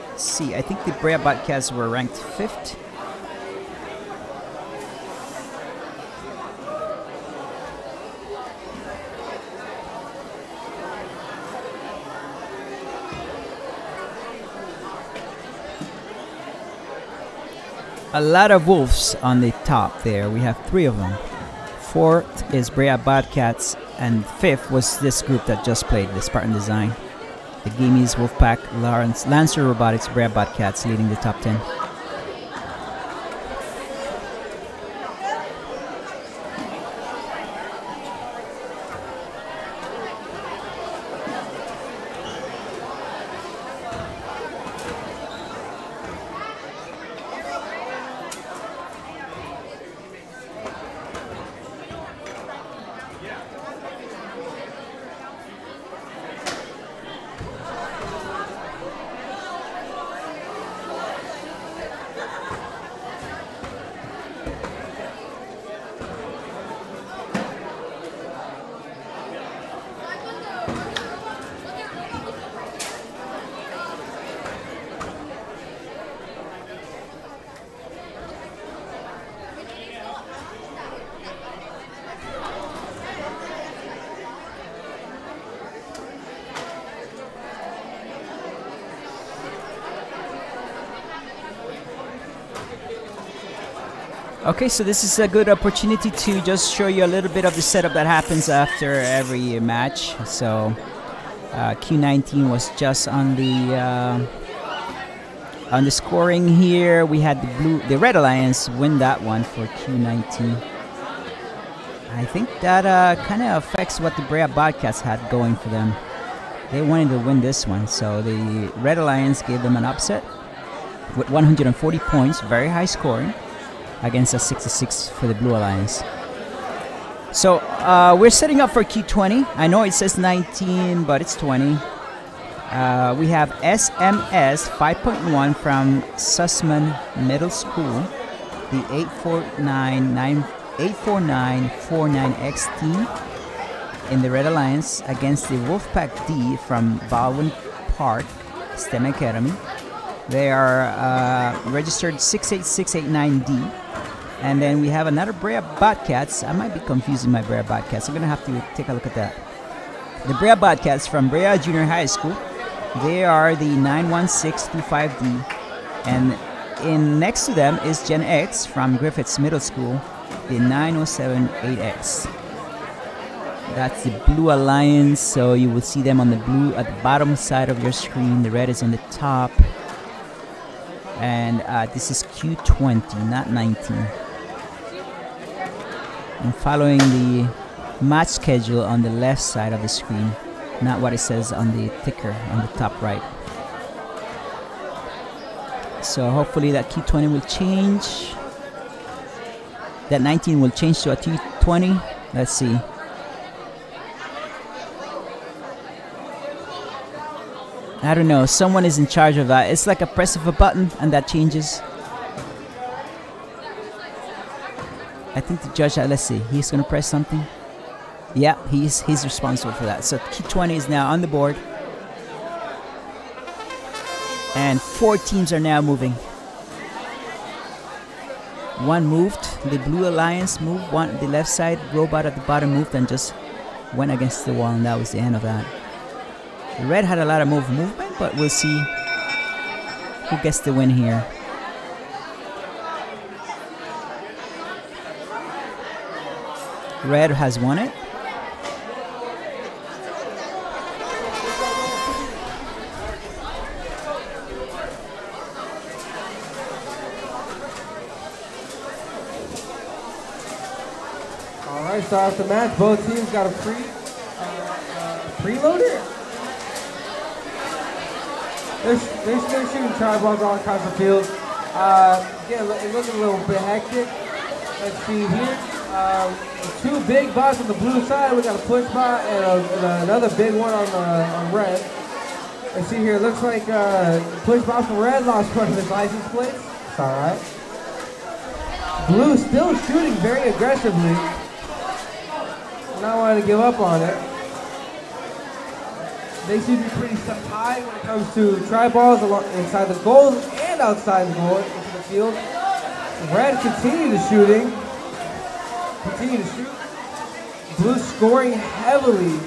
Let's see, I think the Brea Bobcats were ranked 5th. A lot of wolves on the top there. We have 3 of them. 4th is Brea Bobcats, and 5th was this group that just played, the Spartan Design. The Gamies, Wolfpack, Lancer Robotics, Brea Bobcats leading the top 10. Okay, so this is a good opportunity to just show you a little bit of the setup that happens after every match. So Q19 was just on the scoring here. We had the Red Alliance win that one for Q19. I think that kind of affects what the Brea Bobcats had going for them. They wanted to win this one, so the Red Alliance gave them an upset with 140 points, very high scoring, against a 66 for the Blue Alliance. So we're setting up for Q20. I know it says 19, but it's 20. We have SMS 5.1 from Sussman Middle School, the 84949XT in the Red Alliance against the Wolfpack D from Baldwin Park STEM Academy. They are registered 68689D. And then we have another Brea Bobcats. I might be confusing my Brea Bobcats. I'm going to have to take a look at that. The Brea Bobcats from Brea Junior High School. They are the 91625D. And next to them is Gen X from Griffiths Middle School, the 9078X. That's the Blue Alliance, so you will see them on the blue at the bottom side of your screen. The red is on the top. And this is Q20, not 19. I'm following the match schedule on the left side of the screen, not what it says on the ticker on the top right. So hopefully that Q20 will change. That 19 will change to a T20. Let's see. I don't know. Someone is in charge of that. It's like a press of a button and that changes. I think the judge, let's see. He's going to press something. Yeah, he's responsible for that. So Q20 is now on the board. And 4 teams are now moving. One moved. The Blue Alliance moved. One, the left side robot at the bottom moved and just went against the wall, and that was the end of that. The red had a lot of movement, but we'll see who gets the win here. Red has won it. Alright, start off the match. Both teams got a preloader. They're shooting tri-balls all across the field. Again, it's looking a little bit hectic. Let's see here. 2 big bots on the blue side. We got a push bot and another big one on red. Let's see here. Looks like push bot from red lost part of his license plate. It's alright. Blue still shooting very aggressively. Not wanting to give up on it. They seem to be pretty high when it comes to tri-balls inside the goal and outside the goal into the field. Red continue to shooting. Continue to shoot. Blue scoring heavily.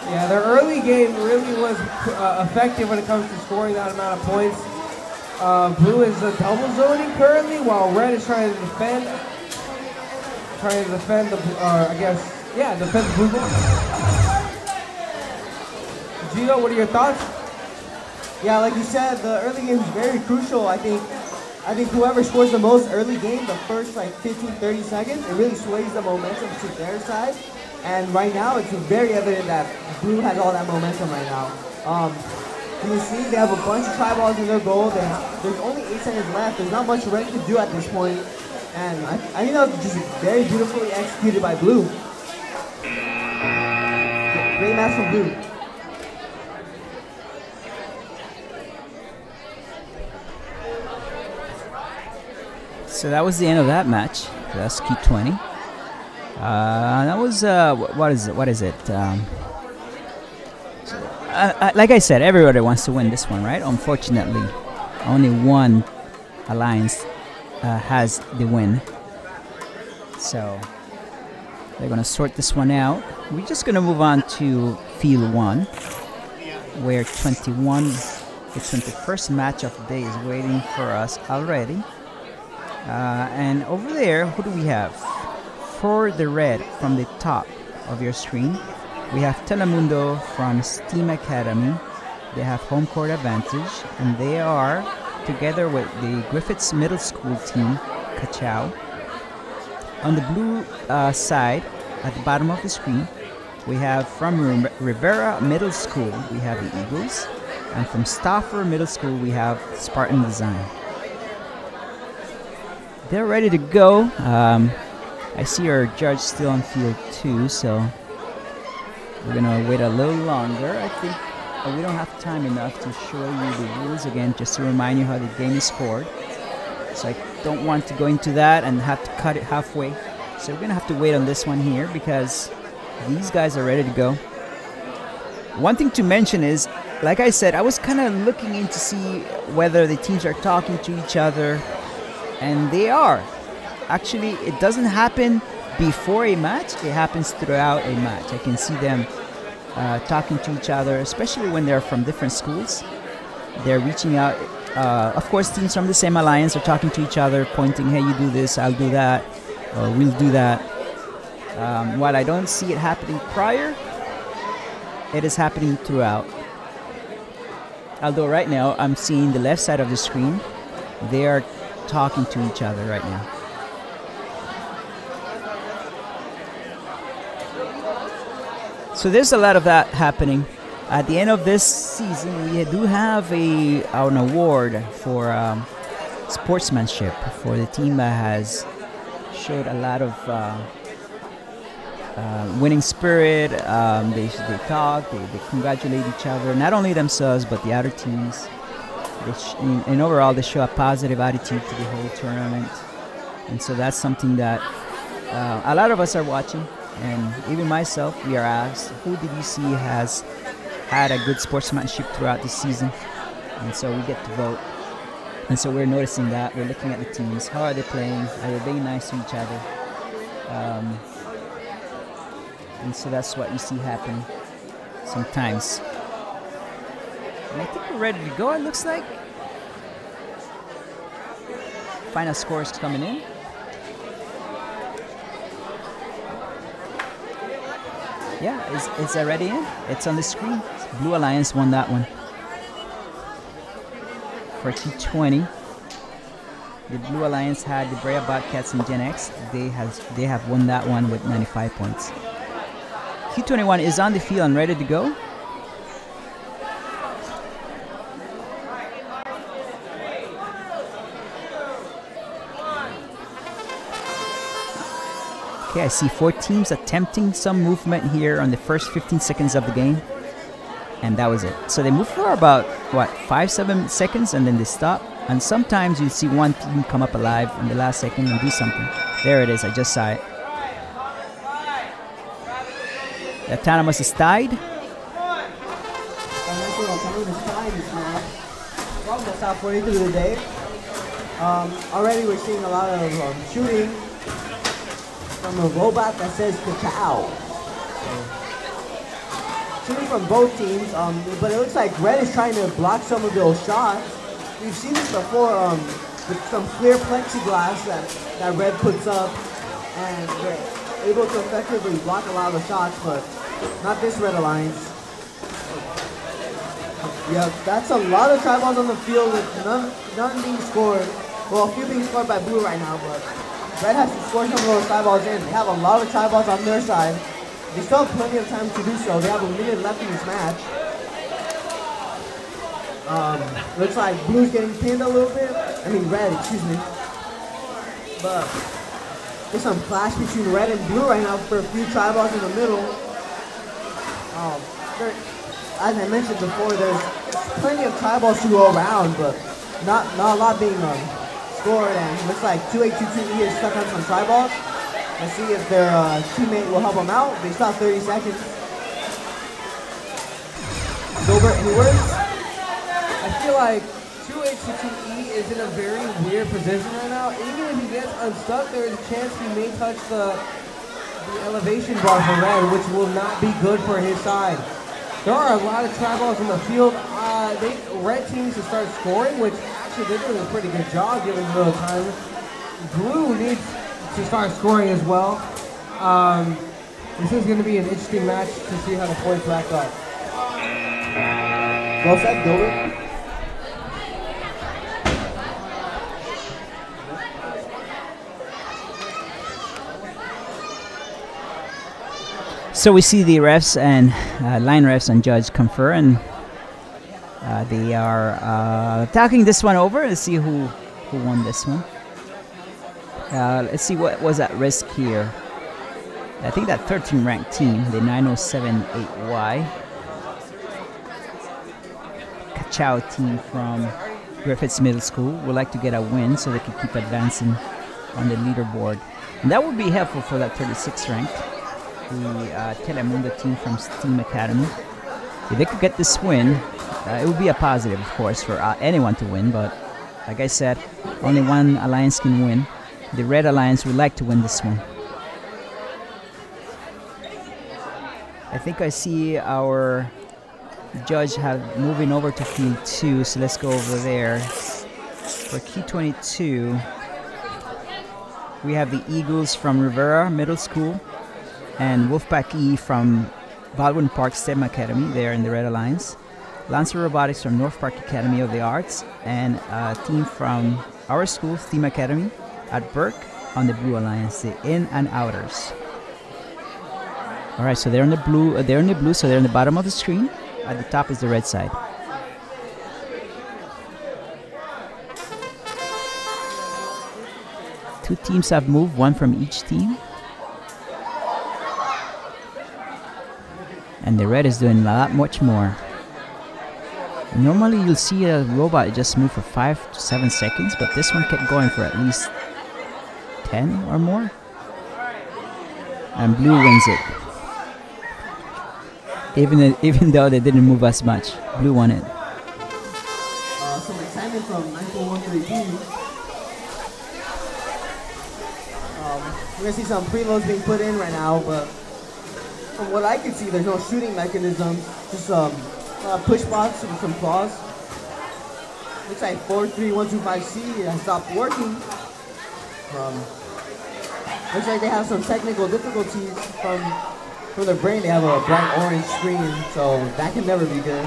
Yeah, their early game really was effective when it comes to scoring that amount of points. Blue is double zoning currently, while red is trying to defend. Defend the blue goal. Gio, what are your thoughts? Yeah, like you said, the early game is very crucial. I think whoever scores the most early game, the first like 15-30 seconds, it really sways the momentum to their side. And right now, it's very evident that Blue has all that momentum right now. You see, they have a bunch of tri-balls in their goal. There's only 8 seconds left. There's not much red to do at this point. And I think that was just very beautifully executed by Blue. Great match from Blue. So that was the end of that match. That's Q20. That was what is it? Like I said, everybody wants to win this one, right? Unfortunately, only one alliance has the win. So they're gonna sort this one out. We're just gonna move on to field 1, where 21 It's the first match of the day is waiting for us already. And over there, who do we have? For the red from the top of your screen, we have Telemundo from Steam Academy. They have home court advantage, and they are together with the Griffiths Middle School team, Cachao. On the blue side, at the bottom of the screen, we have from Rivera Middle School, we have the Eagles. And from Stauffer Middle School, we have Spartan Design. They're ready to go. I see our judge still on field 2, so we're gonna wait a little longer. I think we don't have time enough to show you the rules again, just to remind you how the game is scored. So I don't want to go into that and have to cut it halfway. So we're gonna have to wait on this one here because these guys are ready to go. One thing to mention is, like I said, I was kind of looking in to see whether the teams are talking to each other, and they are. Actually, it doesn't happen before a match, it happens throughout a match. I can see them talking to each other, especially when they're from different schools. They're reaching out. Of course, teams from the same alliance are talking to each other, pointing, hey, you do this, I'll do that, or we'll do that. While I don't see it happening prior, it is happening throughout. Although right now, I'm seeing the left side of the screen. They are talking to each other right now. So there's a lot of that happening. At the end of this season, we do have an award for sportsmanship for the team that has showed a lot of winning spirit. They talk, they congratulate each other, not only themselves but the other teams. And overall, they show a positive attitude to the whole tournament. And so that's something that a lot of us are watching, and even myself, we are asked, who did you see has had a good sportsmanship throughout the season? And so we get to vote. And so we're noticing that. We're looking at the teams. How are they playing? Are they being nice to each other? And so that's what you see happen sometimes. And I think we're ready to go, it looks like. Final score is coming in. Yeah, it's already in. It's on the screen. Blue Alliance won that one. For T20, the Blue Alliance had the Brea Bobcats and Gen X. They have won that one with 95 points. T21 is on the field and ready to go. Okay, I see 4 teams attempting some movement here on the first 15 seconds of the game. And that was it. So they move for about, what, 5-7 seconds and then they stop. And sometimes you see one team come up alive in the last second and do something. There it is, I just saw it. The Autonomous is tied. Almost halfway through the day. Already we're seeing a lot of shooting from a robot that says Cachao. Shooting from both teams, but it looks like Red is trying to block some of those shots. We've seen this before with some clear plexiglass that Red puts up, and they're able to effectively block a lot of the shots, but not this Red Alliance. Yeah, that's a lot of try balls on the field with none being scored. Well, a few being scored by Blue right now, but Red has to score some of those try balls in. They have a lot of try balls on their side. They still have plenty of time to do so. They have a minute left in this match. Looks like Blue's getting pinned a little bit. I mean Red, excuse me. But there's some clash between Red and Blue right now for a few try balls in the middle. As I mentioned before, there's plenty of try balls to go around, but not a lot being scored. And it looks like 2822E is stuck on some try balls. Let's see if their teammate will help them out. They still have 30 seconds. Gilbert, any words? I feel like 2822E is in a very weird position right now. Even if he gets unstuck, there is a chance he may touch the elevation bar for Red, which will not be good for his side. There are a lot of try balls in the field. red teams to start scoring, which actually they're doing a pretty good job given the little time. Blue needs to start scoring as well. This is going to be an interesting match to see how the points rack up. Well said, Gilbert. So we see the refs and line refs and judge confer, and they are talking this one over. Let's see who won this one. Let's see what was at risk here. I think that 13th ranked team, the 9078Y, Kachow team from Griffiths Middle School, would like to get a win so they can keep advancing on the leaderboard. And that would be helpful for that 36th ranked, the Telemundo team from Steam Academy. If they could get this win, it would be a positive, of course, for anyone to win. But like I said, only one alliance can win. The Red Alliance would like to win this one. I think I see our judge moving over to field 2, so let's go over there. For key 22, we have the Eagles from Rivera Middle School and Wolfpack E from Baldwin Park STEM Academy, there in the Red Alliance. Lancer Robotics from North Park Academy of the Arts, and a team from our school, STEAM Academy, at Burke on the Blue Alliance, the in and outers. All right, so they're in the blue. So they're in the bottom of the screen. At the top is the red side. Two teams have moved, one from each team. And the red is doing a lot much more. Normally you'll see a robot just move for 5 to 7 seconds, but this one kept going for at least 10 or more. And blue wins it. Even though they didn't move as much, blue won it. Some excitement from 9413B. We're gonna see some preloads being put in right now, but from what I can see, there's no shooting mechanism, just push bots and some claws. Looks like 43125C has stopped working. Looks like they have some technical difficulties from their brain. They have a bright orange screen, so that can never be good.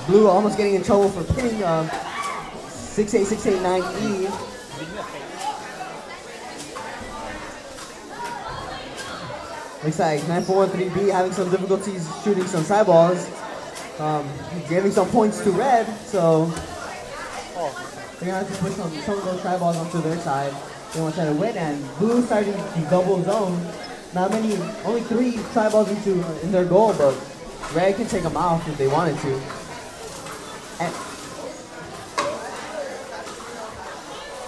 Blue almost getting in trouble for pinning 68689E. Looks like 9413B having some difficulties shooting some tri-balls. Giving some points to red, so they're gonna have to push some of those tri-balls onto their side. They want to try to win, and blue starting to double zone. Only 3 tri-balls in their goal, but red can take them out if they wanted to. And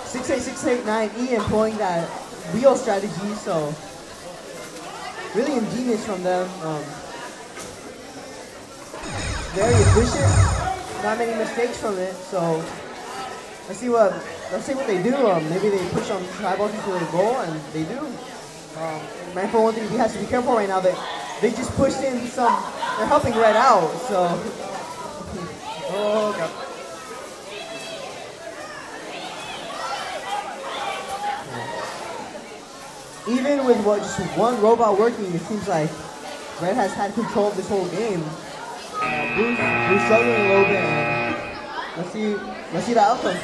68689E employing that wheel strategy, so really ingenious from them. Very efficient. Not many mistakes from it. So let's see what they do. Maybe they push on tri-balls into their goal, and they do. Man, for one thing, he has to be careful right now. They just pushed in some. They're helping red out. So oh god. Even with just one robot working, it seems like red has had control of this whole game. Blue's struggling a little bit, and let's see the outcome.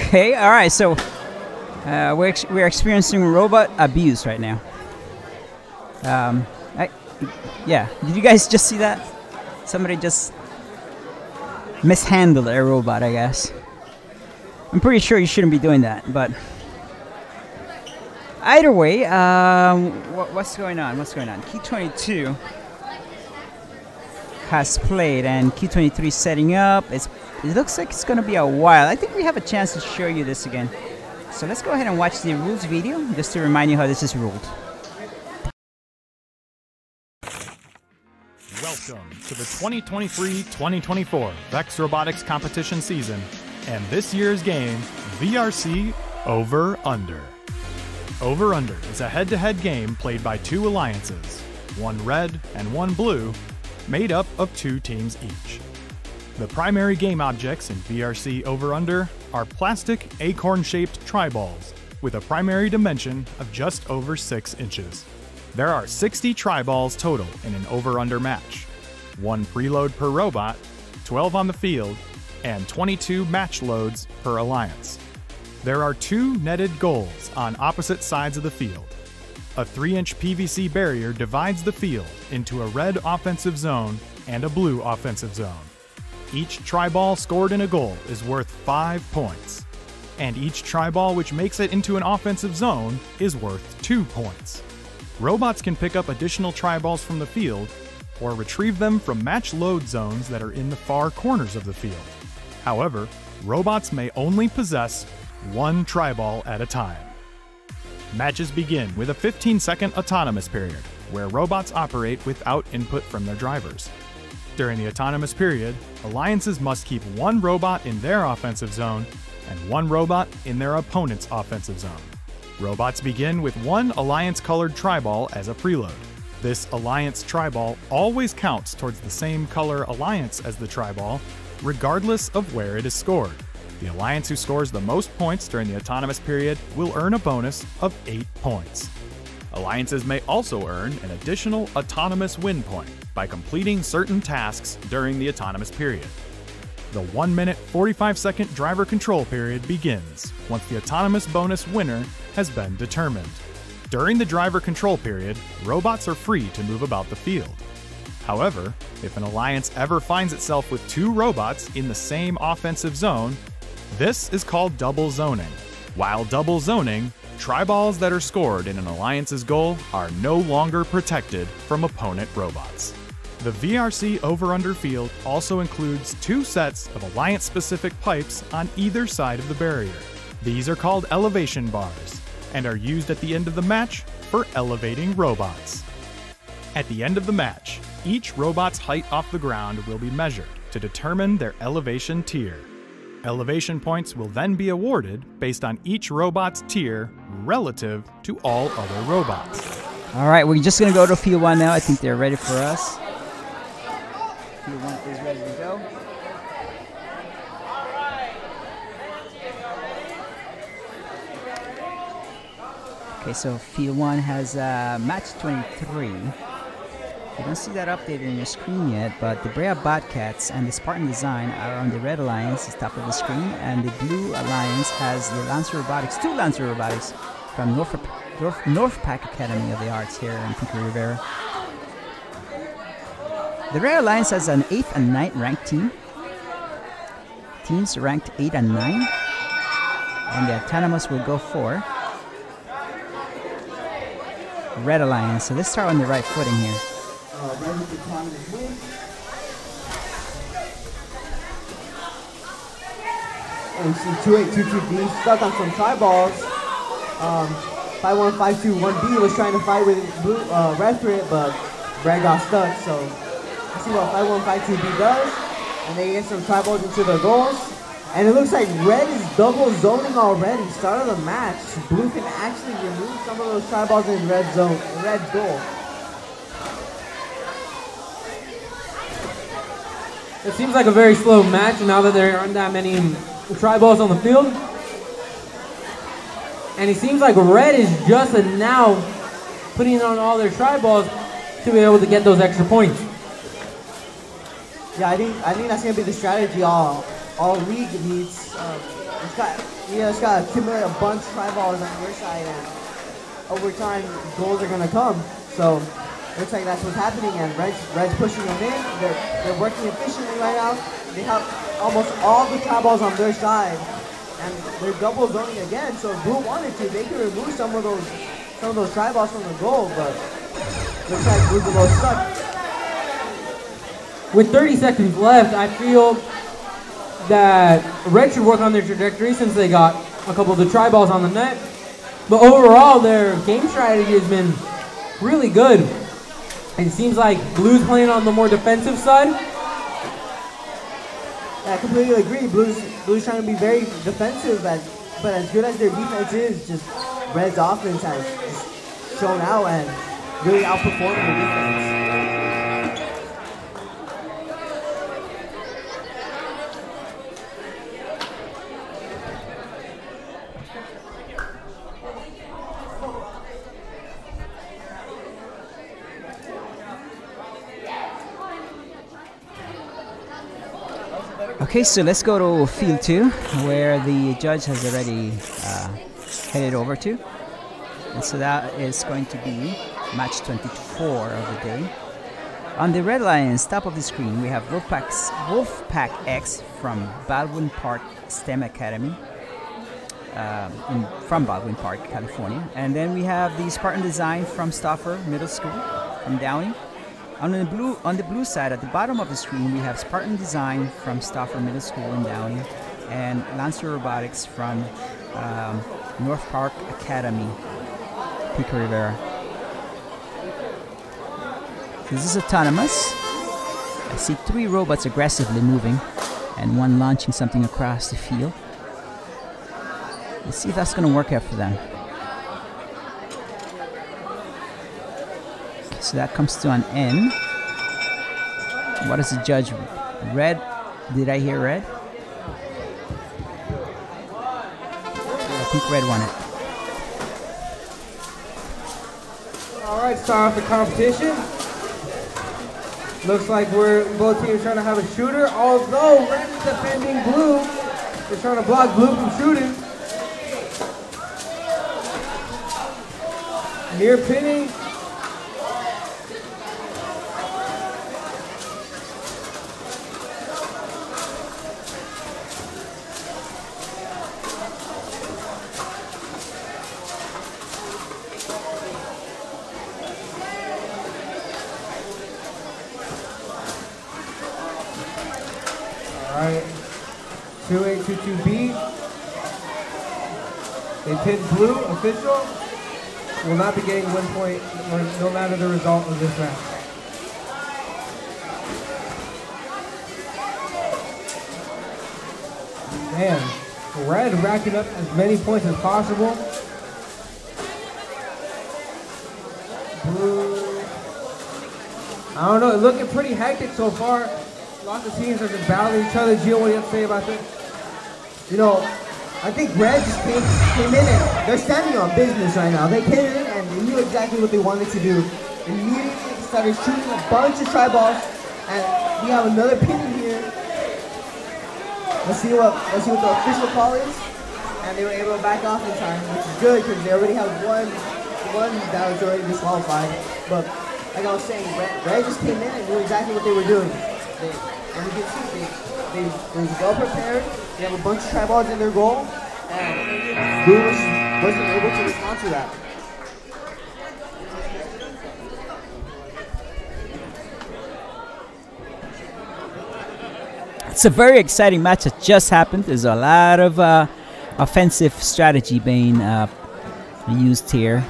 Okay, all right, so we're experiencing robot abuse right now. Yeah, did you guys just see that? Somebody just mishandled a robot, I guess. I'm pretty sure you shouldn't be doing that, but either way, what's going on? What's going on? Key 22 has played, and Key 23 is setting up. It looks like it's going to be a while. I think we have a chance to show you this again. So let's go ahead and watch the rules video just to remind you how this is ruled. Welcome to the 2023-2024 Vex Robotics competition season, and this year's game, VRC Over Under. Over Under is a head-to-head game played by two alliances, one red and one blue, made up of two teams each. The primary game objects in VRC Over Under are plastic acorn-shaped tri-balls with a primary dimension of just over 6 inches. There are 60 tri-balls total in an over-under match, 1 preload per robot, 12 on the field, and 22 match loads per alliance. There are 2 netted goals on opposite sides of the field. A 3-inch PVC barrier divides the field into a red offensive zone and a blue offensive zone. Each tri-ball scored in a goal is worth 5 points, and each tri-ball which makes it into an offensive zone is worth 2 points. Robots can pick up additional tri-balls from the field or retrieve them from match load zones that are in the far corners of the field. However, robots may only possess 1 tri-ball at a time. Matches begin with a 15-second autonomous period, where robots operate without input from their drivers. During the autonomous period, alliances must keep 1 robot in their offensive zone and 1 robot in their opponent's offensive zone. Robots begin with 1 alliance-colored tri-ball as a preload. This alliance tri-ball always counts towards the same color alliance as the tri-ball, regardless of where it is scored. The alliance who scores the most points during the autonomous period will earn a bonus of 8 points. Alliances may also earn an additional autonomous win point by completing certain tasks during the autonomous period. The 1-minute 45-second driver control period begins once the autonomous bonus winner has been determined. During the driver control period, robots are free to move about the field. However, if an alliance ever finds itself with 2 robots in the same offensive zone, this is called double zoning. While double zoning, tri-balls that are scored in an alliance's goal are no longer protected from opponent robots. The VRC over-under field also includes 2 sets of Alliance-specific pipes on either side of the barrier. These are called elevation bars and are used at the end of the match for elevating robots. At the end of the match, each robot's height off the ground will be measured to determine their elevation tier. Elevation points will then be awarded based on each robot's tier relative to all other robots. All right, we're just going to go to field 1 now. I think they're ready for us. Field 1 is ready to go. Okay, so field 1 has match 23. You don't see that updated on your screen yet, but the Brea Bobcats and the Spartan Design are on the red alliance, the top of the screen, and the blue alliance has the Lancer Robotics, 2 Lancer Robotics from North Pack Academy of the Arts here in Pico Rivera. The Red Alliance has an 8th and 9th ranked team. Teams ranked 8 and 9. And the Autonomous will go for Red Alliance. So let's start on the right footing here. Ready for Autonomous win. And you see 2822B stuck on some tie balls. 51521B was trying to fight with blue, red for it, but Brad got stuck. So let's see what 5152B does. And they get some tie balls into their goals. And it looks like red is double zoning already. Start of the match. Blue can actually remove some of those tie balls in red zone, red goal. It seems like a very slow match now that there aren't that many tri-balls on the field. And it seems like red is just now putting on all their tri-balls to be able to get those extra points. Yeah, I think that's gonna be the strategy all league needs. It's got to accumulate a bunch of tri-balls on your side, and over time goals are gonna come. So looks like that's what's happening, and Red's pushing them in. They're working efficiently right now. They have almost all the tie balls on their side, and they're double zoning again. So if Blue wanted to, they could remove some of those tie balls from the goal, but looks like Blue's a little stuck. With 30 seconds left, I feel that Red should work on their trajectory since they got a couple of the tri balls on the net. But overall, their game strategy has been really good. It seems like Blue's playing on the more defensive side. Yeah, I completely agree. Blue's trying to be very defensive, but as good as their defense is, just Red's offense has just shown out and really outperformed their defense. Okay, so let's go to field 2, where the judge has already headed over to. And so that is going to be match 24 of the day. On the red alliance, top of the screen, we have Wolfpack X from Baldwin Park STEM Academy, from Baldwin Park, California. And then we have the Spartan Design from Stauffer Middle School, from Downey. On the blue side, at the bottom of the screen, we have Spartan Design from Stauffer Middle School in Downey, and Lancer Robotics from North Park Academy, Pico Rivera. This is autonomous. I see 3 robots aggressively moving, and 1 launching something across the field. Let's see if that's going to work out for them. So that comes to an end. What is the judge? Red? Did I hear red? I think red won it. All right, start off the competition. Looks like both teams trying to have a shooter, although red is defending blue. They're trying to block blue from shooting. Near pinning. 2-2B. They pinned blue, official. Will not be getting a win point no matter the result of this match. Man, red racking up as many points as possible. Blue, I don't know, looking pretty hectic so far. Lots of teams are just battling each other. Gio, what do you have to say about this? You know, I think Red just came in and they're standing on business right now. They came in and they knew exactly what they wanted to do. Immediately started shooting a bunch of tri-balls, and we have another pin in here. Let's see what the official call is. And they were able to back off in time, which is good because they already have one that was already disqualified. But like I was saying, Red just came in and knew exactly what they were doing. And you can see they're well prepared. They have a bunch of tri-balls in their goal, and Blue wasn't able to respond to that. It's a very exciting match that just happened. There's a lot of offensive strategy being used here.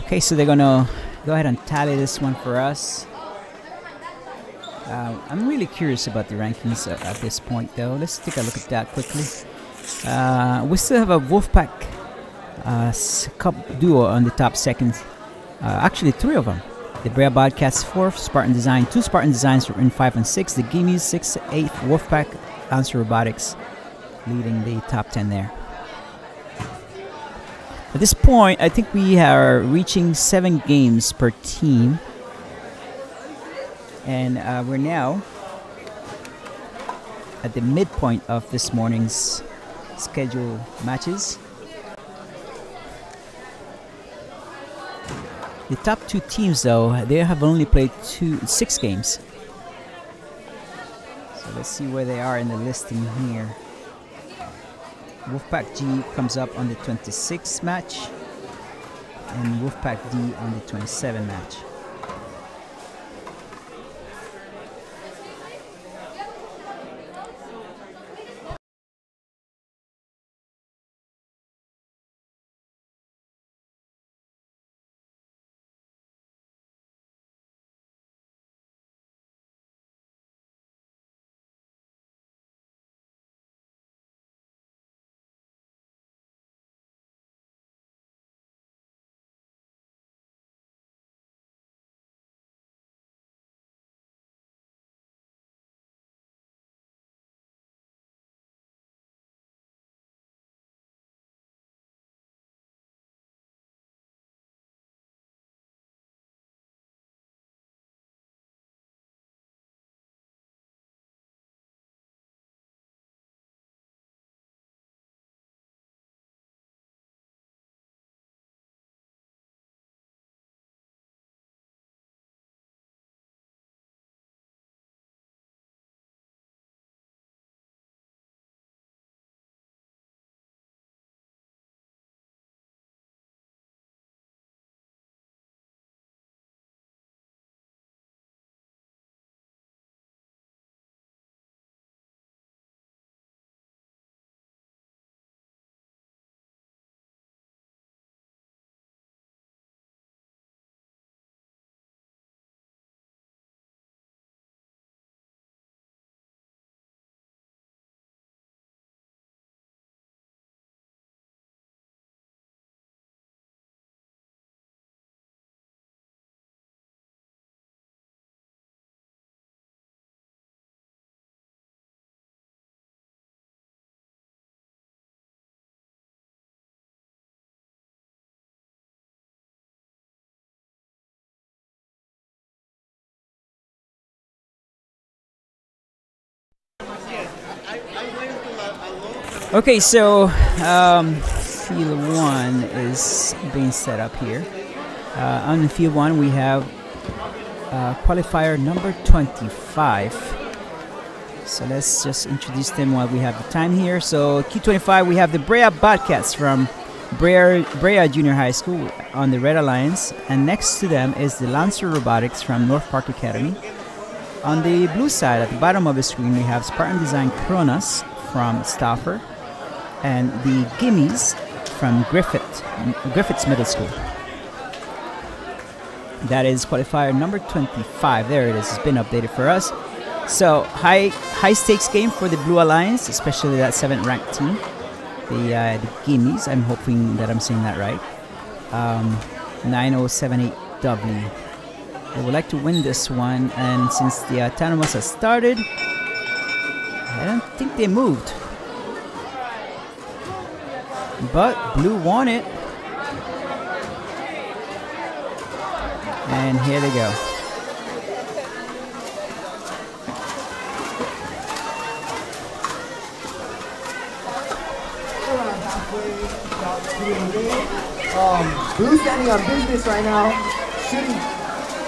Okay, so they're gonna go ahead and tally this one for us. I'm really curious about the rankings at this point, though. Let's take a look at that quickly. We still have a Wolfpack Cup duo on the top second. Actually, 3 of them. The Brea Bobcats 4th, Spartan Design. 2 Spartan Designs are in 5 and 6. The Gimmies 6th, 8th. Wolfpack, Lancer Robotics leading the top 10 there. At this point, I think we are reaching 7 games per team. And we're now at the midpoint of this morning's scheduled matches. The top 2 teams, though, they have only played 6 games. So let's see where they are in the listing here. Wolfpack G comes up on the 26th match, and Wolfpack D on the 27th match. Okay, so field 1 is being set up here. On field 1 we have qualifier number 25. So let's just introduce them while we have the time here. So Q25, we have the Brea Bobcats from Brea Junior High School on the Red Alliance, and next to them is the Lancer Robotics from North Park Academy. On the blue side, at the bottom of the screen, we have Spartan Design Kronos from Stauffer and the Gimmies from Griffith's Middle School. That is qualifier number 25. There it is. It's been updated for us. So high stakes game for the Blue Alliance, especially that 7th ranked team, the Gimmies. I'm hoping that I'm saying that right. 9078W. They would like to win this one, and since the autonomous has started, I don't think they moved. But Blue won it. And here they go. Blue standing on business right now, shooting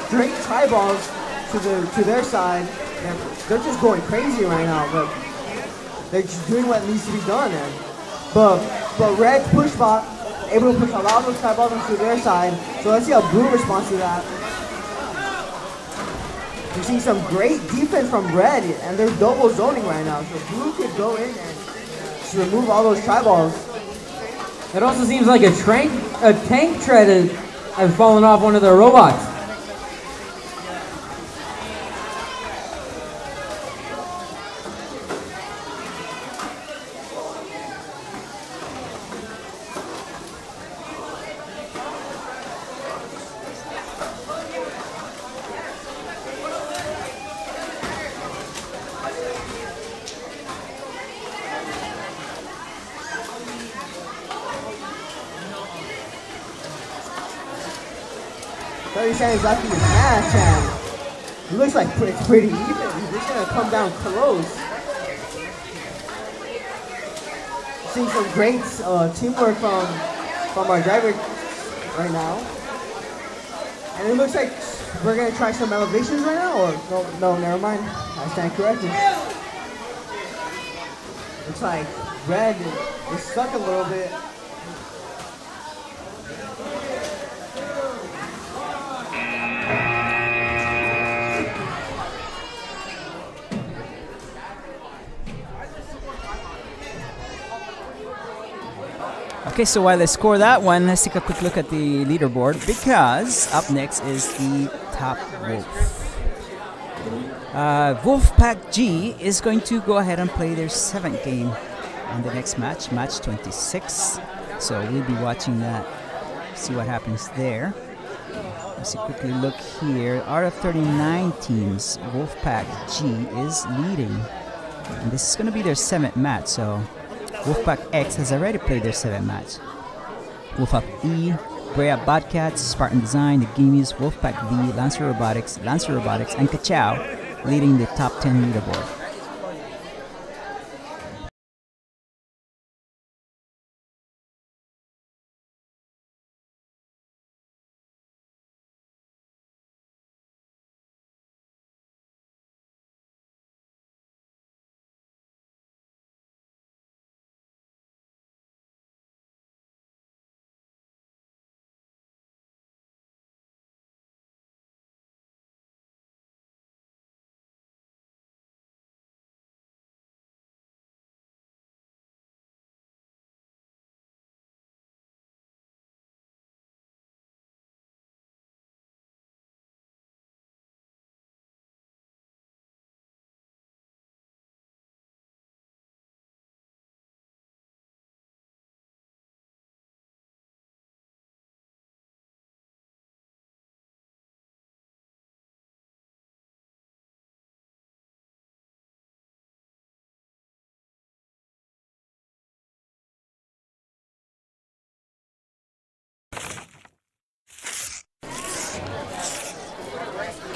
great try balls to their side. And they're just going crazy right now, but they're just doing what needs to be done. And but Red's push bot able to push a lot of those try balls onto their side. So let's see how Blue responds to that. We're seeing some great defense from Red, and they're double zoning right now. So Blue could go in and just remove all those try balls. It also seems like a tank tread has fallen off one of their robots. Seconds left in this match, and it looks like it's pretty even. He's just gonna come down close. Seeing some great teamwork from our driver right now, and it looks like we're gonna try some elevations right now, or no, never mind. I stand corrected. Looks like Red is stuck a little bit. Okay, so while they score that one, let's take a quick look at the leaderboard, because up next is the Top Wolf. Wolfpack G is going to go ahead and play their 7th game on the next match, match 26. So we'll be watching that, see what happens there. Let's quickly look here. Out of 39 teams, Wolfpack G is leading. And this is going to be their 7th match, so Wolfpack X has already played their 7th match. Wolfpack E, Brea Bobcats, Spartan Design, the Gimmies, Wolfpack V, Lancer Robotics, and Kachow leading the top 10 leaderboard.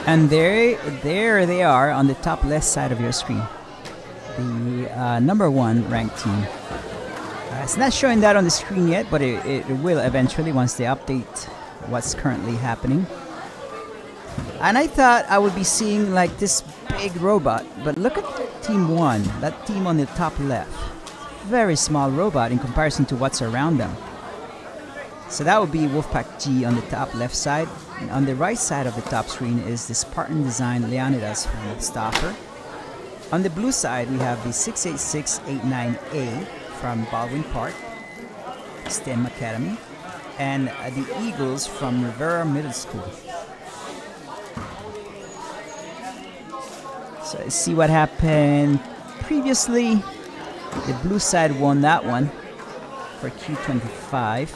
And there they are on the top left side of your screen. The number 1 ranked team. It's not showing that on the screen yet, but it will eventually once they update what's currently happening. And I thought I would be seeing like this big robot, but look at team 1, that team on the top left. Very small robot in comparison to what's around them. So that would be Wolfpack G on the top left side. And on the right side of the top screen is the Spartan design Leonidas from Stauffer. On the blue side, we have the 68689A from Baldwin Park STEM Academy, and the Eagles from Rivera Middle School. So let's see what happened previously. The blue side won that one for Q25.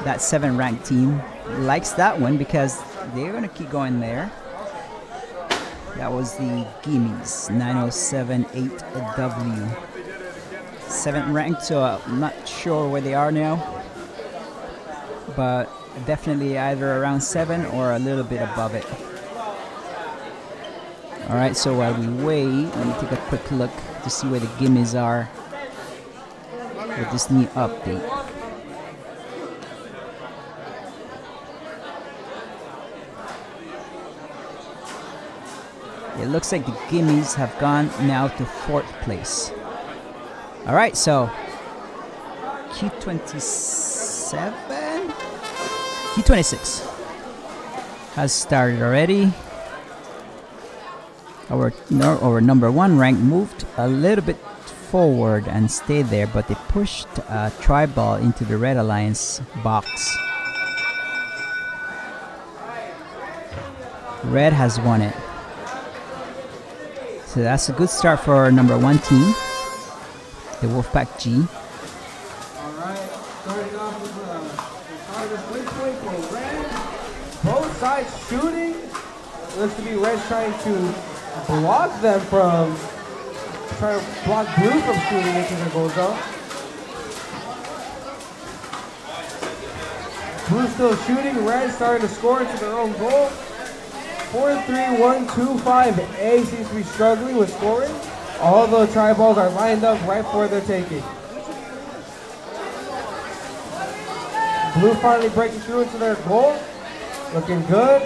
That 7 ranked team likes that one because they're going to keep going there. That was the Gimmies 9078W. 7th ranked, so I'm not sure where they are now. But definitely either around 7 or a little bit above it. Alright, so while we wait, let me take a quick look to see where the Gimmies are with this new update. It looks like the Gimmies have gone now to 4th place. Alright, so Q26 has started already. Our number 1 rank moved a little bit forward and stayed there, but they pushed Tri-Ball into the Red Alliance box. Red has won it. So that's a good start for our number 1 team, the Wolfpack G. Alright, starting off with the waypoint for Red. Both sides shooting. Looks to be Red trying to block them from, trying to block Blue from shooting into their goal zone. Blue still shooting, Red starting to score into their own goal. 4-3-1-2-5-A seems to be struggling with scoring, although Tri-Balls are lined up right for their taking. Blue finally breaking through into their goal, looking good.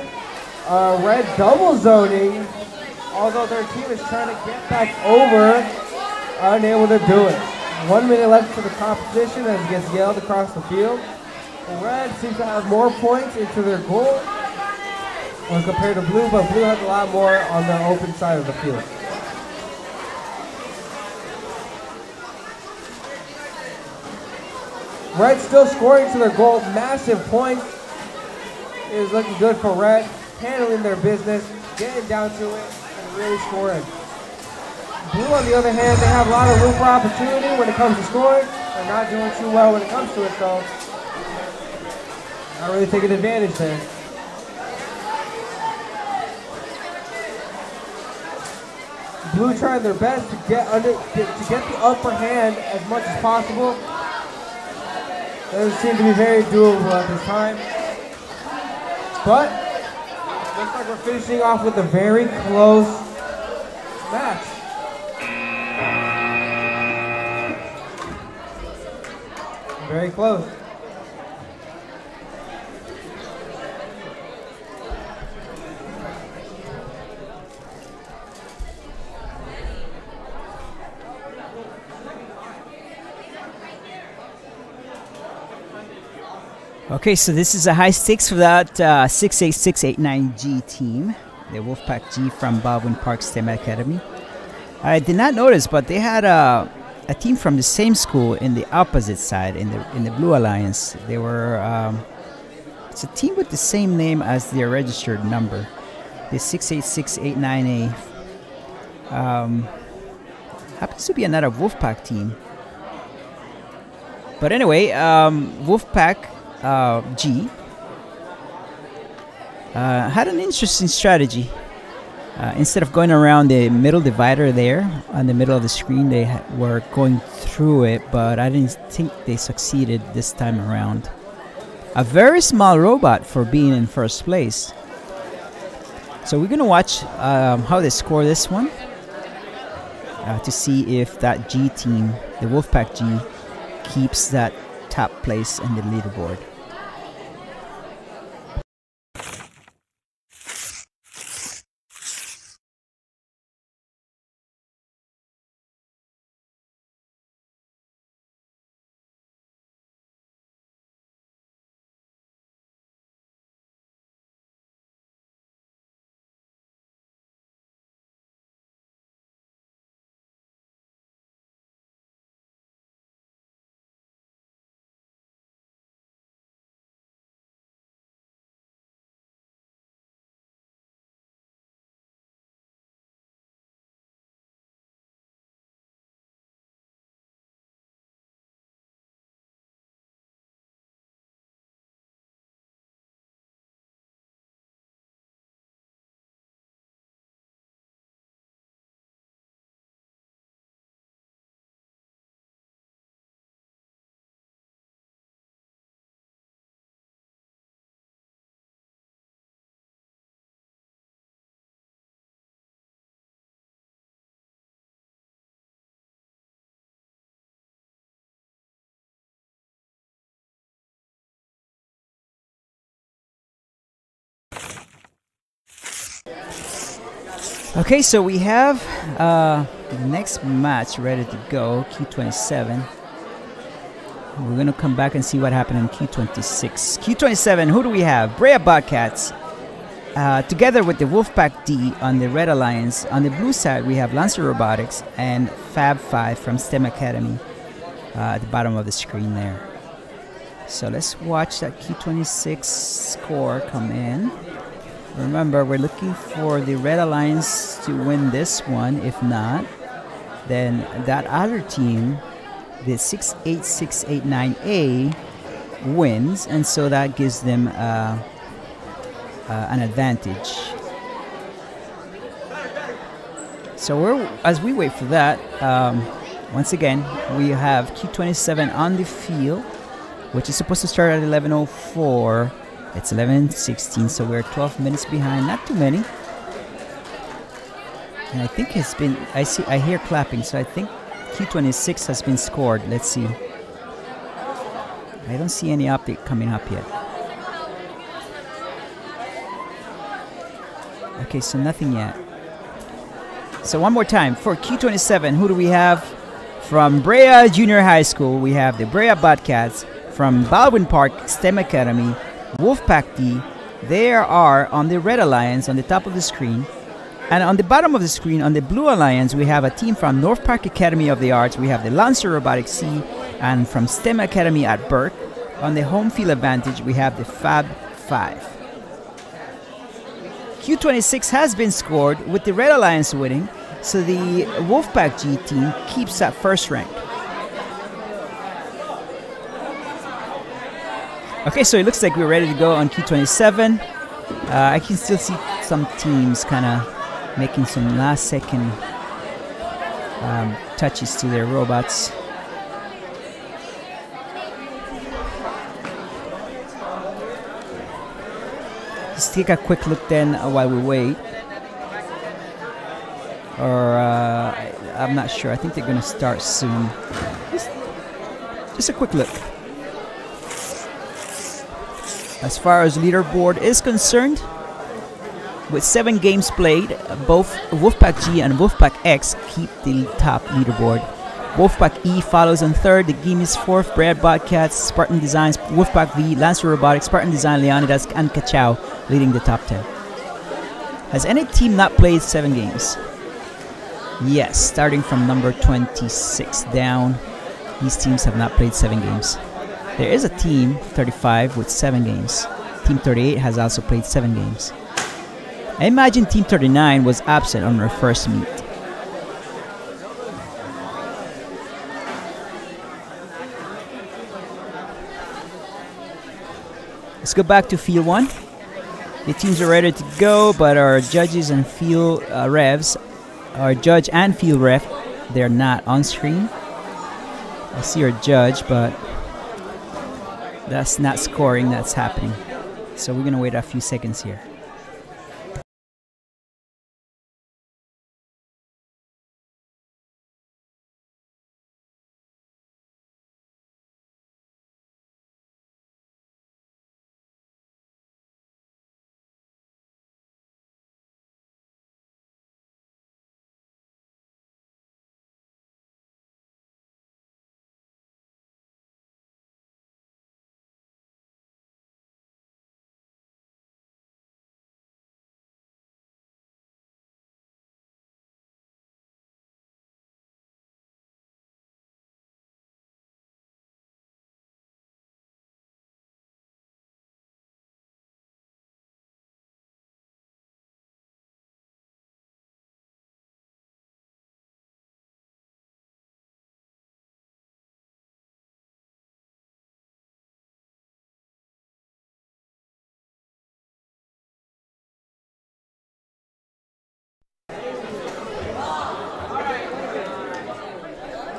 Red double zoning, although their team is trying to get back over, unable to do it. 1 minute left for the competition as it gets yelled across the field. Red seems to have more points into their goal when compared to Blue, but Blue has a lot more on their open side of the field. Red still scoring to their goal, massive points. It is looking good for Red, handling their business, getting down to it, and really scoring. Blue, on the other hand, they have a lot of room for opportunity when it comes to scoring. They're not doing too well when it comes to it, though. Not really taking advantage there. Blue trying their best to get the upper hand as much as possible. Doesn't seem to be very doable at this time. But looks like we're finishing off with a very close match. Very close. Okay, so this is a high stakes for that 68689G team, the Wolfpack G from Baldwin Park STEM Academy. I did not notice, but they had a team from the same school in the opposite side, in the Blue Alliance. They were it's a team with the same name as their registered number, the 68689A. Happens to be another Wolfpack team. But anyway, Wolfpack G had an interesting strategy. Instead of going around the middle divider there on the middle of the screen, they were going through it, but I didn't think they succeeded this time around. A very small robot for being in first place. So we're gonna watch how they score this one to see if that G team, the Wolfpack G, keeps that top place in the leaderboard. Okay, so we have the next match ready to go, Q27. We're going to come back and see what happened in Q26. Q27, who do we have? Brea Bobcats, together with the Wolfpack D on the Red Alliance. On the blue side, we have Lancer Robotics and Fab 5 from STEM Academy at the bottom of the screen there. So let's watch that Q26 score come in. Remember, we're looking for the Red Alliance to win this one. If not, then that other team, the 68689A, wins, and so that gives them an advantage. So as we wait for that, once again, we have Q27 on the field, which is supposed to start at 11:04. It's 11:16, so we're 12 minutes behind. Not too many. And I think it's been. I hear clapping, so I think Q26 has been scored. Let's see. I don't see any update coming up yet. Okay, so nothing yet. So one more time for Q27. Who do we have? From Brea Junior High School, we have the Brea Bobcats. From Baldwin Park STEM Academy, Wolfpack D. They are on the Red Alliance on the top of the screen. And on the bottom of the screen, on the Blue Alliance, we have a team from North Park Academy of the Arts. We have the Lancer Robotics C, and from STEM Academy at Burke. On the home field advantage, we have the Fab 5. Q26 has been scored with the Red Alliance winning, so the Wolfpack G team keeps that first rank. Okay, so it looks like we're ready to go on Q27. I can still see some teams kind of making some last-second touches to their robots. Let's take a quick look then while we wait. Or I'm not sure. I think they're going to start soon. Just a quick look. As far as leaderboard is concerned, with 7 games played, both Wolfpack G and Wolfpack X keep the top leaderboard. Wolfpack E follows on third, the Gimmy's fourth, Brea Bobcats, Spartan Designs, Wolfpack V, Lancer Robotics, Spartan Design, Leonidas, and Kachow leading the top 10. Has any team not played 7 games? Yes, starting from number 26 down, these teams have not played 7 games. There is a team, 35, with 7 games. Team 38 has also played 7 games. I imagine Team 39 was absent on their first meet. Let's go back to Field 1. The teams are ready to go, but our judges and field revs, our judge and field ref, they're not on screen. I see our judge, but that's not scoring, that's happening. So we're going to wait a few seconds here.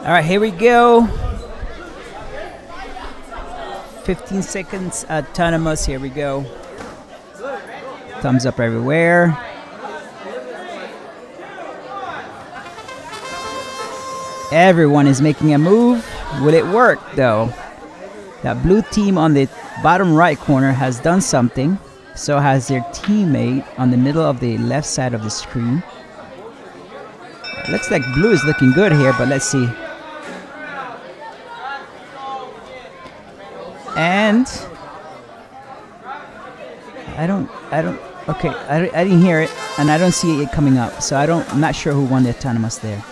All right, here we go. 15 seconds autonomous. Here we go. Thumbs up everywhere. Everyone is making a move. Will it work though? That blue team on the bottom right corner has done something. So has their teammate on the middle of the left side of the screen. Looks like blue is looking good here, but let's see. And okay, I didn't hear it, and I don't see it coming up, so I'm not sure who won the autonomous there.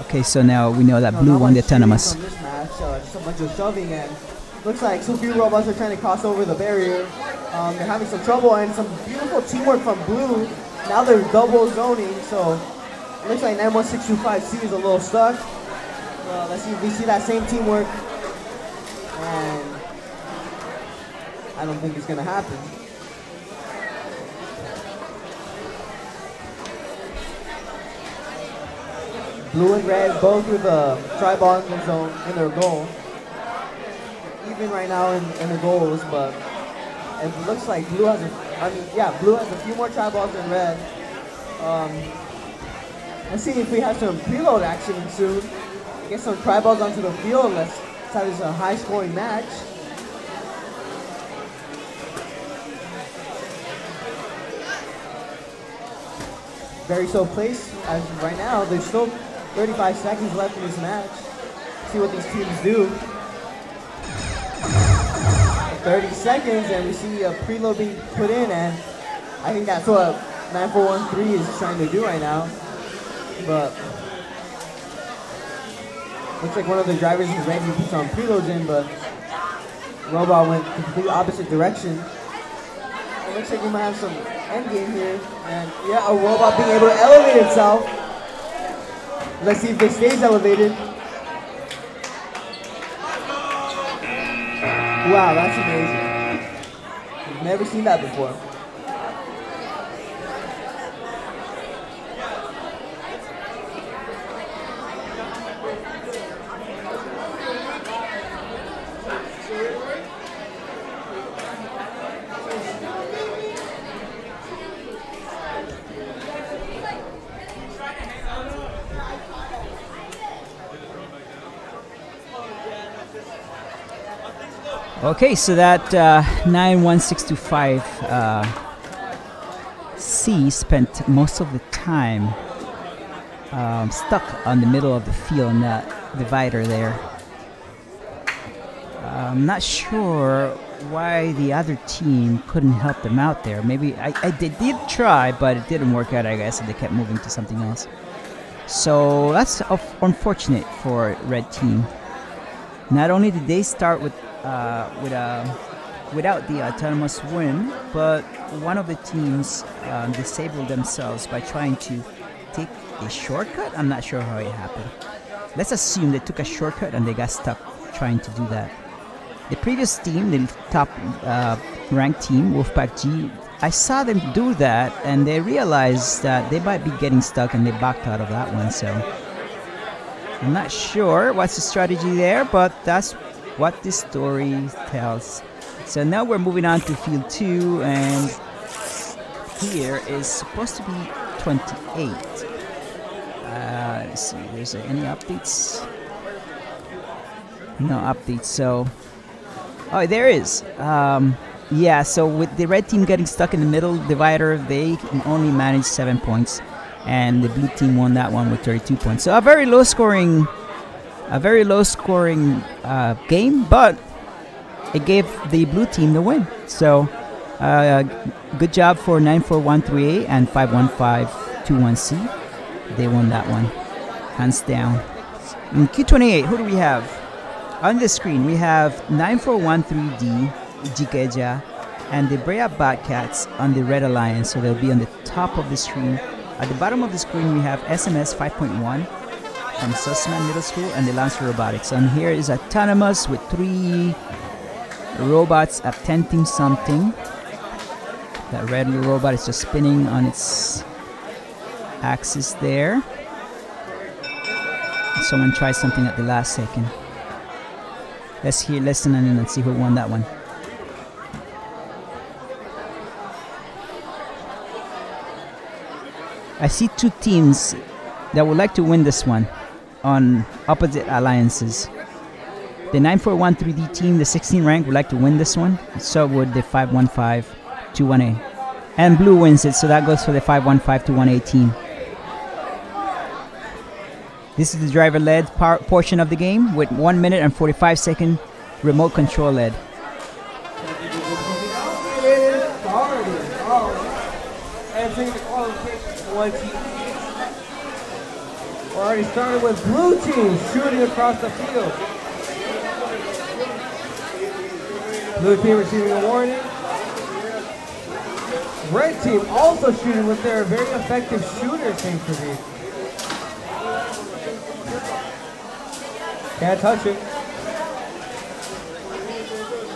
Okay, so now we know that blue won the autonomous. From this match, just a bunch of shoving, and looks like some few robots are trying to cross over the barrier. They're having some trouble, and some beautiful teamwork from blue. Now they're double zoning, so it looks like 91625C is a little stuck. Let's see if we see that same teamwork, and I don't think it's gonna happen. Blue and red both with a tri-ball in their zone, in their goal. Even right now in the goals, but it looks like blue has blue has a few more tri-balls than red. Let's see if we have some preload action soon. Get some tri-balls onto the field. Let's have this a high-scoring match. Very slow place as of right now. There's still 35 seconds left in this match. See what these teams do. 30 seconds, and we see a preload being put in, and I think that's what 9413 is trying to do right now. But looks like one of the drivers is ready to put some preloads in, but Robot went the complete opposite direction. It looks like we might have some end game here, and yeah, a Robot being able to elevate itself. Let's see if it stays elevated. Wow, that's amazing. We've never seen that before. Okay, so that 91625 C spent most of the time stuck on the middle of the field in that divider there. I'm not sure why the other team couldn't help them out there. Maybe they did try, but it didn't work out, I guess, and they kept moving to something else. So that's unfortunate for red team. Not only did they start without the autonomous win, but one of the teams disabled themselves by trying to take a shortcut. I'm not sure how it happened. Let's assume they took a shortcut and they got stuck trying to do that. The previous team, the top ranked team, Wolfpack G, I saw them do that and they realized that they might be getting stuck and they backed out of that one. So I'm not sure what's the strategy there, but that's what this story tells. So now we're moving on to field 2, and here is supposed to be 28. Let's see, there's any updates? No updates, so... Oh, there is. Yeah, so with the red team getting stuck in the middle divider, they can only manage 7 points, and the blue team won that one with 32 points. So a very low scoring game, but it gave the blue team the win. So good job for 94138 and 515221C. They won that one, hands down. In Q28, who do we have? On the screen, we have 9413D, Jikeja, and the Brea Batcats on the Red Alliance, so they'll be on the top of the screen. At the bottom of the screen, we have SMS 5.1 from Sussman Middle School and the Lancer Robotics. And here is autonomous with 3 robots attempting something. That red robot is just spinning on its axis there. Someone tried something at the last second. Let's listen in and see who won that one. I see 2 teams that would like to win this one on opposite alliances. The 9413D team, the 16 rank, would like to win this one. So would the 515218. And blue wins it, so that goes for the 515218 team. This is the driver-led portion of the game with 1 minute and 45 second remote control led. Entering the qualification 1 team. We're already started with blue team shooting across the field. Blue team receiving a warning. Red team also shooting with their very effective shooter, seems to be. Can't touch it.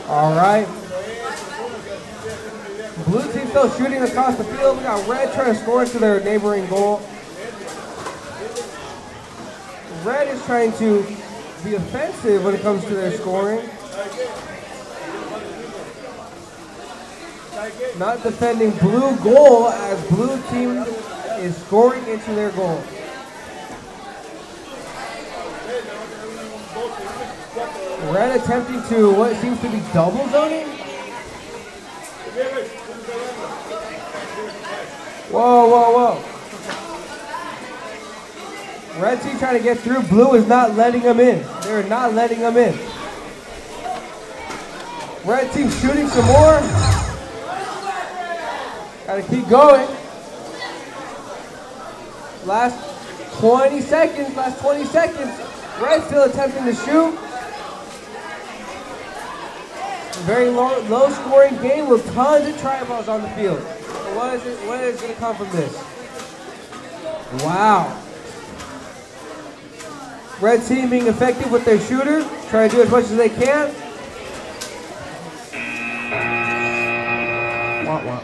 All right. Blue team still shooting across the field. We got red trying to score into their neighboring goal. Red is trying to be offensive when it comes to their scoring. Not defending blue goal as blue team is scoring into their goal. Red attempting to what seems to be double zoning. Whoa, whoa, whoa. Red team trying to get through. Blue is not letting them in. They're not letting them in. Red team shooting some more. Gotta keep going. Last 20 seconds. Red still attempting to shoot. A very low scoring game with tons of tri-balls on the field. So what is going to come from this? Wow. Red team being effective with their shooter, trying to do as much as they can. Wah, wah.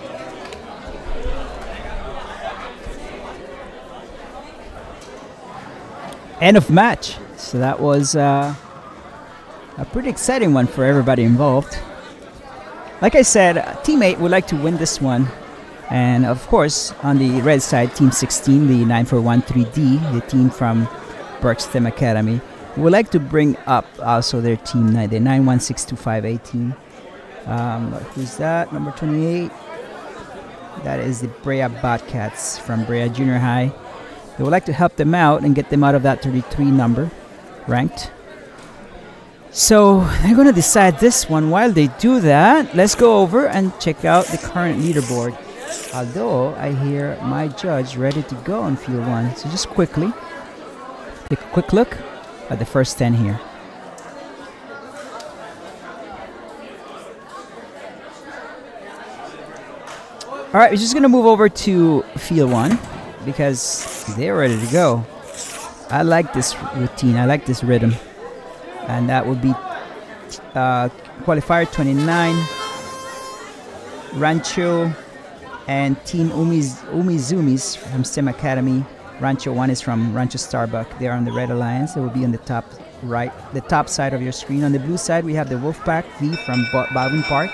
End of match. So that was a pretty exciting one for everybody involved. Like I said, Team 8 would like to win this one. And of course, on the red side, Team 16, the 9413D, the team from Berks STEM Academy, would like to bring up also their team, the 916258 team. Who's that? Number 28. That is the Brea Bobcats from Brea Junior High. They would like to help them out and get them out of that 33 number ranked. So they're going to decide this one. While they do that, let's go over and check out the current leaderboard. Although I hear my judge ready to go on field 1. So just quickly, take a quick look at the first 10 here. All right, we're just going to move over to field 1 because they're ready to go. I like this routine. I like this rhythm. And that would be Qualifier 29, Rancho, and Team Umizumis from STEM Academy. Rancho 1 is from Rancho Starbuck. They are on the Red Alliance. They will be on the top right, the top side of your screen. On the blue side, we have the Wolfpack V from Baldwin Park,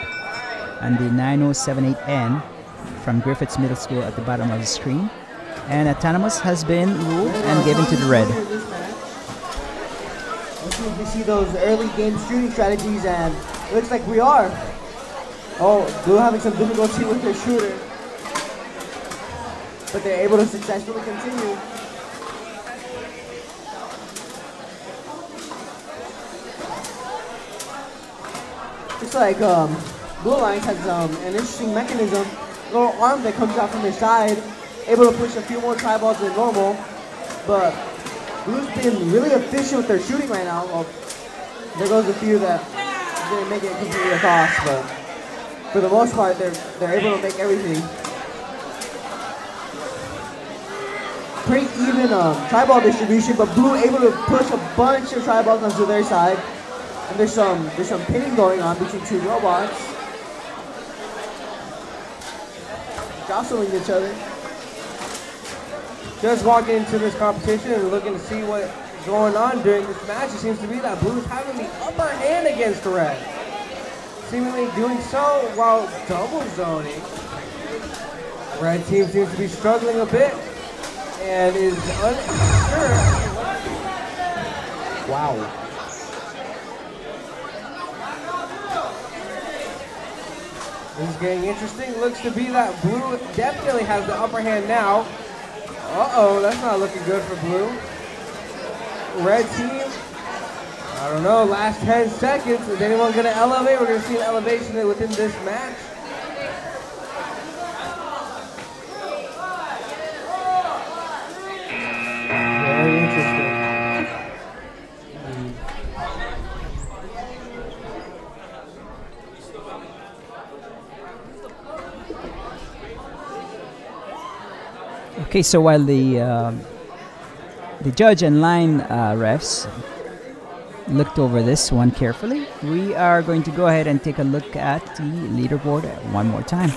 and the 9078N from Griffiths Middle School at the bottom of the screen. And Autonomous has been ruled and given to the red. Let's see if we see those early game shooting strategies, and it looks like we are. Oh, Blue having some difficulty with their shooter, but they're able to successfully continue. Looks like Blue Alliance has an interesting mechanism, a little arm that comes out from their side, able to push a few more tri balls than normal, but Blue's been really efficient with their shooting right now. Well, there goes a few that didn't make it completely across, but for the most part, they're able to make everything. Pretty even tri-ball distribution, but Blue able to push a bunch of tri-balls onto their side. And there's some pinning going on between two robots, jostling each other. Just walking into this competition and looking to see what's going on during this match. It seems to be that Blue is having the upper hand against the Red. Seemingly doing so while double zoning. Red team seems to be struggling a bit and is unsure. Wow. This is getting interesting. Looks to be that blue definitely has the upper hand now. Uh-oh, that's not looking good for blue. Red team, I don't know, last 10 seconds. Is anyone going to elevate? We're going to see an elevation within this match. Very interesting. Okay, so while the judge and line refs looked over this one carefully, we are going to go ahead and take a look at the leaderboard one more time.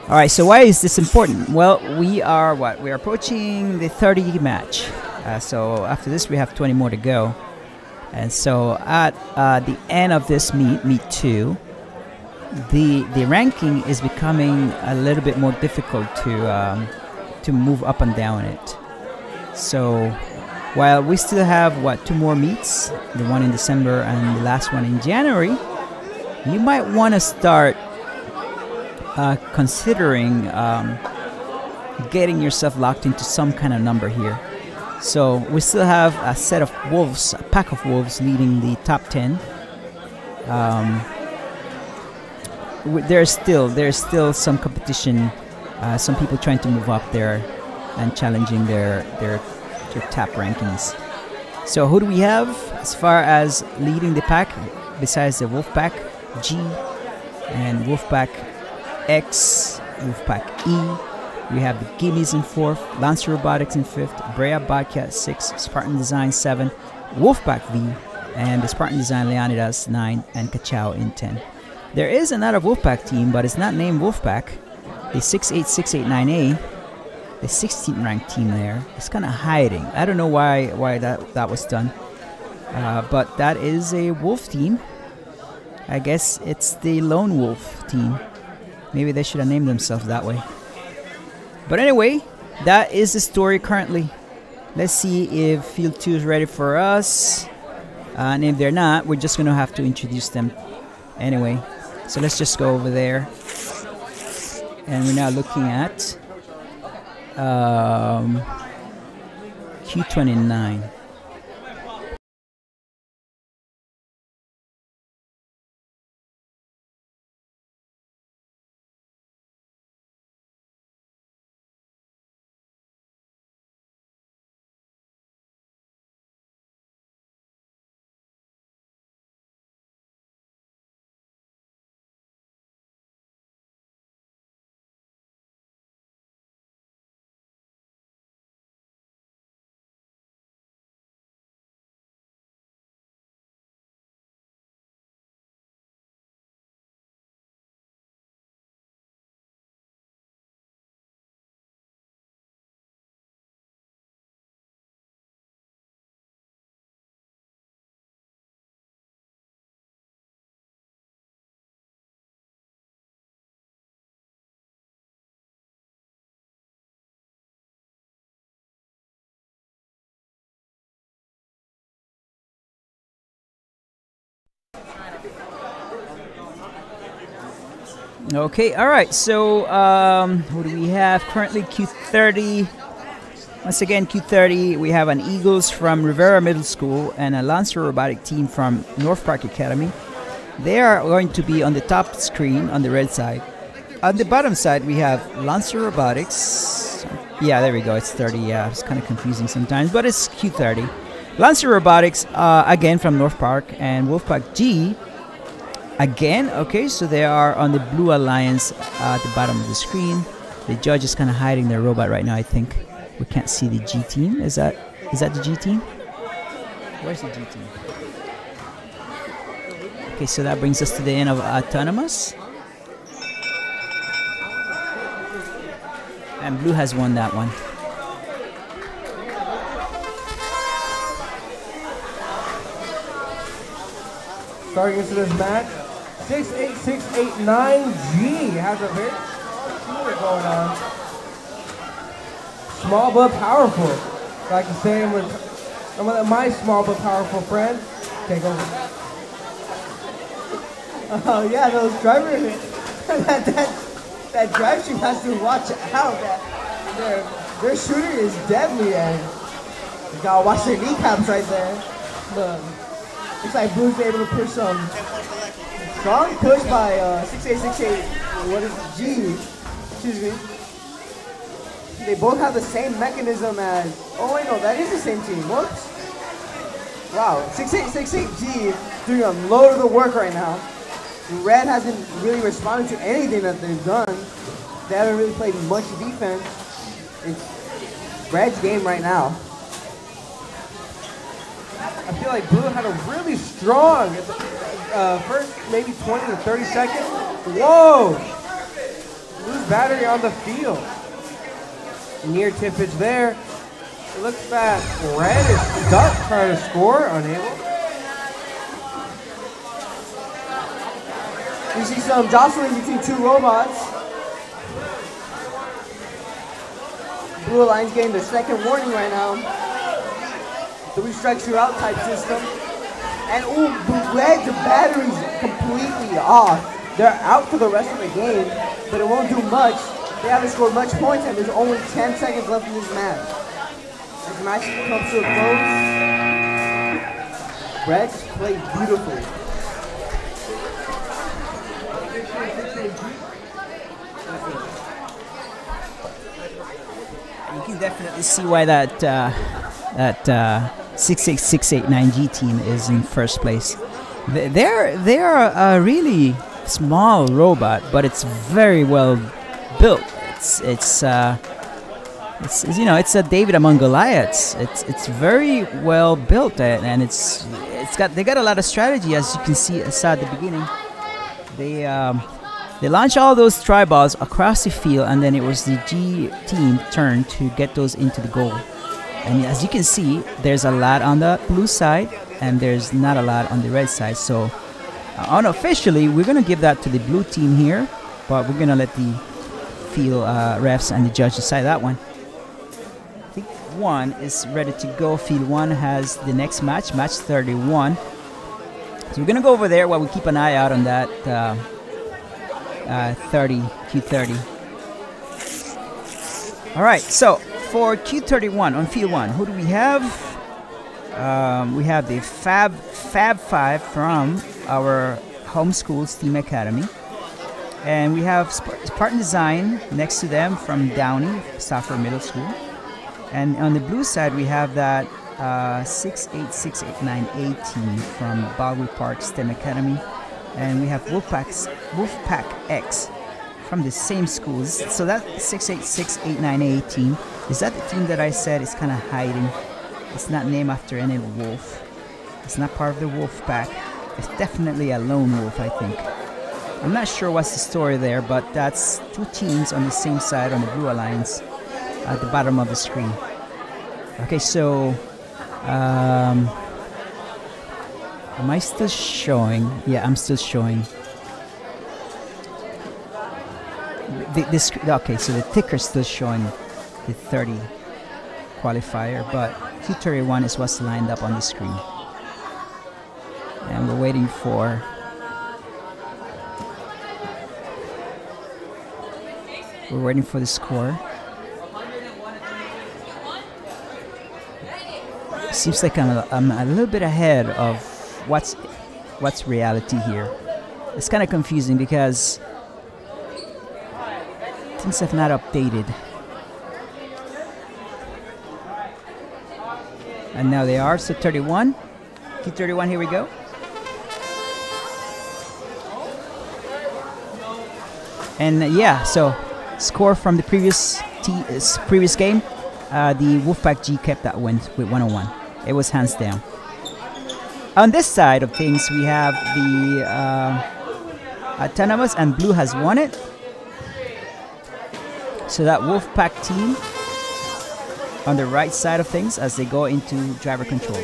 All right, so why is this important? Well, we are we are approaching the 30 match. So after this, we have 20 more to go. And so at the end of this meet 2, the ranking is becoming a little bit more difficult to move up and down it. So while we still have 2 more meets, the one in December and the last one in January, you might want to start considering getting yourself locked into some kind of number here. So we still have a set of wolves, a pack of wolves leading the top 10. There's still some competition, some people trying to move up there and challenging their top rankings. So who do we have as far as leading the pack besides the Wolfpack G and Wolfpack X, Wolfpack E? We have the Gimmies in 4th, Lancer Robotics in 5th, Brea Bobcat 6th, Spartan Design 7, Wolfpack V, and the Spartan Design Leonidas 9, and Kachao in 10. There is another Wolfpack team, but it's not named Wolfpack. The 68689A, the 16th ranked team there, is kind of hiding. I don't know why that was done, but that is a wolf team. I guess it's the Lone Wolf team. Maybe they should have named themselves that way. But anyway, that is the story currently. Let's see if Field 2 is ready for us. And if they're not, we're just going to have to introduce them anyway. So let's just go over there. And we're now looking at Q29. Okay, all right. So who do we have currently? Q30. Once again, Q30. We have an Eagles from Rivera Middle School and a Lancer Robotic team from North Park Academy. They are going to be on the top screen on the red side. On the bottom side, we have Lancer Robotics. Yeah, there we go. It's 30. Yeah, it's kind of confusing sometimes, but it's Q30. Lancer Robotics, again from North Park, and Wolfpack G. Again, okay, so they are on the Blue Alliance at the bottom of the screen. The judge is kind of hiding their robot right now, I think. We can't see the G team. Is that the G team? Where's the G team? Okay, so that brings us to the end of Autonomous. And Blue has won that one. Starting into this match, 68689G has a very strong shooter going on. Small but powerful. Like to say, I'm gonna let my small but powerful friend take over. Oh yeah, those driver that drive stream has to watch out. Their shooter is deadly, and you gotta watch their kneecaps right there. But looks like Blue's able to push some strong push by 6868. What is it? G? Excuse me. They both have the same mechanism as. Oh wait, no, that is the same team. Whoops. Wow, 6868G doing a load of the work right now. Red hasn't really responded to anything that they've done. They haven't really played much defense. It's Red's game right now. I feel like Blue had a really strong first maybe 20 to 30 seconds. Whoa! Blue's battery on the field. Near tippage there. It looks that Red is stuck trying to score, unable. We see some jostling between two robots. Blue Alliance getting their second warning right now. 3 strikes you're out type system. And ooh, Red's battery's completely off. They're out for the rest of the game, but it won't do much. They haven't scored much points, and there's only 10 seconds left in this match. This match comes to a close. Reds played beautifully. You can definitely see why that 68689G team is in first place. They're a really small robot, but it's very well built. It's you know, it's a David among Goliaths. It's very well built, and they got a lot of strategy, as you can see at the beginning. They launch all those tri-balls across the field, and then it was the G team turn to get those into the goal. And as you can see, there's a lot on the blue side, and there's not a lot on the red side. So unofficially, we're gonna give that to the blue team here, but we're gonna let the field refs and the judge decide that one. I think 1 is ready to go. Field 1 has the next match, match 31. So we're gonna go over there while we keep an eye out on that Q30. All right, so for Q31 on field 1, who do we have? We have the Fab 5 from our home school, Steam Academy. And we have Spartan Design next to them from Downey, Stafford Middle School. And on the blue side, we have that 68689A team from Baldwin Park STEM Academy. And we have Wolfpack X from the same schools. So that 68689A team, is that the team that I said is kind of hiding? It's not named after any wolf. It's not part of the wolf pack. It's definitely a lone wolf, I think. I'm not sure what's the story there, but that's 2 teams on the same side on the Blue Alliance at the bottom of the screen. Okay, so am I still showing? Yeah, I'm still showing. Okay, so the ticker's still showing the 30 qualifier, but Q31 is what's lined up on the screen. And we're waiting for the score. Seems like I'm a little bit ahead of what's reality here. It's kind of confusing because things have not updated. And now they are, so 31. Q31, here we go. And yeah, so score from the previous game, the Wolfpack G kept that win with 101. It was hands down. On this side of things, we have the Autonomous, and Blue has won it. So that Wolfpack team on the right side of things as they go into driver control.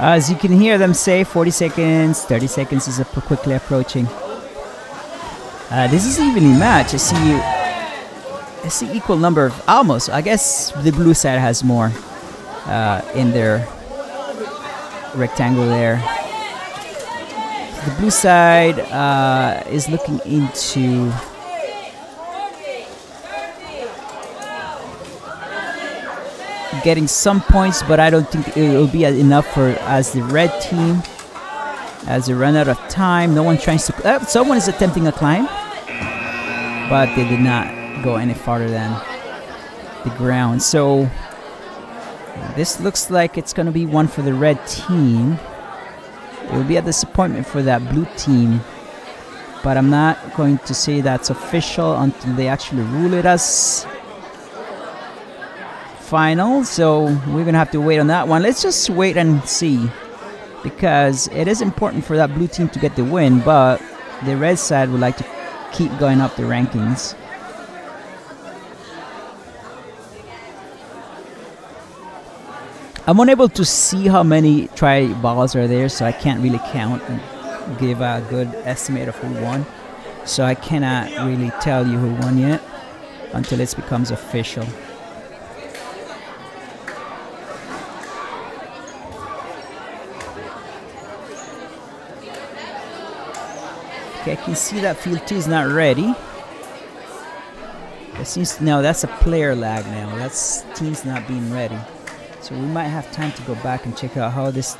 As you can hear them say, 40 seconds, 30 seconds is quickly approaching. This is an evenly match. I see equal number of, almost. I guess the blue side has more in their rectangle there. The blue side is looking into getting some points, but I don't think it will be enough for as the red team. As they run out of time, no one tries to. Someone is attempting a climb, but they did not go any farther than the ground. So this looks like it's going to be one for the red team. It will be a disappointment for that blue team, but I'm not going to say that's official until they actually rule it as final. So we're going to have to wait on that one. Let's just wait and see, because it is important for that blue team to get the win, but the red side would like to keep going up the rankings. I'm unable to see how many try balls are there, so I can't really count and give a good estimate of who won. So I cannot really tell you who won yet until it becomes official. Okay, I can see that field 2 is not ready. It seems, no, that's a player lag now. That's team's not being ready. So we might have time to go back and check out how this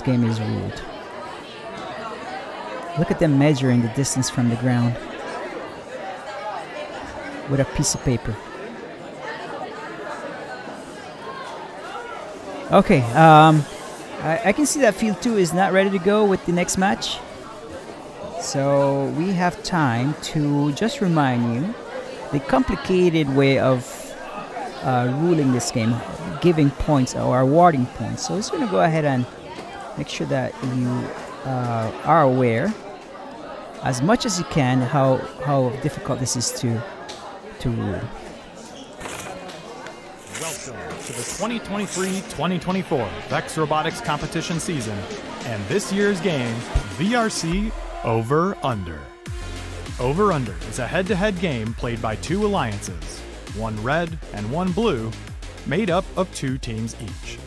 game is ruled. Look at them measuring the distance from the ground with a piece of paper. Okay, I can see that field 2 is not ready to go with the next match. So we have time to just remind you the complicated way of ruling this game, giving points or awarding points. So it's going to go ahead and make sure that you are aware as much as you can how difficult this is to rule. Welcome to the 2023-2024 Vex Robotics competition season and this year's game, VRC Over Under. Over Under is a head-to-head game played by two alliances, one red and one blue, made up of two teams each.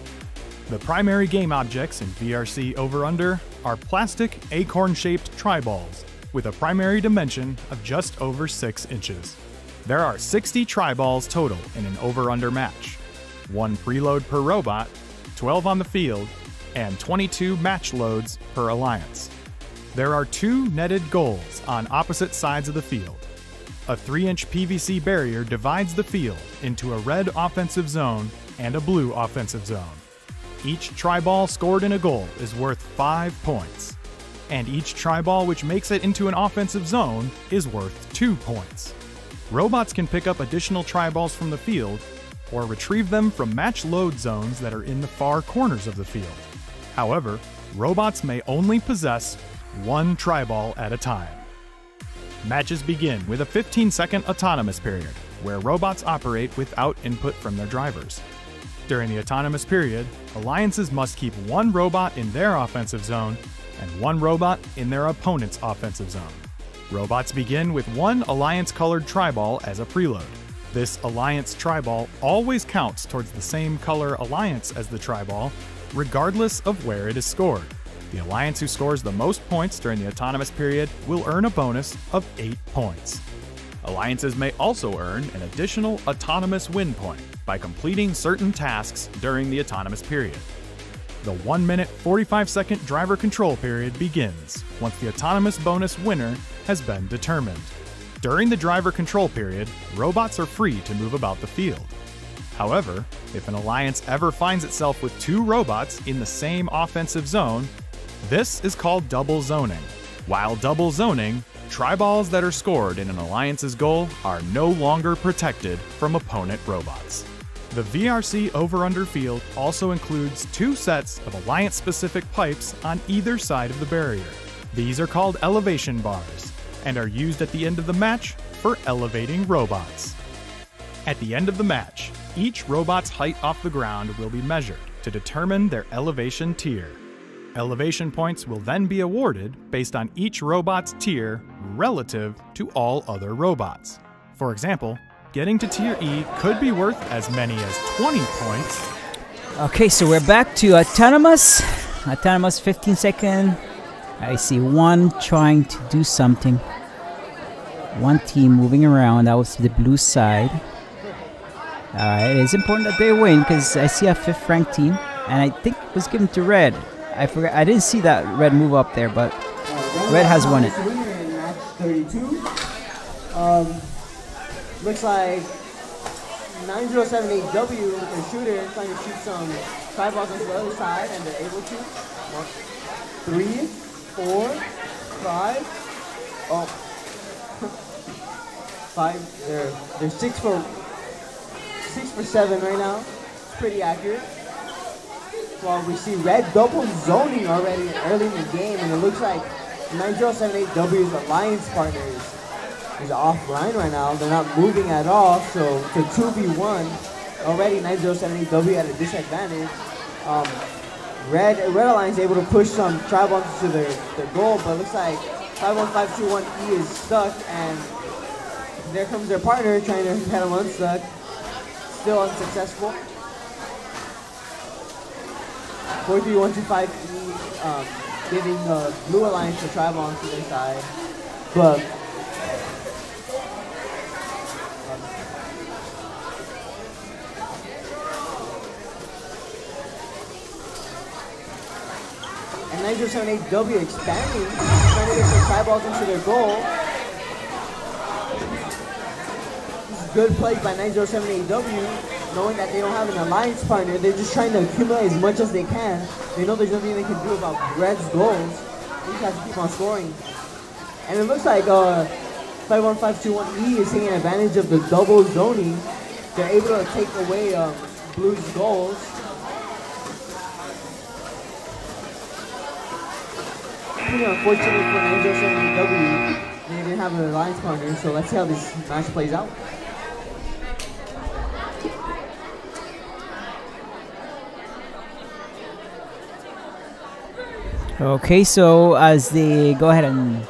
The primary game objects in VRC Over Under are plastic acorn-shaped tri-balls with a primary dimension of just over 6 inches. There are 60 tri-balls total in an over-under match, 1 preload per robot, 12 on the field, and 22 match loads per alliance. There are 2 netted goals on opposite sides of the field. A 3-inch PVC barrier divides the field into a red offensive zone and a blue offensive zone. Each tri-ball scored in a goal is worth 5 points, and each tri-ball which makes it into an offensive zone is worth 2 points. Robots can pick up additional tri-balls from the field or retrieve them from match load zones that are in the far corners of the field. However, robots may only possess 1 tri-ball at a time. Matches begin with a 15-second autonomous period, where robots operate without input from their drivers. During the autonomous period, alliances must keep 1 robot in their offensive zone and 1 robot in their opponent's offensive zone. Robots begin with 1 alliance-colored tri-ball as a preload. This alliance tri-ball always counts towards the same color alliance as the tri-ball, regardless of where it is scored. The alliance who scores the most points during the autonomous period will earn a bonus of 8 points. Alliances may also earn an additional autonomous win point by completing certain tasks during the autonomous period. The 1-minute 45-second driver control period begins once the autonomous bonus winner has been determined. During the driver control period, robots are free to move about the field. However, if an alliance ever finds itself with 2 robots in the same offensive zone, this is called double zoning. While double zoning, tri-balls that are scored in an alliance's goal are no longer protected from opponent robots. The VRC over-under field also includes 2 sets of alliance-specific pipes on either side of the barrier. These are called elevation bars and are used at the end of the match for elevating robots. At the end of the match, each robot's height off the ground will be measured to determine their elevation tier. Elevation points will then be awarded based on each robot's tier relative to all other robots. For example, getting to Tier E could be worth as many as 20 points. Okay, so we're back to Autonomous. Autonomous 15 second. I see one trying to do something. One team moving around. That was the blue side. Alright, it's important that they win because I see a 5th ranked team. And I think it was given to red. I forgot. I didn't see that red move up there, but red has won it. In match 32. Looks like 9078W, their shooter, trying to shoot some tri-balls onto the other side, and they're able to. 3, 4, 5. Oh. 5. They're 6 for 7 right now. It's pretty accurate. Well, we see red double zoning already early in the game, and it looks like 9078W's alliance partner is offline right now. They're not moving at all, so to 2v1, already 9078W at a disadvantage. Red Alliance able to push some tri-bombs to their goal, but it looks like 51521E is stuck, and there comes their partner trying to get him unstuck. Still unsuccessful. 43125E giving Blue Alliance the tri-bomb to their side, but and 9078W expanding, trying to get some tri-balls into their goal. This is good play by 9078W, knowing that they don't have an alliance partner. They're just trying to accumulate as much as they can. They know there's nothing they can do about Red's goals. They just have to keep on scoring. And it looks like 51521E is taking advantage of the double zoning. They're able to take away Blue's goals. Unfortunately for 9078W, they didn't have an alliance partner, so let's see how this match plays out. Okay, so as they go ahead and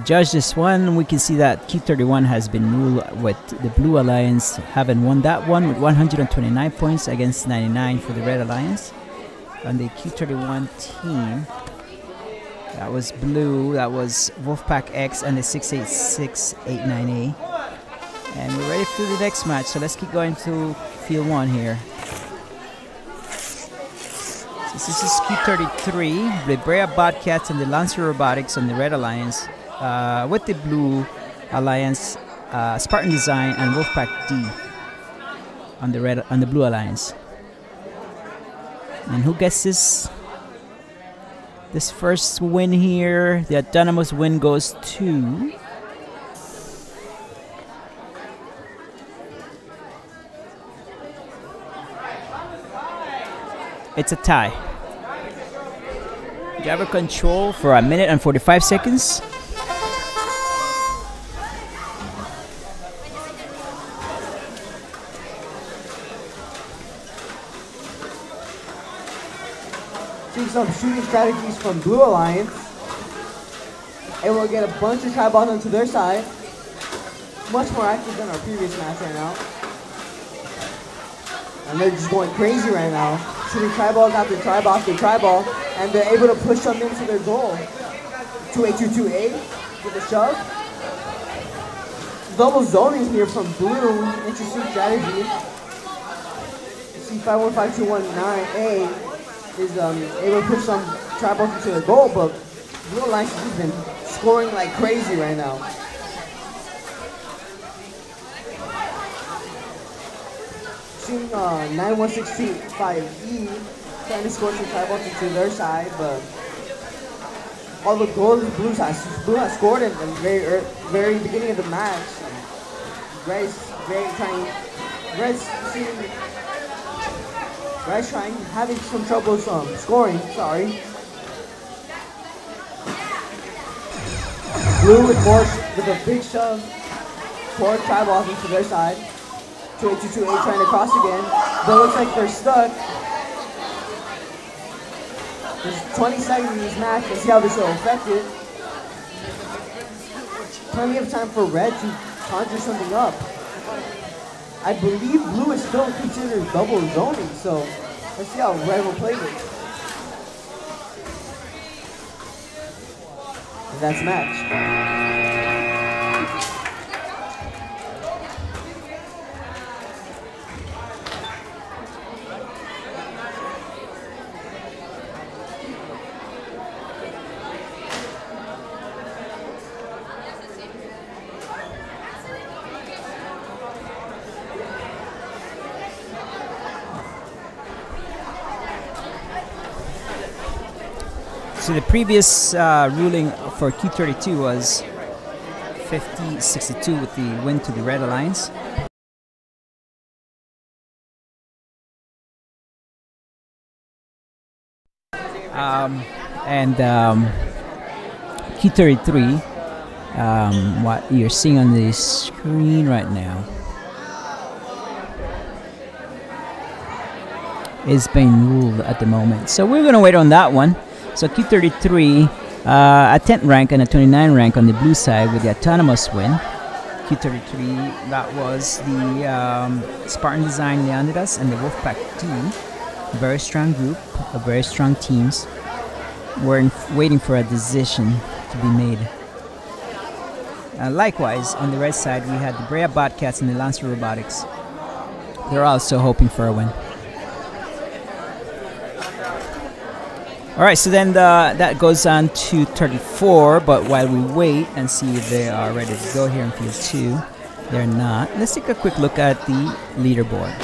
judge this one, we can see that Q31 has been ruled with the Blue Alliance having won that one with 129 points against 99 for the Red Alliance. On the Q31 team, that was Blue, that was Wolfpack X and the 68689A. And we're ready for the next match, so let's keep going to Field 1 here. This is Q33, the Brea Bobcats and the Lancer Robotics on the Red Alliance, with the Blue Alliance, Spartan Design and Wolfpack D on the Blue Alliance. And who gets this first win here? The autonomous win goes to it's a tie. Driver control for 1 minute and 45 seconds. See some shooting strategies from Blue Alliance. Able to get a bunch of tri-balls onto their side. Much more active than our previous match right now. And they're just going crazy right now. Shooting tri-balls after tri-ball after tri-ball. And they're able to push them into their goal. 2822A with a shove. Double zoning here from Blue. Interesting strategy. You see 515219A is able to push some tri-balls into their goal, but Blue Alliance has been scoring like crazy right now. Seeing 91625E trying to score some tri-balls into their side, but all the goals Blue has scored in the very beginning of the match. Red's having some trouble scoring, sorry. Blue with a big shove, 4 tri-balls into their side. 2822A trying to cross again, but it looks like they're stuck. There's 20 seconds in this match. Let's see how this will affect it. Plenty of time for red to conjure something up. I believe blue is still considered double zoning, so let's see how red will play this. And that's match. So the previous ruling for Q32 was 50-62 with the win to the Red Alliance. Q33, what you're seeing on the screen right now, is being ruled at the moment. So we're going to wait on that one. So Q33, a 10th rank and a 29 rank on the blue side with the autonomous win. Q33, that was the Spartan Design Leonidas and the Wolfpack team. Very strong group, very strong teams. We're waiting for a decision to be made. Likewise, on the red side, we had the Brea Bobcats and the Lancer Robotics. They're also hoping for a win. Alright, so then that goes on to 34, but while we wait and see if they are ready to go here in field 2, they're not. Let's take a quick look at the leaderboard.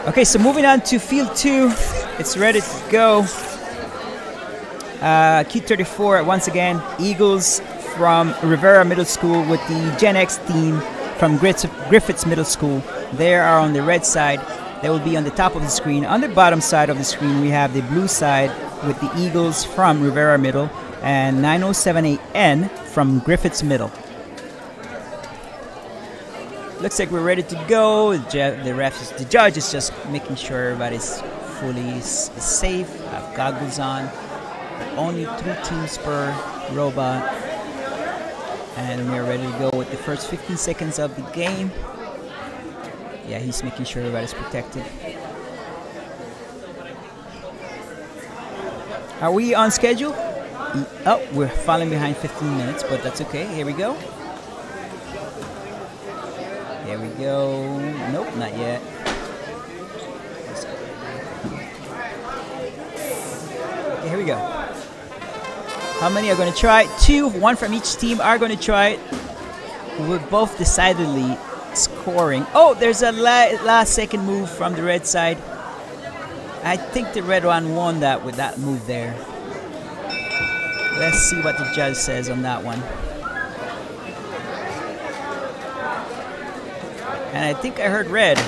Okay, so moving on to field 2, it's ready to go. Q34, once again, Eagles from Rivera Middle School with the Gen X team from Griffiths Middle School. They are on the red side. They will be on the top of the screen. On the bottom side of the screen, we have the blue side with the Eagles from Rivera Middle and 9078N from Griffiths Middle. Looks like we're ready to go. The judge is just making sure everybody's fully safe. Have goggles on. Only 3 teams per robot. And we're ready to go with the first 15 seconds of the game. Yeah, he's making sure everybody's protected. Are we on schedule? Oh, we're falling behind 15 minutes, but that's okay. Here we go. Here we go. Nope, not yet. Okay, here we go. How many are going to try? 2, 1 from each team are going to try it. We're both decidedly scoring. Oh, there's a last second move from the red side. I think the red one won that with that move there. Let's see what the judge says on that one. And I think I heard red.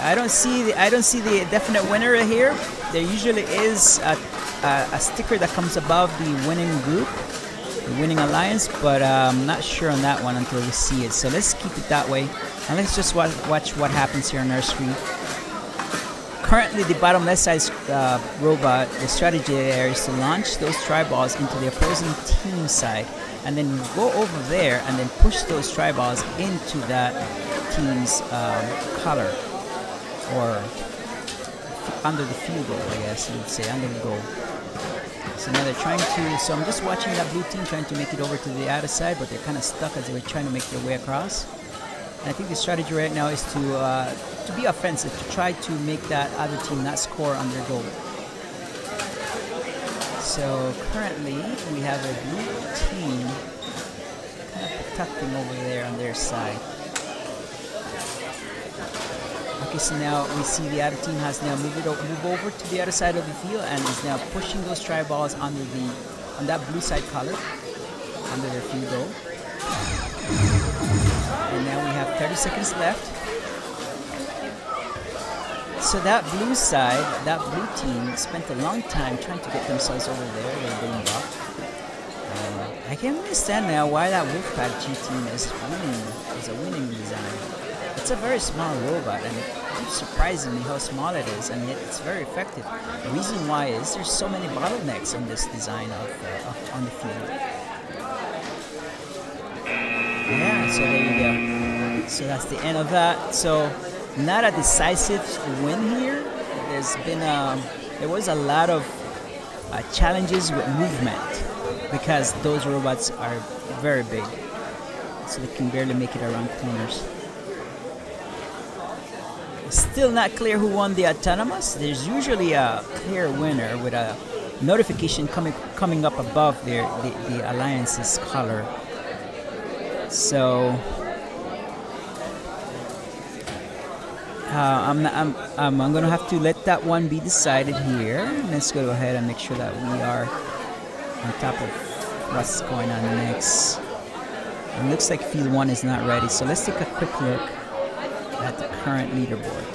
I don't see the definite winner here. There usually is a sticker that comes above the winning group. the winning alliance, but I'm not sure on that one until we see it. So let's keep it that way, and let's just watch what happens here on our screen. Currently, the bottom left side robot, the strategy there is to launch those tri-balls into the opposing team side, and then go over there and then push those tri-balls into that team's color, or under the field goal, I guess you would say, under the goal. So now they're trying to, so I'm just watching that blue team trying to make it over to the other side, but they're kind of stuck as they were trying to make their way across. And I think the strategy right now is to be offensive, to try to make that other team not score on their goal. So currently we have a blue team kind of protecting over there on their side. Okay, so now we see the other team has now moved over to the other side of the field and is now pushing those tri-balls on that blue side color, under their field goal. And now we have 30 seconds left. So that blue side, that blue team spent a long time trying to get themselves over there. They're being blocked. I can understand now why that Wolfpack G team is a winning design. It's a very small robot, and it keeps surprising me how small it is, and yet it's very effective. The reason why is there's so many bottlenecks in this design on the field. Yeah, so there you go. So that's the end of that. So not a decisive win here. There was a lot of challenges with movement because those robots are very big, so they can barely make it around corners. Still not clear who won the autonomous. There's usually a clear winner with a notification coming up above the alliance's color. So I'm gonna have to let that one be decided here. Let's go ahead and make sure that we are on top of what's going on next. It looks like field 1 is not ready, so let's take a quick look at the current leaderboard.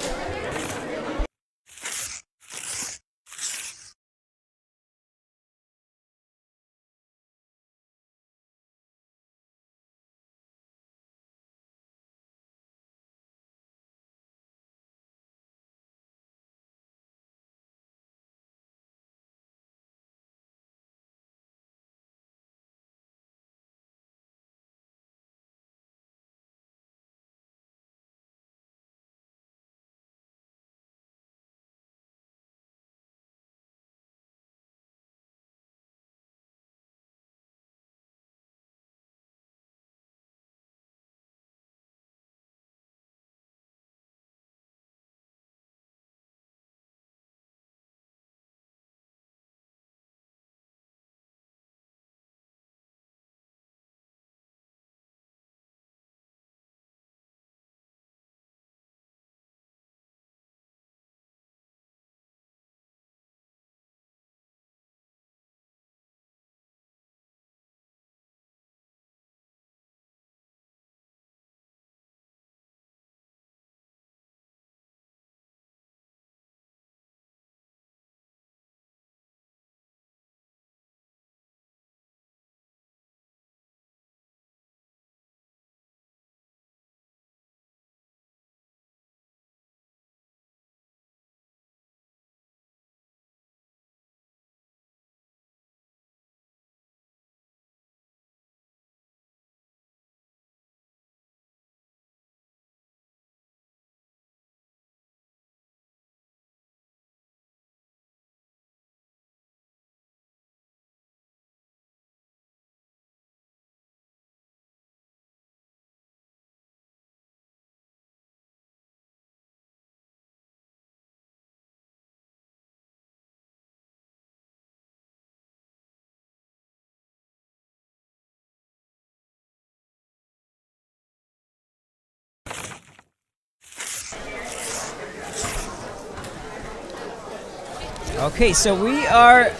Okay, so we are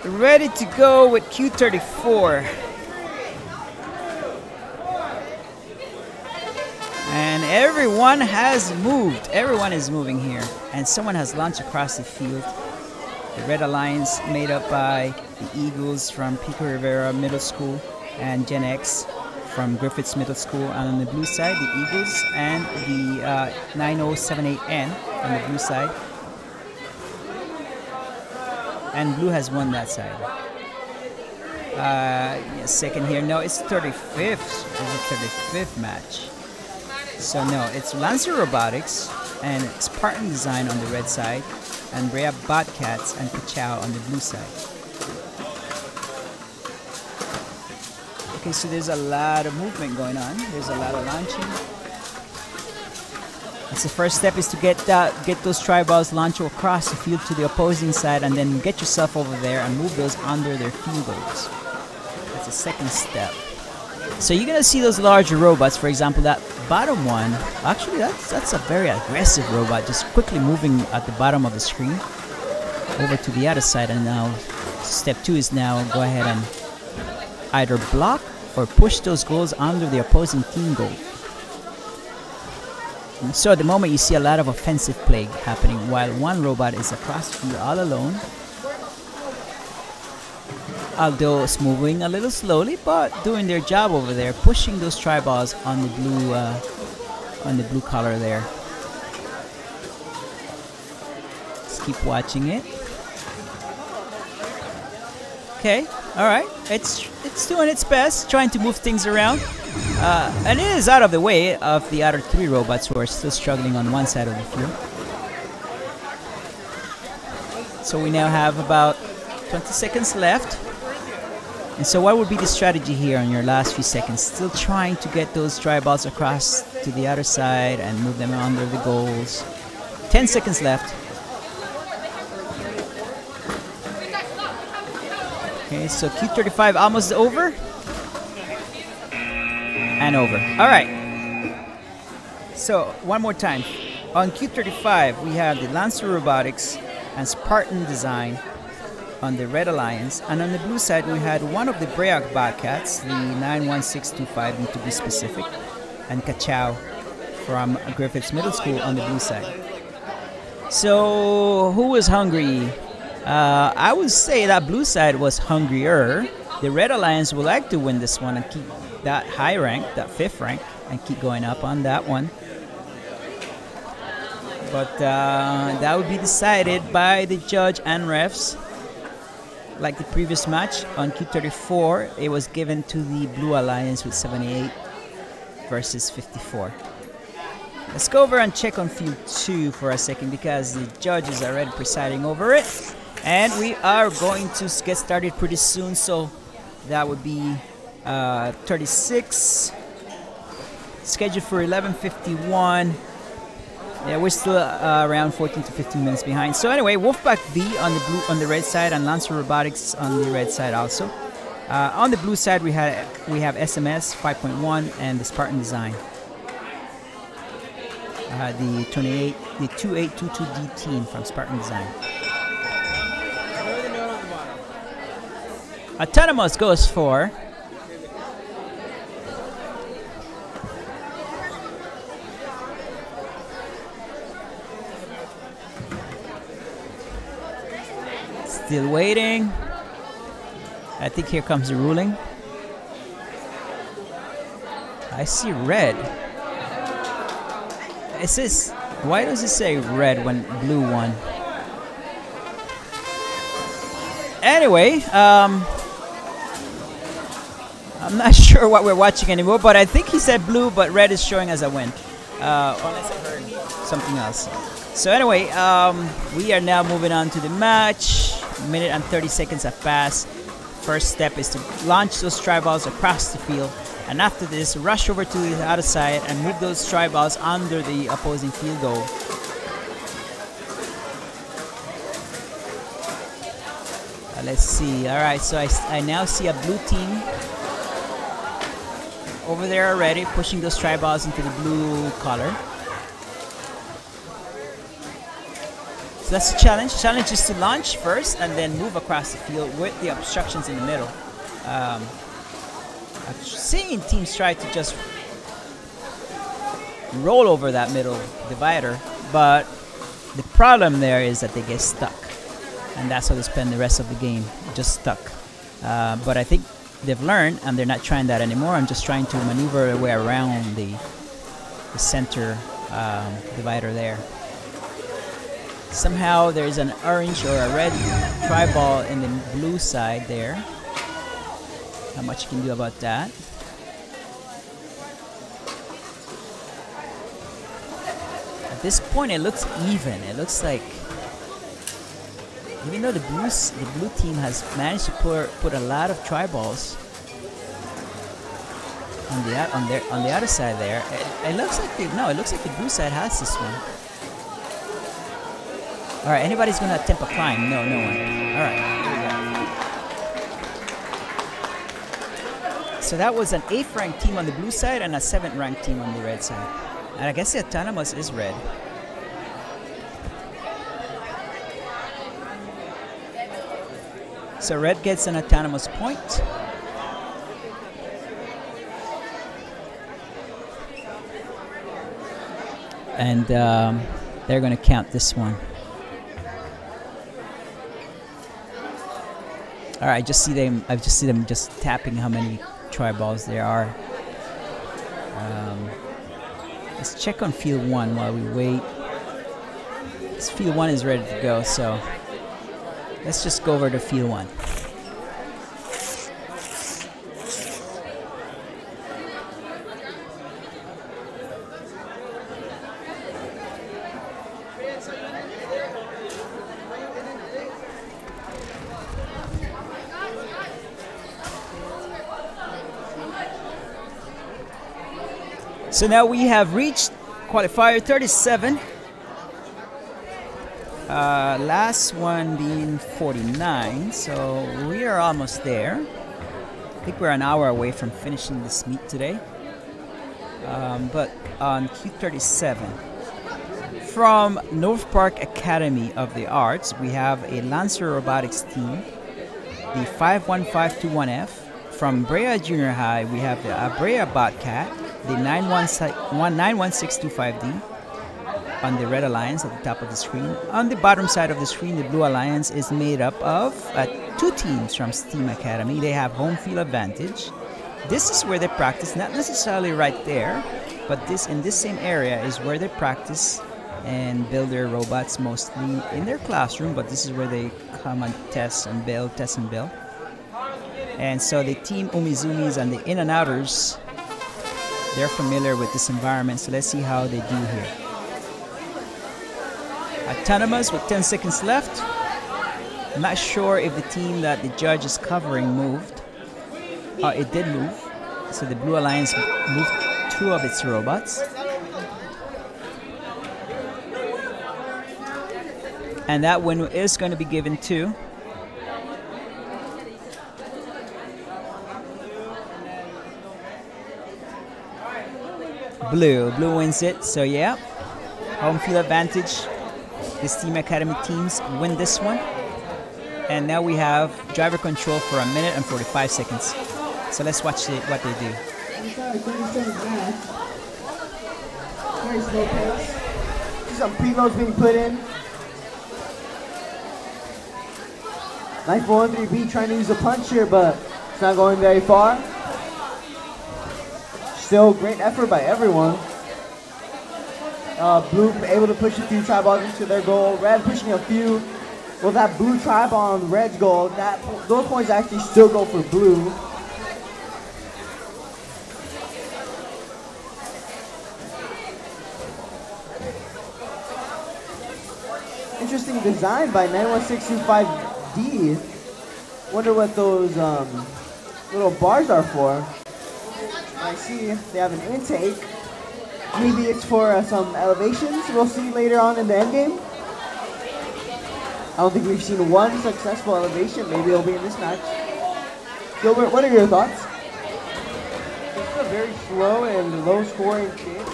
ready to go with Q34. And everyone has moved. Everyone is moving here. And someone has launched across the field. The Red Alliance, made up by the Eagles from Pico Rivera Middle School. and Gen X from Griffiths Middle School. And on the blue side, the Eagles and the 9078N on the blue side. And blue has won that side. Second here. No, it's 35th. It's a 35th match. So no, it's Lancer Robotics and Spartan Design on the red side, and Brea Bobcats and Kachow on the blue side. Okay, so there's a lot of movement going on. There's a lot of launching. That's the first step, is to get those tri-balls launched across the field to the opposing side, and then get yourself over there and move those under their field goals. That's the second step. So you're gonna see those larger robots. For example, that bottom one. Actually, that's a very aggressive robot, just quickly moving at the bottom of the screen over to the other side. And now, step 2 is now go ahead and either block or push those goals under the opposing team goal. And so at the moment, you see a lot of offensive play happening while one robot is across the field all alone. Although it's moving a little slowly, but doing their job over there, pushing those tri-balls on the blue color there. Let's keep watching it. Okay, all right. It's doing its best, trying to move things around, and it is out of the way of the other 3 robots who are still struggling on one side of the field. So we now have about 20 seconds left. And so what would be the strategy here on your last few seconds? Still trying to get those tri-balls across to the other side and move them under the goals. 10 seconds left. Okay, so Q35 almost over. And over. All right. So one more time. On Q35, we have the Lancer Robotics and Spartan Design on the Red Alliance, and on the blue side we had one of the Brea Bobcats, the 91625 to be specific, and Kachow from Griffiths Middle School on the blue side. So who was hungry? I would say that blue side was hungrier. The Red Alliance would like to win this one and keep that high rank, that 5th rank, and keep going up on that one. But that would be decided by the judge and refs. Like the previous match on Q34, it was given to the Blue Alliance with 78 versus 54. Let's go over and check on field 2 for a second, because the judge is already presiding over it. And we are going to get started pretty soon, so that would be 36. Scheduled for 11:51. Yeah, we're still around 14 to 15 minutes behind. So anyway, Wolfpack V on the red side, and Lancer Robotics on the red side also. On the blue side, we have SMS 5.1 and the Spartan Design. The 2822D team from Spartan Design. Autonomous goes for still waiting. I think here comes the ruling. I see red. It says, why does it say red when blue won? Anyway, I'm not sure what we're watching anymore, but I think he said blue, but red is showing as a win. Unless I heard something else. So anyway, we are now moving on to the match. A minute and 30 seconds have passed. First step is to launch those tri-balls across the field, and after this, rush over to the other side and move those tri-balls under the opposing field goal. Let's see. All right, so I now see a blue team over there already, pushing those tri-balls into the blue color. So that's the challenge. Challenge is to launch first and then move across the field with the obstructions in the middle. I've seen teams try to just roll over that middle divider, but the problem there is that they get stuck, and that's how they spend the rest of the game, just stuck. But I think they've learned, and they're not trying that anymore. I'm just trying to maneuver a way around the center divider there. Somehow there's an orange or a red tri-ball in the blue side there. Not much you can do about that. At this point, it looks even. It looks like, even though the blue team has managed to put a lot of tri-balls on the other side there, it looks like it looks like the blue side has this one. All right, anybody's gonna attempt a climb? No, no one. All right, here we go. So that was an 8th ranked team on the blue side and a 7th ranked team on the red side. And I guess the autonomous is red. So red gets an autonomous point. And they're going to count this one. All right, I just see them just tapping how many tri-balls there are. Let's check on field 1 while we wait. This field 1 is ready to go, so let's just go over to field 1. So now we have reached qualifier 37. Last one being 49, so we are almost there. I think we're an hour away from finishing this meet today. But on Q37, from North Park Academy of the Arts, we have a Lancer Robotics team, the 51521F. From Brea Junior High, we have the Brea Bobcat, the 91625D on the Red Alliance at the top of the screen. On the bottom side of the screen, the Blue Alliance is made up of 2 teams from Steam Academy. They have home field advantage. This is where they practice, not necessarily right there, but in this same area is where they practice and build their robots, mostly in their classroom, but this is where they come and test and build. And so the team Umizumis and the In and Outers, they're familiar with this environment, so let's see how they do here. Autonomous with 10 seconds left. I'm not sure if the team that the judge is covering moved. It did move. So the Blue Alliance moved 2 of its robots. And that win is going to be given to Blue. Blue wins it, so yeah. Home field advantage. The Steam Academy teams win this one. And now we have driver control for 1 minute and 45 seconds. So let's watch what they do. Very slow pace. See some preloads being put in. 9413B trying to use a punch here, but it's not going very far. Still great effort by everyone. Blue able to push a few tri-balls into their goal. Red pushing a few. Well, that blue tri-ball on Red's goal, those points actually still go for Blue. Interesting design by 91625D. Wonder what those little bars are for. I see they have an intake. Maybe it's for some elevations. We'll see later on in the end game. I don't think we've seen one successful elevation. Maybe it'll be in this match. Gilbert, what are your thoughts? This is a very slow and low-scoring game.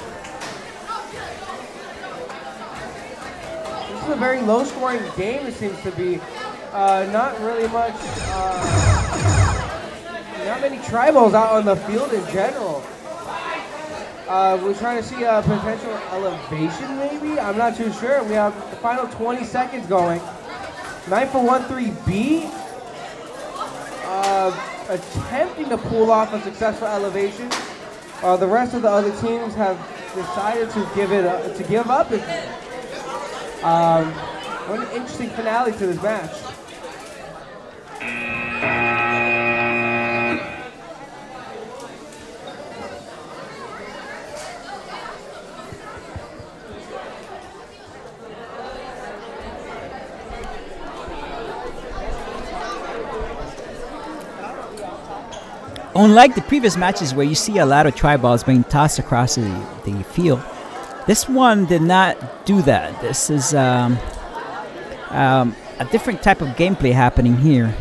This is a very low-scoring game, it seems to be. Not really much, not many tri-balls out on the field in general. We're trying to see a potential elevation, maybe? I'm not too sure. We have the final 20 seconds going. 9413B. attempting to pull off a successful elevation. The rest of the other teams have decided to give up. What an interesting finale to this match. Unlike the previous matches where you see a lot of tri-balls being tossed across the field, this one did not do that. This is a different type of gameplay happening here.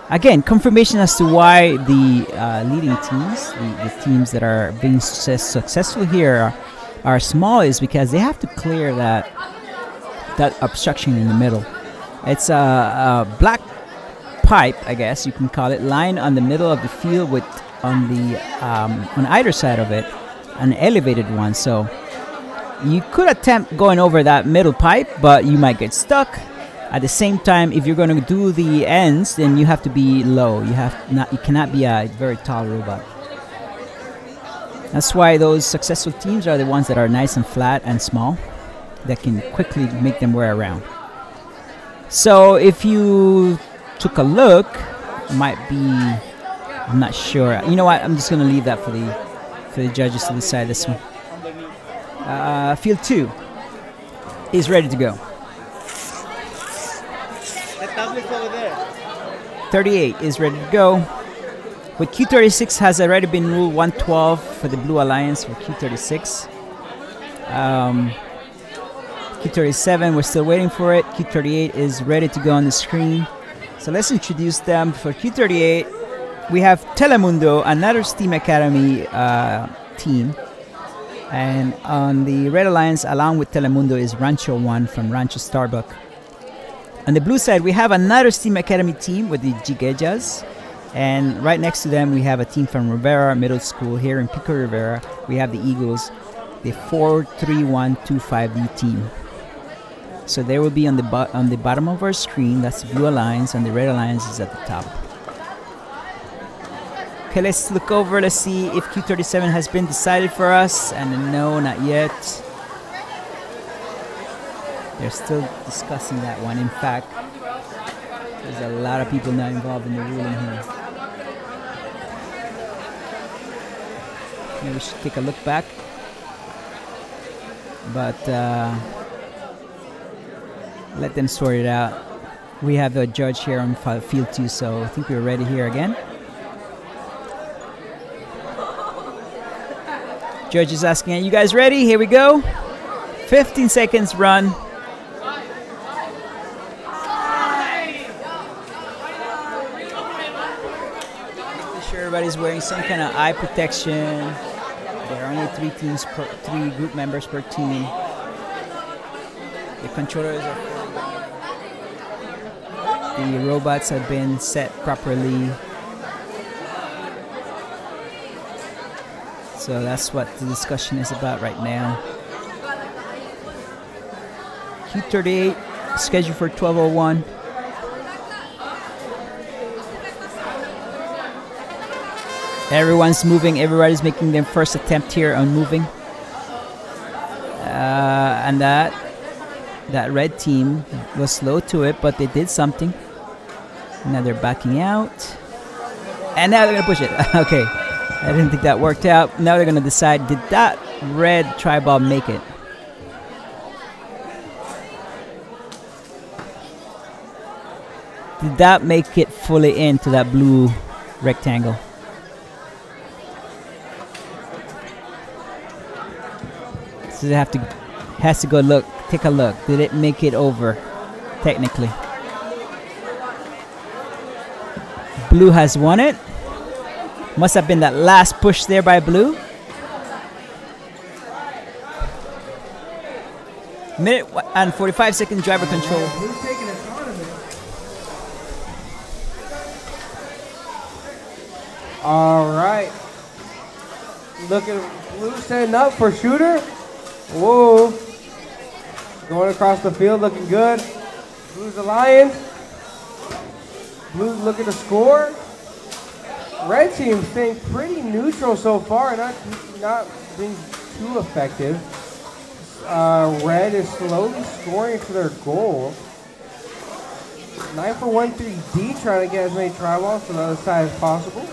Again, confirmation as to why the leading teams, the teams that are being successful here are small, is because they have to clear that obstruction in the middle. It's a black pipe, I guess you can call it, lying on the middle of the field with on either side of it an elevated one. So you could attempt going over that middle pipe, but you might get stuck. At the same time, if you're going to do the ends, then you have to be low. You cannot be a very tall robot. That's why those successful teams are the ones that are nice and flat and small, that can quickly make them wear around. So if you took a look, it might be, I'm not sure. You know what? I'm just going to leave that for the judges to decide this one. Field 2 is ready to go. The tablet's over there. 38 is ready to go. With Q36 has already been ruled 112 for the Blue Alliance for Q36. Q37, we're still waiting for it. Q38 is ready to go on the screen. So let's introduce them. For Q38, we have Telemundo, another Steam Academy team. And on the Red Alliance, along with Telemundo, is Rancho 1 from Rancho Starbuck. On the blue side, we have another Steam Academy team with the Jiguejas. And right next to them, we have a team from Rivera Middle School. Here in Pico Rivera, we have the Eagles, the 43125D team. So they will be on the bottom of our screen. That's the Blue Alliance, and the Red Alliance is at the top. Okay, let's look over. Let's see if Q37 has been decided for us. And no, not yet. They're still discussing that one. In fact, there's a lot of people now involved in the ruling here. Maybe we should take a look back. But let them sort it out. We have a judge here on field 2, so I think we're ready here again. Judge is asking, are you guys ready? Here we go. 15 seconds run. Making sure everybody's wearing some kind of eye protection. There are only 3 group members per team. The controllers are full. The robots have been set properly. So that's what the discussion is about right now. Q38 scheduled for 12:01. Everyone's moving. Everybody's making their first attempt here on moving. And that red team was slow to it, but they did something. Now they're backing out. And now they're going to push it. Okay. I didn't think that worked out. Now they're going to decide, did that red tri-ball make it? Did that make it fully into that blue rectangle? So they has to go look, take a look. Did it make it over, technically? Blue has won it. Must have been that last push there by blue. Minute and 45 second driver control. Blue's taking a tournament. All right. Look at Blue setting up for shooter. Whoa. Going across the field, looking good. Blues Alliance. Blues looking to score. Red team staying pretty neutral so far, not being too effective. Red is slowly scoring for their goal. 9-4-1-3-D trying to get as many try balls to the other side as possible.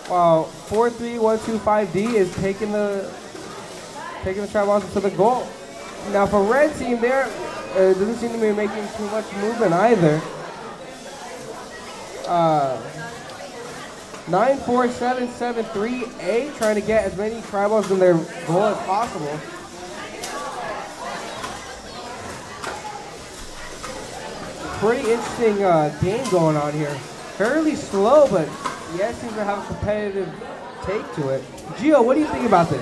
While 4-3-1-2-5-D is taking the try balls into the goal. Now for red team, there it doesn't seem to be making too much movement either. 9-4-7-7-3-A trying to get as many try balls in their goal as possible. Pretty interesting game going on here. Fairly slow, but yes, seems to have a competitive take to it. Gio, what do you think about this?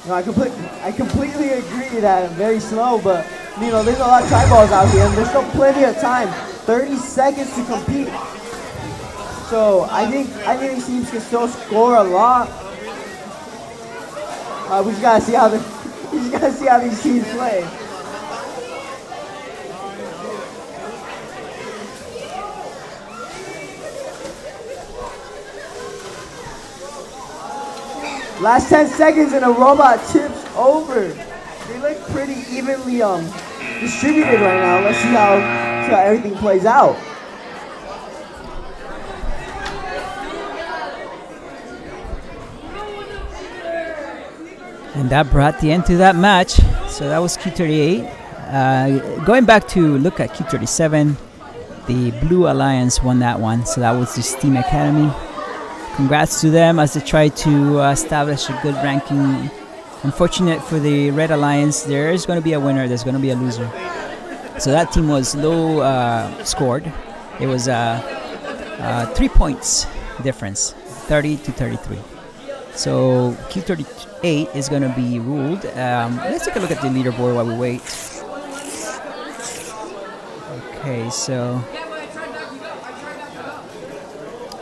No, I completely agree that very slow, but you know, there's a lot of try balls out here, and there's still plenty of time. 30 seconds to compete. So I think these teams can still score a lot. We just gotta see how these teams play. Last 10 seconds and a robot tips over. They look pretty evenly distributed right now. Let's see how everything plays out. And that brought the end to that match. So that was Q38. Going back to look at Q37, the Blue Alliance won that one. So that was the Steam Academy. Congrats to them as they try to establish a good ranking. Unfortunate for the Red Alliance, there is going to be a winner, there's going to be a loser. So that team was low scored. It was 3 points difference, 30-33. So Q38 is going to be ruled. Let's take a look at the leaderboard while we wait. Okay, so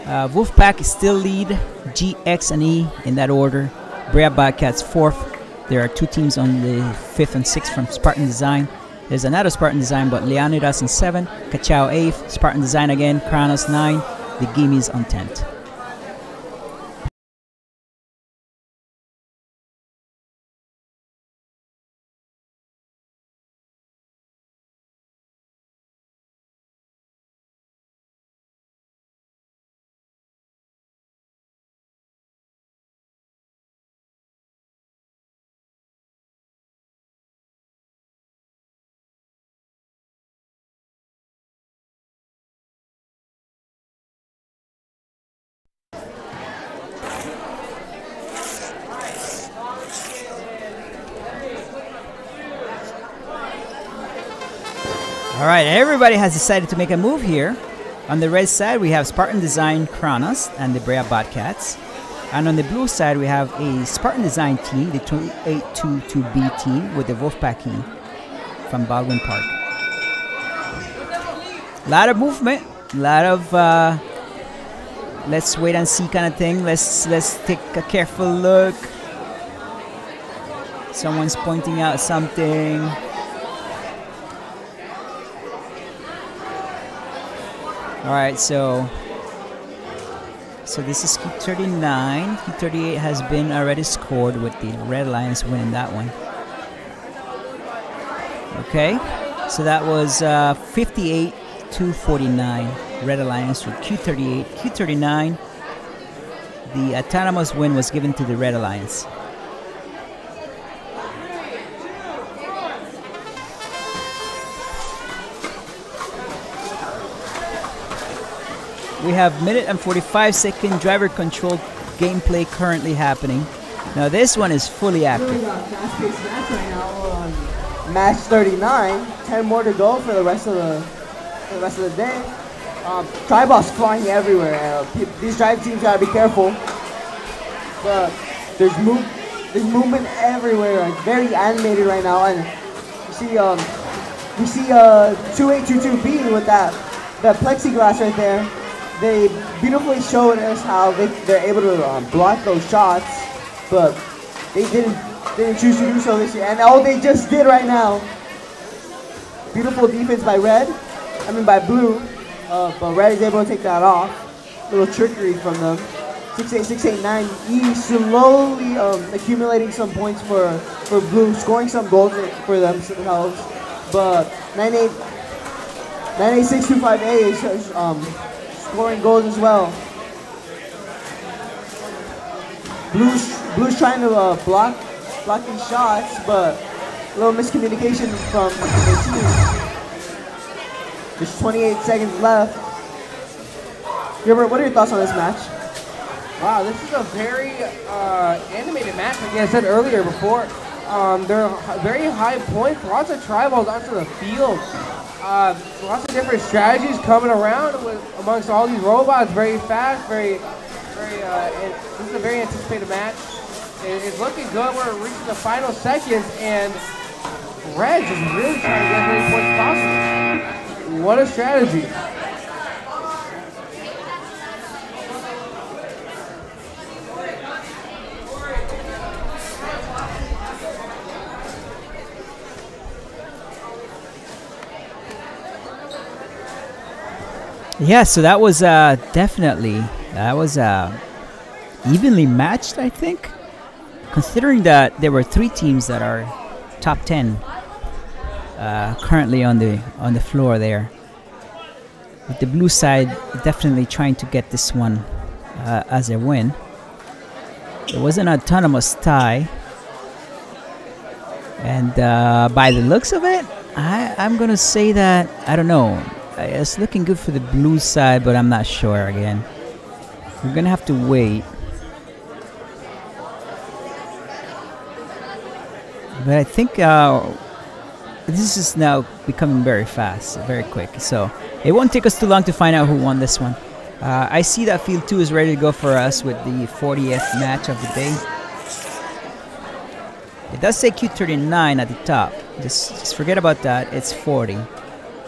Wolfpack still lead, G, X, and E in that order. Brea Bobcats 4th. There are two teams on the 5th and 6th from Spartan Design. There's another Spartan Design, but Leonidas in 7th, Cachao 8th, Spartan Design again, Kranos 9, the Gimmies on 10th. All right, everybody has decided to make a move here. On the red side, we have Spartan Design Kronos and the Brea Bobcats. And on the blue side, we have a Spartan Design team, the 2822B team with the Wolfpack team from Baldwin Park. A lot of movement, a lot of let's wait and see kind of thing. Let's take a careful look. Someone's pointing out something. All right, so this is Q39. Q38 has been already scored with the Red Alliance winning that one. Okay, so that was 58-49. Red Alliance with Q38. Q39, the autonomous win was given to the Red Alliance. We have minute and 45-second driver controlled gameplay currently happening. Now this one is fully active. Really got fast-paced match right now on match 39. 10 more to go for the rest of the day. Tri-balls flying everywhere. These drive teams gotta be careful. But there's movement everywhere. It's very animated right now, and we see 2822B with that plexiglass right there. They beautifully showed us how they're able to block those shots, but they didn't choose to do so this year. And all they just did right now, Beautiful defense by red. I mean by blue. But red is able to take that off. Little trickery from them. 6-8, 6-8, 9. Slowly accumulating some points for blue, scoring some goals for themselves. But 9-8, 6-2-5-A is scoring goals as well. Blue's trying to blocking shots, but a little miscommunication from their team. There's 28 seconds left. Gilbert, what are your thoughts on this match? Wow, this is a very animated match. Like I said earlier before, there are very high points, lots of tri-balls onto the field. Lots of different strategies coming around amongst all these robots. Very fast, this is a very anticipated match. It's looking good. We're reaching the final seconds, and Red is really trying to get as many points as possible. What a strategy. Yeah, so that was definitely, evenly matched, I think. Considering that there were 3 teams that are top 10 currently on the floor there. With the blue side definitely trying to get this one as a win. It was an autonomous tie. And by the looks of it, I'm going to say that, I don't know. It's looking good for the blue side, but I'm not sure again. We're going to have to wait. But I think this is now becoming very fast, very quick. So it won't take us too long to find out who won this one. I see that field 2 is ready to go for us with the 40th match of the day. It does say Q39 at the top. Just forget about that. It's 40.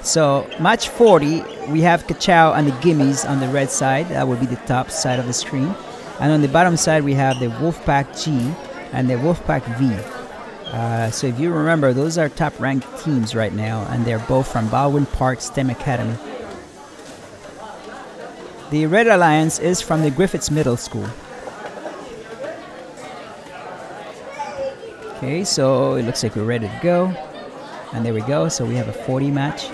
So match 40, we have Kachow and the Gimmies on the red side. That would be the top side of the screen. And on the bottom side, we have the Wolfpack G and the Wolfpack V. So if you remember, those are top ranked teams right now, and they're both from Baldwin Park STEM Academy. The Red Alliance is from the Griffiths Middle School. Okay, so it looks like we're ready to go. And there we go, so we have a 40 match.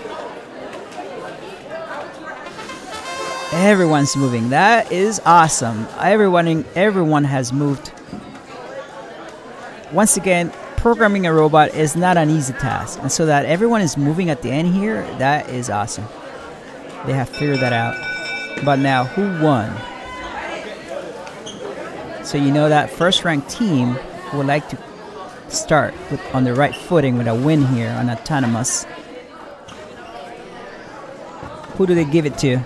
Everyone's moving. That is awesome. Everyone has moved. Once again, programming a robot is not an easy task. And so that everyone is moving at the end here, that is awesome. They have figured that out. But now, who won? So you know that first-ranked team would like to start on the right footing with a win here on autonomous. Who do they give it to?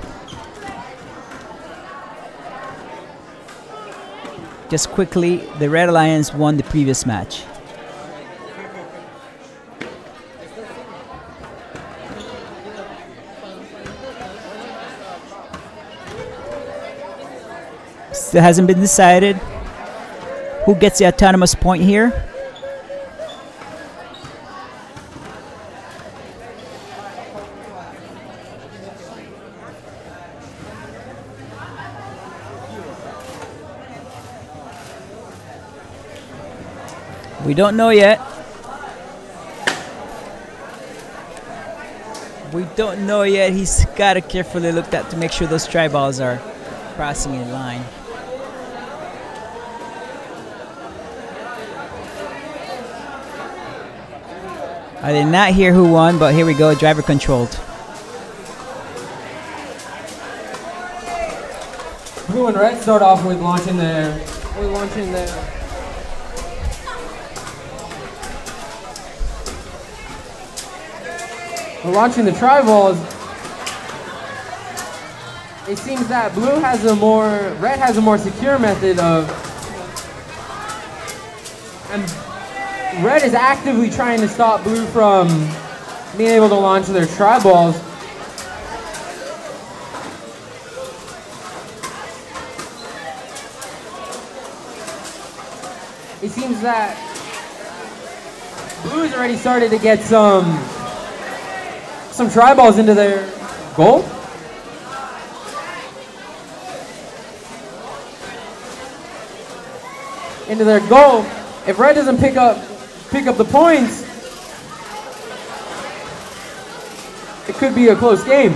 Just quickly, the Red Alliance won the previous match. Still hasn't been decided. Who gets the autonomous point here? We don't know yet. We don't know yet. He's got to carefully look at to make sure those tri-balls are crossing in line. I did not hear who won, but here we go, driver controlled. Blue and red start off with launching their We're launching the tri-balls. It seems that red has a more secure method of, and red is actively trying to stop blue from being able to launch their tri-balls. It seems that blue's already started to get some some tri-balls into their goal. Into their goal. If red doesn't pick up the points, it could be a close game.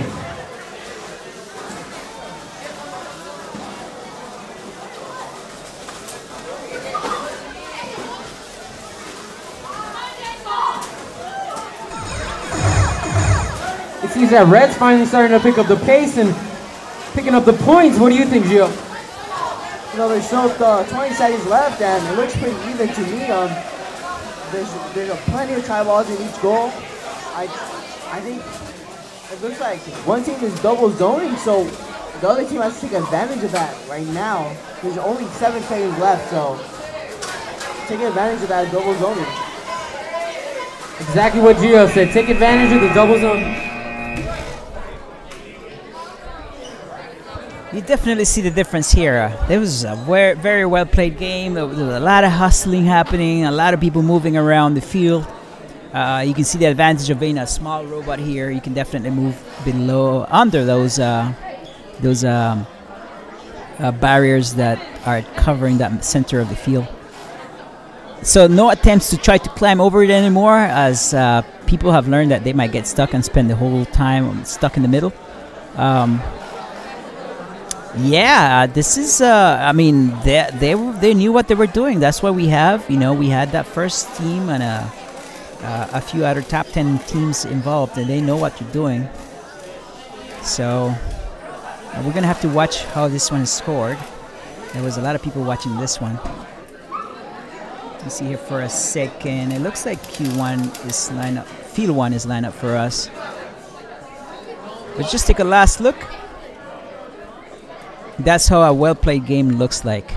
It seems that red's finally starting to pick up the pace and picking up the points. What do you think, Gio? You know, there's still 20 seconds left, and it looks pretty even to me. There's plenty of try balls in each goal. I think it looks like one team is double zoning, so the other team has to take advantage of that right now. There's only 7 seconds left, so taking advantage of that double zoning. Exactly what Gio said. Take advantage of the double zone. You definitely see the difference here. There was a very well played game. There was a lot of hustling happening, a lot of people moving around the field. You can see the advantage of being a small robot here. You can definitely move under those barriers that are covering that center of the field. So no attempts to try to climb over it anymore, as people have learned that they might get stuck and spend the whole time stuck in the middle. Yeah, this is. I mean, they knew what they were doing. That's why we have, we had that first team and a few other top 10 teams involved, and they know what you're doing. So we're gonna have to watch how this one is scored. There was a lot of people watching this one. You see here for a second. It looks like Q1 is lined up. Field 1 is lined up for us. But just take a last look. That's how a well-played game looks like.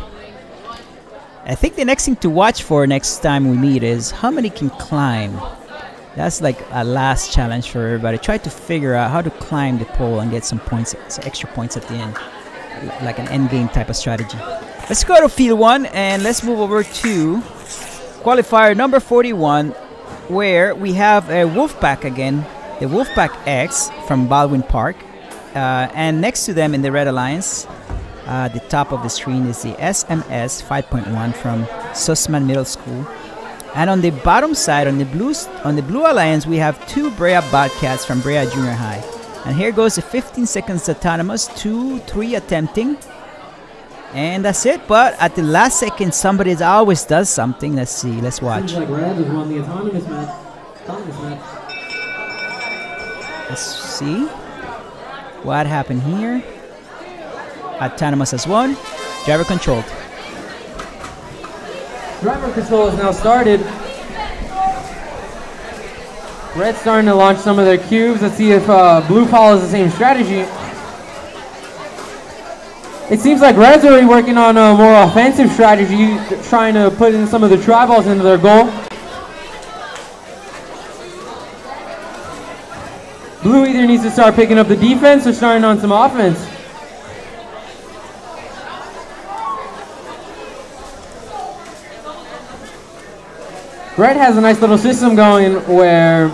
I think the next thing to watch for next time we meet is how many can climb. That's like a last challenge for everybody. Try to figure out how to climb the pole and get some points, some extra points at the end. Like an end game type of strategy. Let's go to Field 1 and let's move over to Qualifier number 41, where we have a Wolfpack again. The Wolfpack X from Baldwin Park. And next to them in the Red Alliance, the top of the screen is the SMS 5.1 from Sussman Middle School. And on the bottom side, on the Blue Alliance, we have 2 Brea Bobcats from Brea Junior High. And here goes the 15 seconds autonomous, 2-3 attempting. And that's it. But at the last second, somebody always does something. Let's see. Let's watch. Seems like red has won the autonomous match. Let's see what happened here. Autonomous has won. Driver controlled. Driver control has now started. Red's starting to launch some of their cubes. Let's see if blue follows the same strategy. It seems like red's already working on a more offensive strategy, trying to put in some of the tri-balls into their goal. Blue either needs to start picking up the defense or starting on some offense. Red has a nice little system going where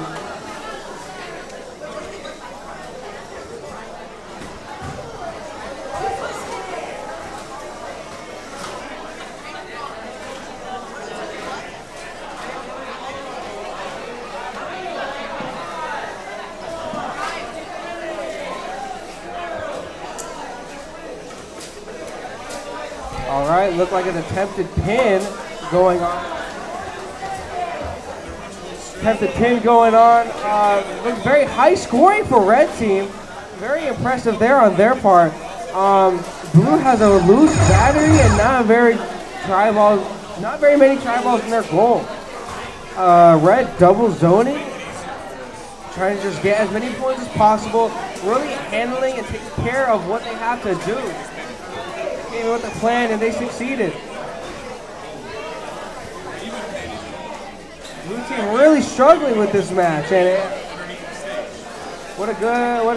look like an attempted pin going on. Attempted pin going on. Looks very high scoring for red team. Very impressive there on their part. Blue has a loose battery and not very many tri-balls in their goal. Red double zoning, trying to just get as many points as possible. Really handling and taking care of what they have to do. Came with the plan and they succeeded. Blue team really struggling with this match, and what a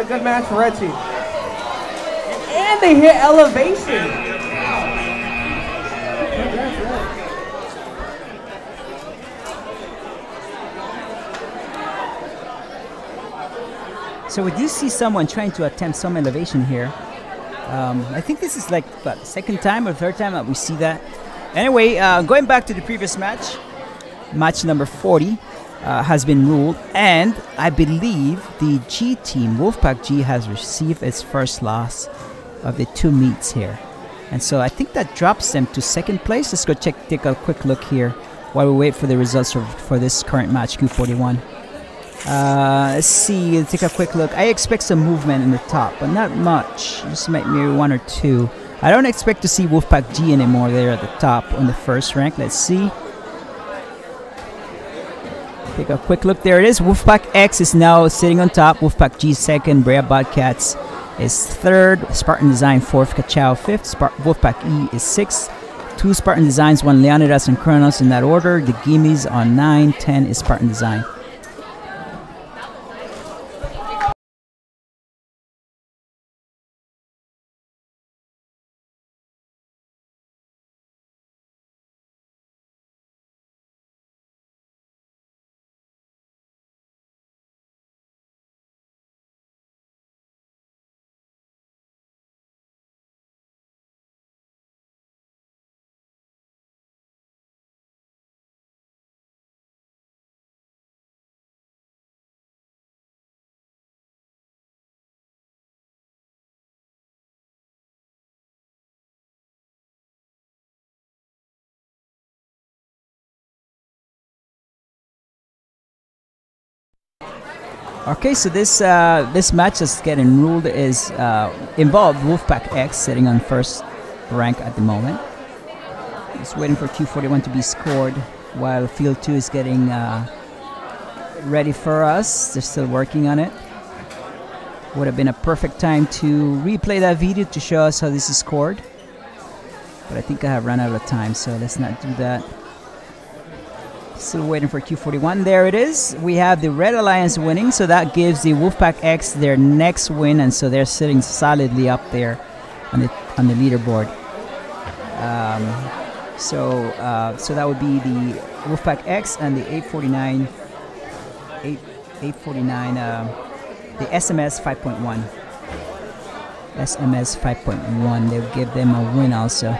good match for red team. And they hit elevation. So we do see someone trying to attempt some elevation here. I think this is like the second time or third time that we see that. Anyway, going back to the previous match, match number 40 has been ruled, and I believe the G team, Wolfpack G, has received its first loss of the 2 meets here. And so I think that drops them to second place. Let's go take a quick look here while we wait for the results for this current match, Q41. Let's see, take a quick look. I expect some movement in the top, but not much. Just maybe 1 or 2. I don't expect to see Wolfpack G anymore there at the top on the first rank. Let's see. Take a quick look. There it is. Wolfpack X is now sitting on top. Wolfpack G second. Brea Bobcats is third. Spartan Design fourth. Kachao fifth. Wolfpack E is sixth. 2 Spartan Designs, 1 Leonidas and Kronos in that order. The Gimmies on 9. 10 is Spartan Design. Okay, so this match that's getting ruled is involved Wolfpack X sitting on first rank at the moment. Just waiting for Q41 to be scored while Field 2 is getting ready for us. They're still working on it. Would have been a perfect time to replay that video to show us how this is scored. But I think I have run out of time, so let's not do that. Still waiting for Q41. There it is. We have the Red Alliance winning, so that gives the Wolfpack X their next win, and so they're sitting solidly up there on the leaderboard. So that would be the Wolfpack X and the 849, the SMS 5.1. SMS 5.1. They'll give them a win also.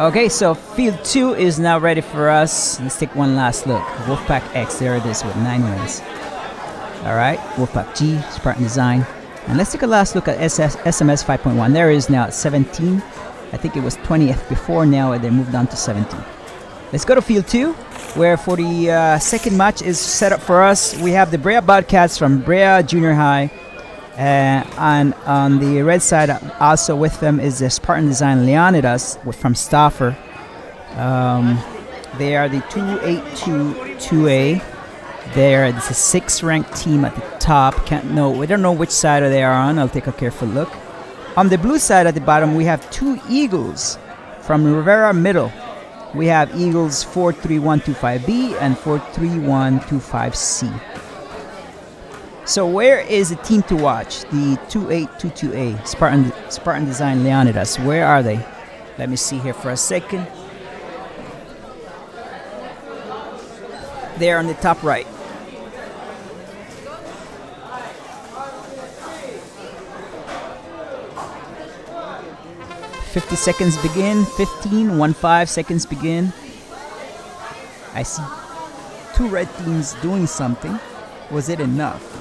Okay, so Field 2 is now ready for us. Let's take one last look. Wolfpack X, there it is with 9 wins. Alright, Wolfpack G, Spartan Design. And let's take a last look at SMS 5.1. There it is now at 17. I think it was 20th before, now they moved on to 17. Let's go to Field 2, where for the second match is set up for us. We have the Brea Bobcats from Brea Junior High. And on the red side, also with them is the Spartan Design Leonidas from Stauffer. They are the 282-2A. It's a 6th ranked team at the top. We don't know which side they are on. I'll take a careful look. On the blue side at the bottom, we have 2 Eagles from Rivera Middle. We have Eagles 43125B and 43125C. So where is the team to watch? The 2822A, Spartan Design Leonidas. Where are they? Let me see here for a second. They're on the top right. $50 seconds begin. 15 seconds begin. I see 2 red teams doing something. Was it enough?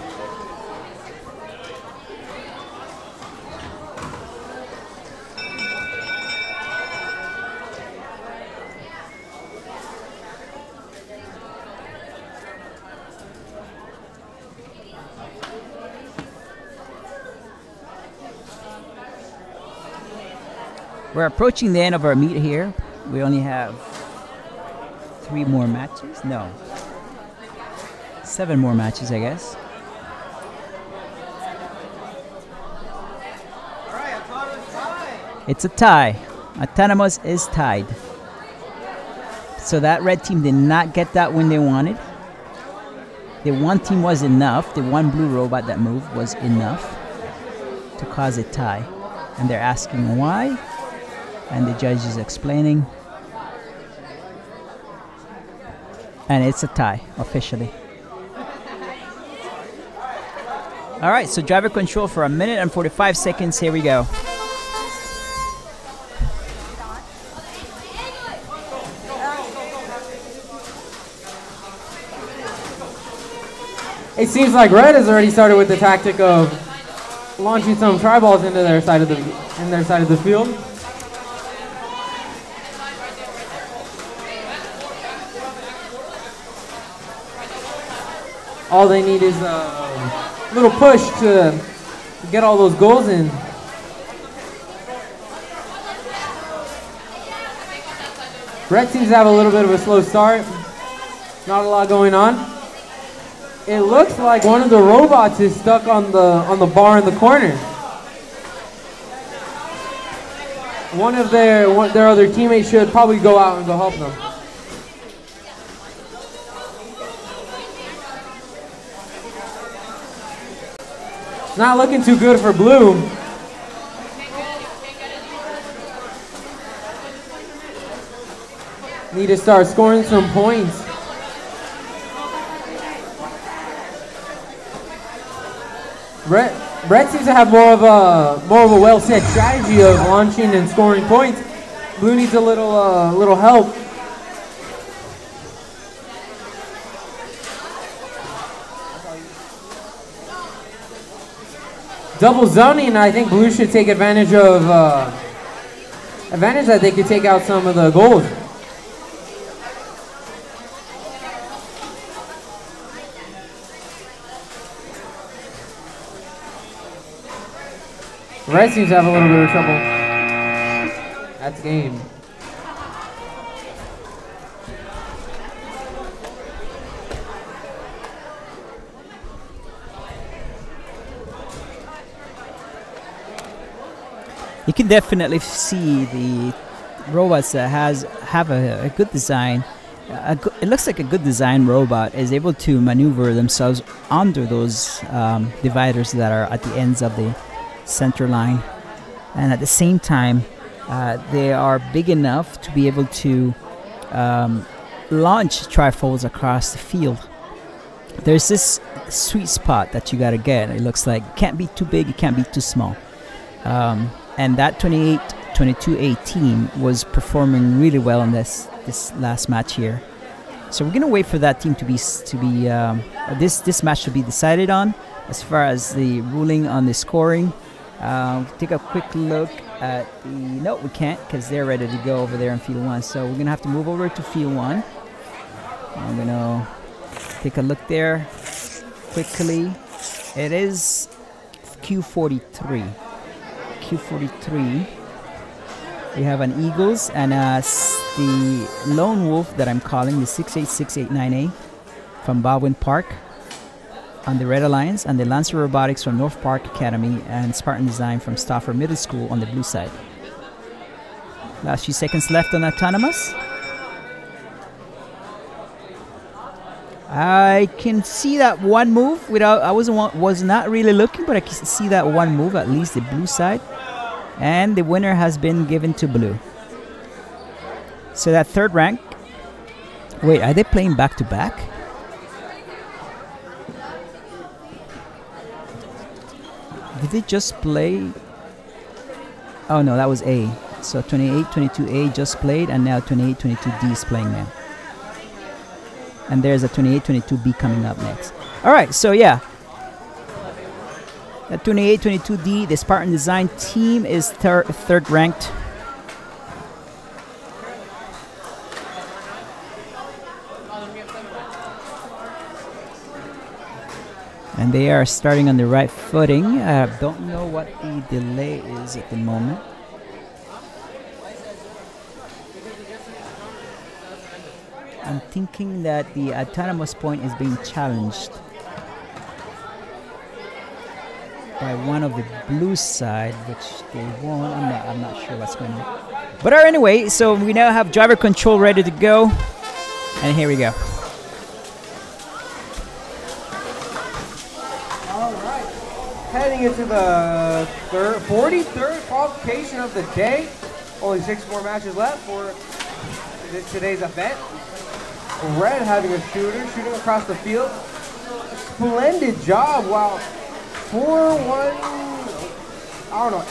We're approaching the end of our meet here. We only have 3 more matches. No. 7 more matches, I guess. It's a tie. Autonomous is tied. So that red team did not get that win they wanted. The one team was enough. The one blue robot that moved was enough to cause a tie. And they're asking why. And the judge is explaining. And it's a tie, officially. All right, so driver control for 1 minute and 45 seconds. Here we go. It seems like Red has already started with the tactic of launching some tri-balls into their side of the field. All they need is a little push to get all those goals in. Red seems to have a little bit of a slow start. Not a lot going on. It looks like one of the robots is stuck on the bar in the corner. One of their other teammates should probably go out and go help them. It's not looking too good for Blue. Need to start scoring some points. Red seems to have more of a well-set strategy of launching and scoring points. Blue needs a little help. Double zoning, I think Blue should take advantage of that they could take out some of the goals. Red seems to have a little bit of trouble. That's game. You can definitely see the robots that have a good design. It looks like a good design robot is able to maneuver themselves under those dividers that are at the ends of the center line, and at the same time they are big enough to be able to launch trifolds across the field. There's this sweet spot that you gotta get. It looks like it can't be too big, it can't be too small, and that 28-22A team was performing really well in this last match here. So we're gonna wait for that team to be this match to be decided on as far as the ruling on the scoring. Take a quick look at the... No, we can't because they're ready to go over there in Field 1. So we're going to have to move over to Field 1. I'm going to take a look there quickly. It is Q43. Q43. We have an Eagles and the Lone Wolf that I'm calling, the 68689A from Baldwin Park on the Red Alliance, and the Lancer Robotics from North Park Academy and Spartan Design from Stafford Middle School on the blue side. Last few seconds left on Autonomous. I can see that one move without... I was not really looking, but I can see that one move, at least the blue side. And the winner has been given to Blue. So that third rank... Wait, are they playing back-to-back? Did they just play? Oh no, that was A. So 28-22A just played, and now 28-22D is playing now. And there's a 28-22B coming up next. All right, so yeah. That 28-22D, the Spartan Design team is third ranked. And they are starting on the right footing. Don't know what the delay is at the moment. I'm thinking that the autonomous point is being challenged by one of the blue side, which they won't. I'm not sure what's going on. But anyway, so we now have driver control ready to go. And here we go. Heading into the 43rd qualification of the day. Only 6 more matches left for today's event. Red having a shooter, shooting across the field. Splendid job, wow. 4-1, I don't know,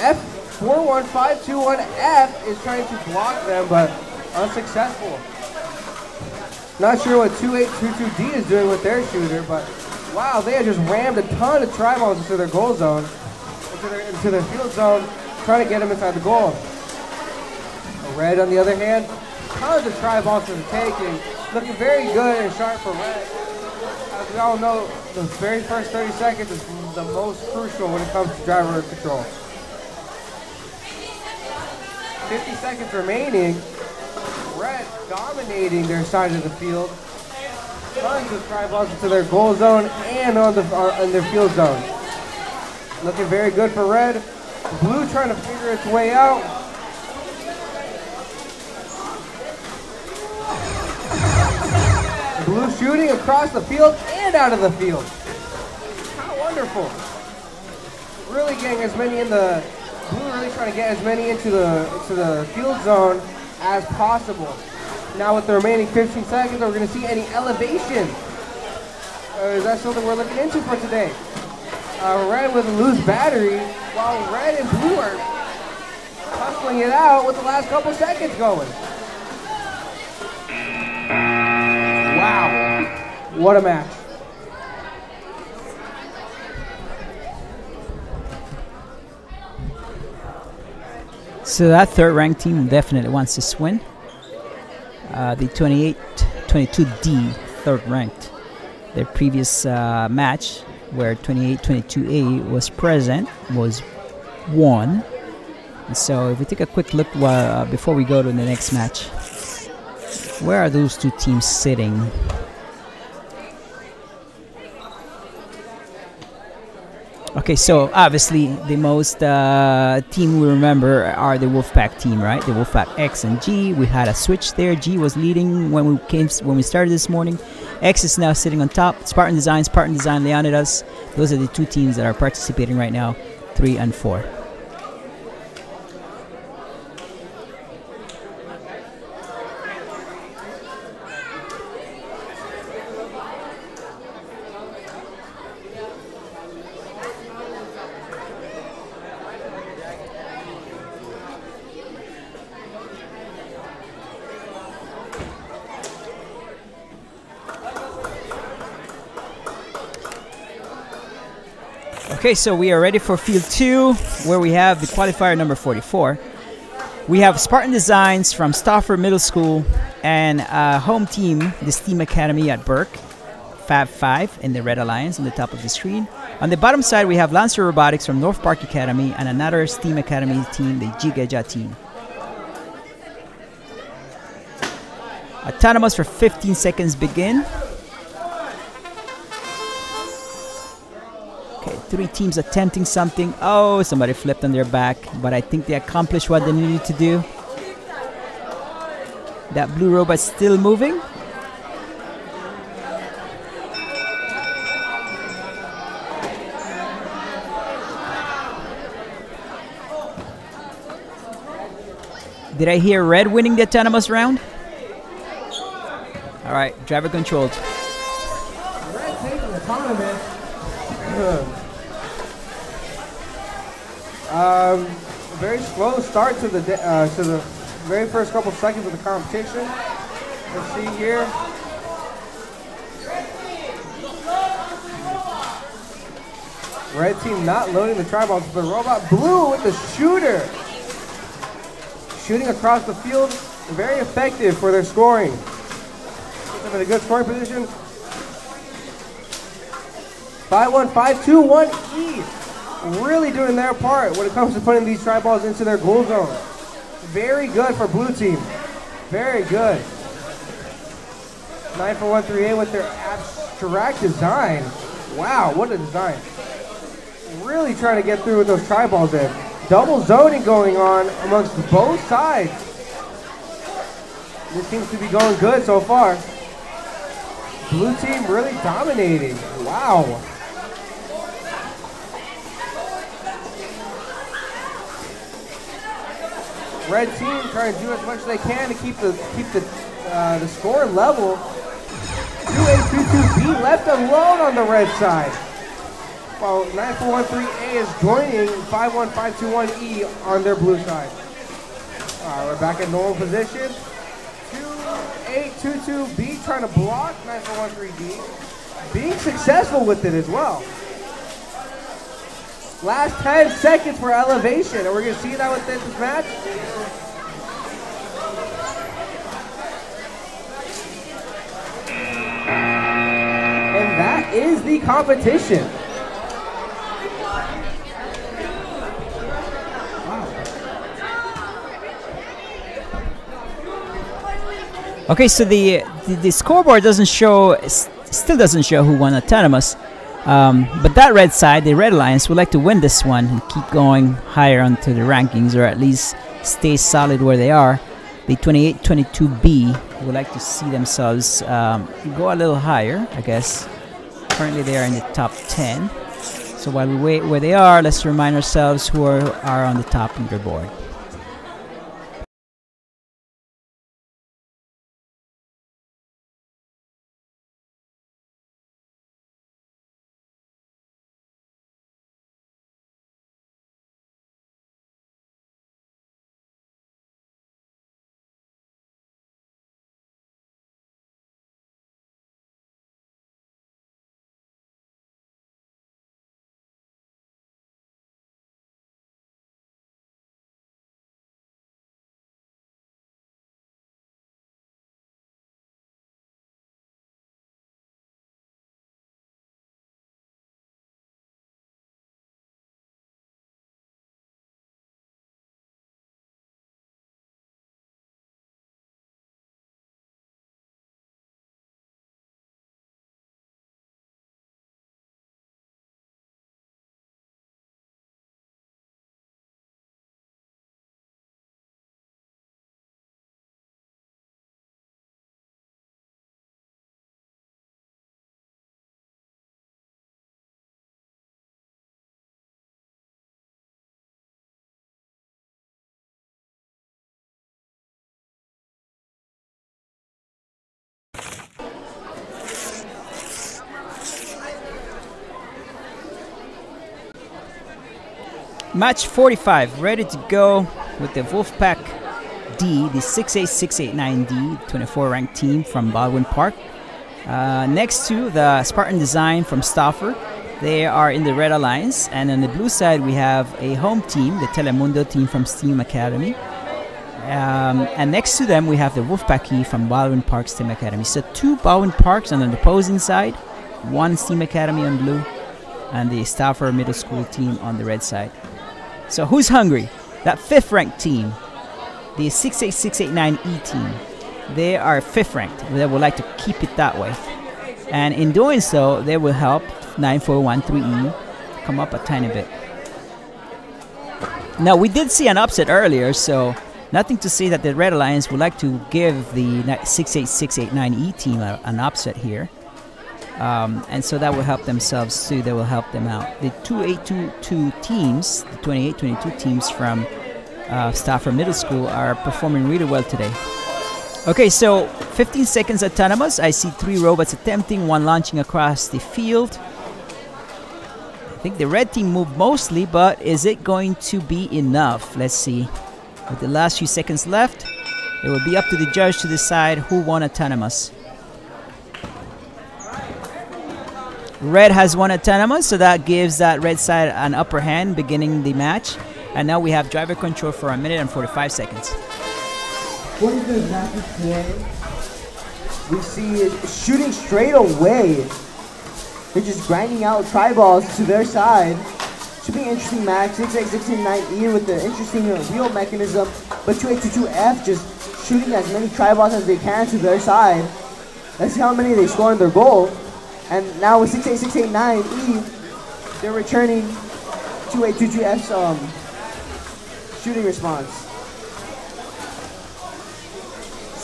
F41521F is trying to block them, but unsuccessful. Not sure what 2822D is doing with their shooter, but wow, they have just rammed a ton of tri-balls into their goal zone, into their field zone, trying to get them inside the goal. Red, on the other hand, tons of tri-balls for the taking, looking very good and sharp for Red. As we all know, the very first 30 seconds is the most crucial when it comes to driver control. 50 seconds remaining. Red dominating their side of the field. Tons of tri-balls into their goal zone and in their field zone. Looking very good for Red. Blue trying to figure its way out. Blue shooting across the field and out of the field. How wonderful. Really getting as many in the, Blue really trying to get as many into the field zone as possible. Now with the remaining 15 seconds, are we going to see any elevation? Is that something we're looking into for today? Red with a loose battery, while Red and Blue are hustling it out with the last couple seconds going. Wow, what a match. So that third-ranked team definitely wants this win. The 28-22D, third-ranked. Their previous match, where 28-22A was present, was won. And so if we take a quick look before we go to the next match, where are those two teams sitting? Okay, so obviously the most team we remember are the Wolfpack team, right? The Wolfpack X and G. We had a switch there. G was leading when we started this morning. X is now sitting on top. Spartan Design, Leonidas. Those are the two teams that are participating right now, 3 and 4. Okay, so we are ready for Field 2, where we have the qualifier number 44. We have Spartan Designs from Stafford Middle School and home team, the STEAM Academy at Burke, Fab 5 in the Red Alliance on the top of the screen. On the bottom side, we have Lancer Robotics from North Park Academy and another STEAM Academy team, the Jigeja team. Autonomous for 15 seconds begin. Okay, 3 teams attempting something. Oh, somebody flipped on their back, but I think they accomplished what they needed to do. That blue robot's still moving. Did I hear Red winning the autonomous round? All right, driver controlled. Red taking autonomous. Very slow start to the very first couple seconds of the competition. Let's see here. Red team not loading the tri-balls, but Robot Blue with the shooter. Shooting across the field, very effective for their scoring. Puts them in a good scoring position. 5-1-5-2-1-E. Really doing their part when it comes to putting these tri-balls into their goal zone. Very good for blue team. Very good. 9-4-1-3-8 with their abstract design. Wow, what a design. Really trying to get through with those tri-balls in. Double zoning going on amongst both sides. This seems to be going good so far. Blue team really dominating. Wow. Red team trying to do as much as they can to keep the score level. 2822B left alone on the red side. While 9413A is joining 51521E on their blue side. We're back in normal position. 2822B trying to block 9413D. Being successful with it as well. Last 10 seconds for elevation, and we're going to see that within this match. And that is the competition. Okay, so the scoreboard doesn't show, still doesn't show who won autonomous, but that red side, the Red Alliance, would like to win this one and keep going higher onto the rankings, or at least stay solid where they are. The 2822B would like to see themselves go a little higher, I guess. Currently they are in the top 10. So while we wait where they are, let's remind ourselves who are on the top leaderboard. Match 45, ready to go with the Wolfpack D, the 68689D, 24 ranked team from Baldwin Park. Next to the Spartan Design from Stauffer, they are in the Red Alliance. And on the blue side, we have a home team, the Telemundo team from Steam Academy. And next to them, we have the Wolfpack E from Baldwin Park Steam Academy. So 2 Baldwin Parks on the opposing side, 1 Steam Academy on blue, and the Stauffer Middle School team on the red side. So who's hungry? That 5th ranked team, the 68689E team. They are 5th ranked. They would like to keep it that way. And in doing so, they will help 9413E come up a tiny bit. Now, we did see an upset earlier, so nothing to say that the Red Alliance would like to give the 68689E team an upset here. And so that will help themselves too. They will help them out. The 2822 teams, the 2822 teams from Stauffer Middle School are performing really well today. Okay, so 15 seconds autonomous. I see 3 robots attempting, 1 launching across the field. I think the red team moved mostly, but is it going to be enough? Let's see. With the last few seconds left, it will be up to the judge to decide who won autonomous. Red has won autonomous, so that gives that red side an upper hand beginning the match. And now we have driver control for 1 minute and 45 seconds. What is the matches today? We see it shooting straight away. They're just grinding out tri-balls to their side. Should be an interesting match. 68669E with the interesting wheel mechanism, but 2822F just shooting as many tri-balls as they can to their side. Let's see how many they score in their goal. And now with 68689E, they're returning 2822F's shooting response.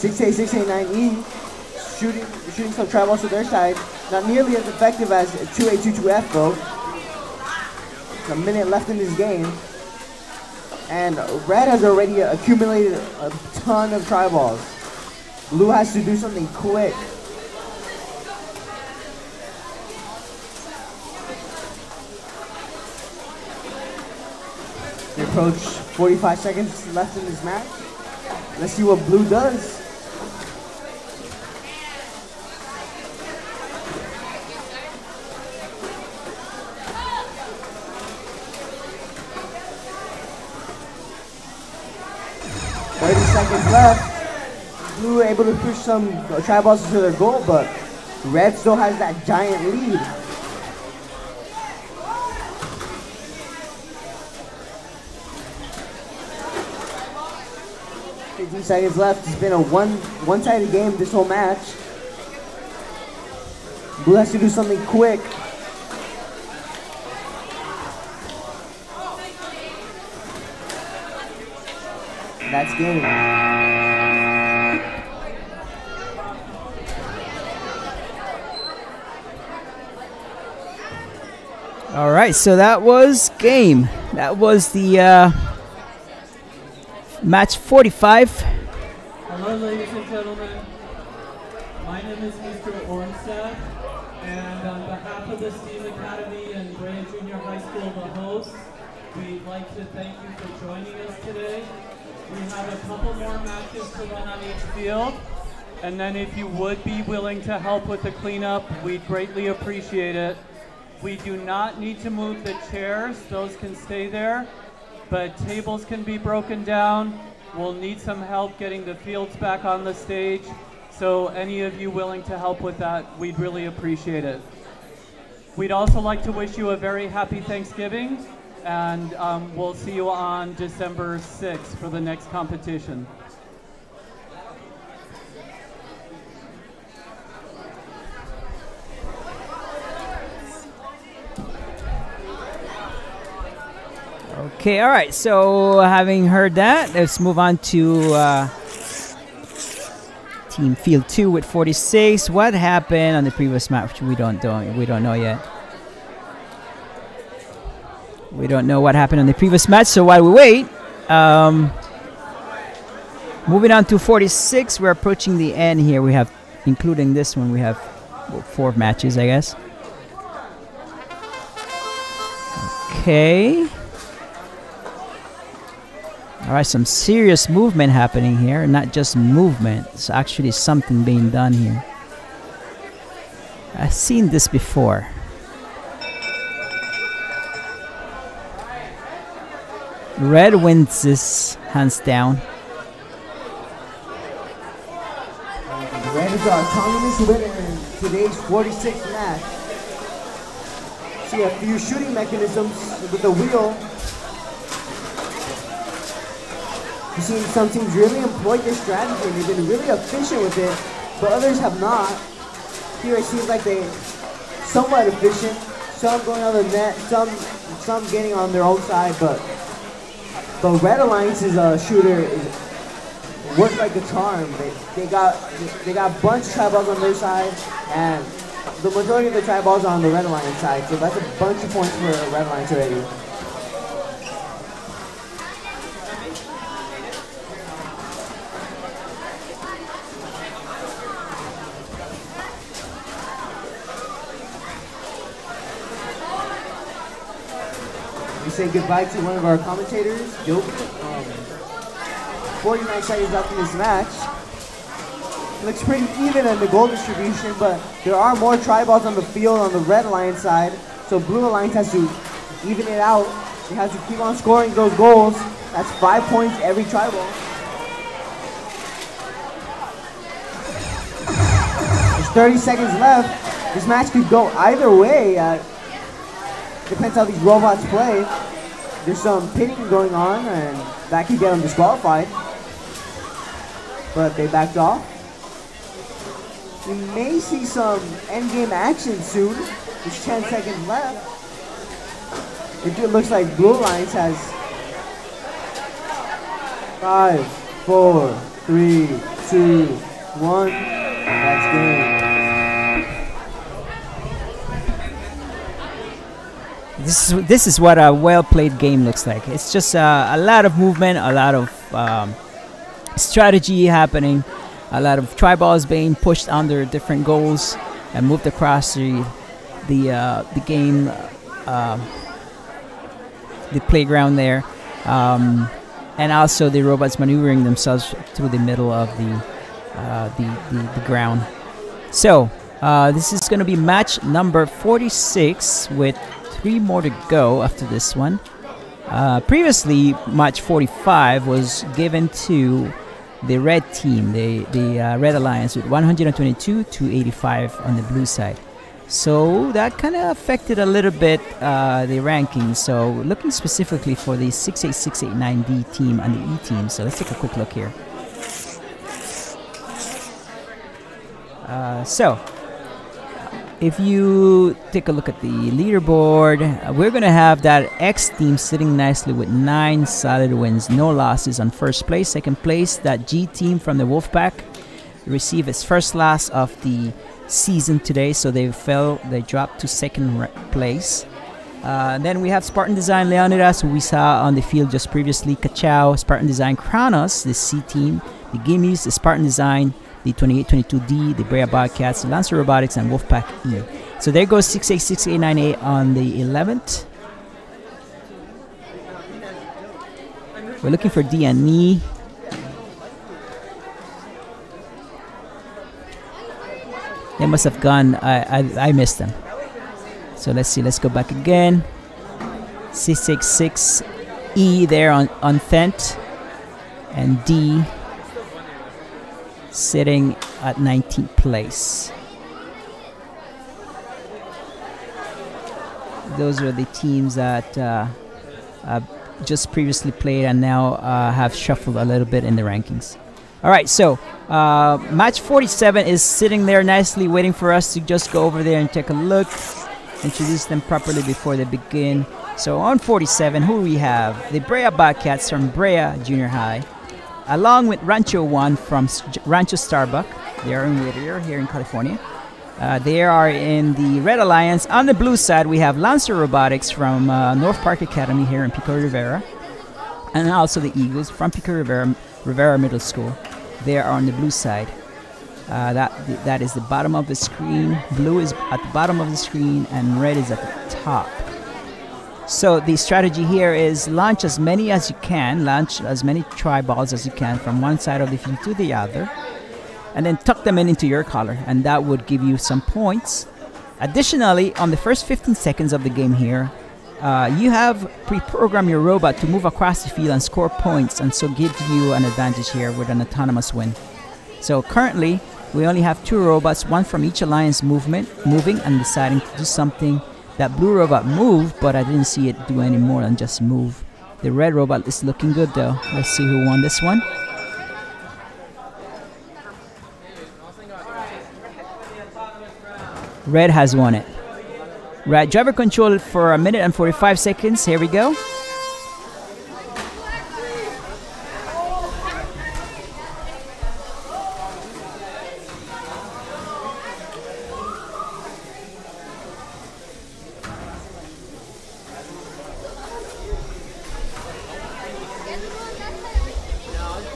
68689E shooting some tri-balls to their side. Not nearly as effective as 2822F though. A minute left in this game. And Red has already accumulated a ton of tri-balls. Blue has to do something quick. We approach 45 seconds left in this match. Let's see what blue does. Seconds left. Blue able to push some tri-balls into their goal, but red still has that giant lead. $15 seconds left. It's been a one-sided game this whole match. Blue has to do something quick. That's game. All right, so that was game. That was the match 45. Hello, ladies and gentlemen. My name is Mr. Ormstad, and on behalf of the Steam Academy and Brea Junior High School, the hosts, we'd like to thank you for joining us today. We have a couple more matches to run on each field, and then if you would be willing to help with the cleanup, we'd greatly appreciate it. We do not need to move the chairs, those can stay there, but tables can be broken down. We'll need some help getting the fields back on the stage, so any of you willing to help with that, we'd really appreciate it. We'd also like to wish you a very happy Thanksgiving, and we'll see you on December 6th for the next competition. Okay, all right. So having heard that, let's move on to Team Field 2 with 46. What happened on the previous match? We don't know yet. We don't know what happened on the previous match. So while we wait, moving on to 46, we're approaching the end here. We have, including this one, we have 4 matches, I guess. Okay. All right, some serious movement happening here. Not just movement, it's actually something being done here. I've seen this before. Red wins this, hands down. Red is our autonomous winner in today's 46th match. See a few shooting mechanisms with the wheel. You've seen some teams really employ this strategy and they've been really efficient with it, but others have not. Here it seems like they're somewhat efficient, some going on the net, some getting on their own side, but the Red Alliance's shooter worked like a charm. They got a bunch of tri-balls on their side, and the majority of the tri-balls are on the Red Alliance side, so that's a bunch of points for the Red Alliance already. We say goodbye to one of our commentators, Joke. 49 seconds left in this match. It looks pretty even in the goal distribution, but there are more tri-balls on the field on the Red Alliance side, so Blue Alliance has to even it out. They have to keep on scoring those goals. That's 5 points every tri-ball. There's 30 seconds left. This match could go either way. Depends how these robots play. There's some pitting going on, and that could get them disqualified. But they backed off. We may see some endgame action soon. There's 10 seconds left. It looks like Blue Alliance has 5, 4, 3, 2, 1. That's game. This is what a well-played game looks like. It's just a lot of movement, a lot of strategy happening, a lot of tri-balls being pushed under different goals and moved across the game, the playground there. and also the robots maneuvering themselves through the middle of the ground. So this is going to be match number 46 with 3 more to go after this one. Previously, match 45 was given to the red team, the Red Alliance, with 122 to 85 on the blue side. So that kind of affected a little bit the rankings. So looking specifically for the 68689D team and the E team. So let's take a quick look here. So if you take a look at the leaderboard, we're going to have that X team sitting nicely with 9 solid wins, no losses on first place. Second place, that G team from the Wolfpack received its first loss of the season today, so they dropped to second place. Then we have Spartan Design Leonidas, who we saw on the field just previously, Kachao, Spartan Design Kronos, the C team, the Gimmies, the Spartan Design, the 2822D, the Brea Bobcats, Lancer Robotics, and Wolfpack E. So there goes 68689A on the 11th. We're looking for D and E. They must have gone. I missed them. So let's see. Let's go back again. 666E there on Thent, and D sitting at 19th place. Those are the teams that just previously played and now have shuffled a little bit in the rankings. All right, so match 47 is sitting there nicely waiting for us to just go over there and take a look, introduce them properly before they begin. So on 47, who we have? The Brea Bobcats from Brea Junior High, along with Rancho 1 from Rancho Starbuck. They are in Whittier here in California. They are in the Red Alliance. On the blue side, we have Lancer Robotics from North Park Academy here in Pico Rivera, and also the Eagles from Pico Rivera Middle School. They are on the blue side. That is the bottom of the screen. Blue is at the bottom of the screen, and red is at the top. So the strategy here is launch as many as you can, launch as many tri-balls as you can from one side of the field to the other, and then tuck them into your collar, and that would give you some points. Additionally, on the first 15 seconds of the game here, you have pre-programmed your robot to move across the field and score points, and so gives you an advantage here with an autonomous win. So currently, we only have 2 robots, one from each alliance moving and deciding to do something. That blue robot moved, but I didn't see it do any more than just move. The red robot is looking good though. Let's see who won this one. Red has won it. Right, driver control for 1 minute and 45 seconds. Here we go.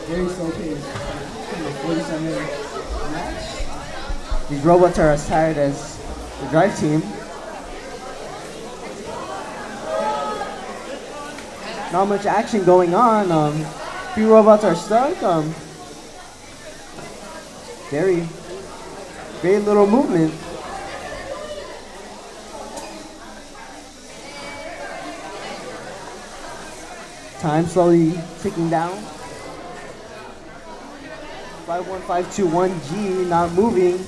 Very slow pace. 47-minute match. These robots are as tired as the drive team. Not much action going on. Few robots are stuck. Very little movement. Time slowly ticking down. 51521G not moving.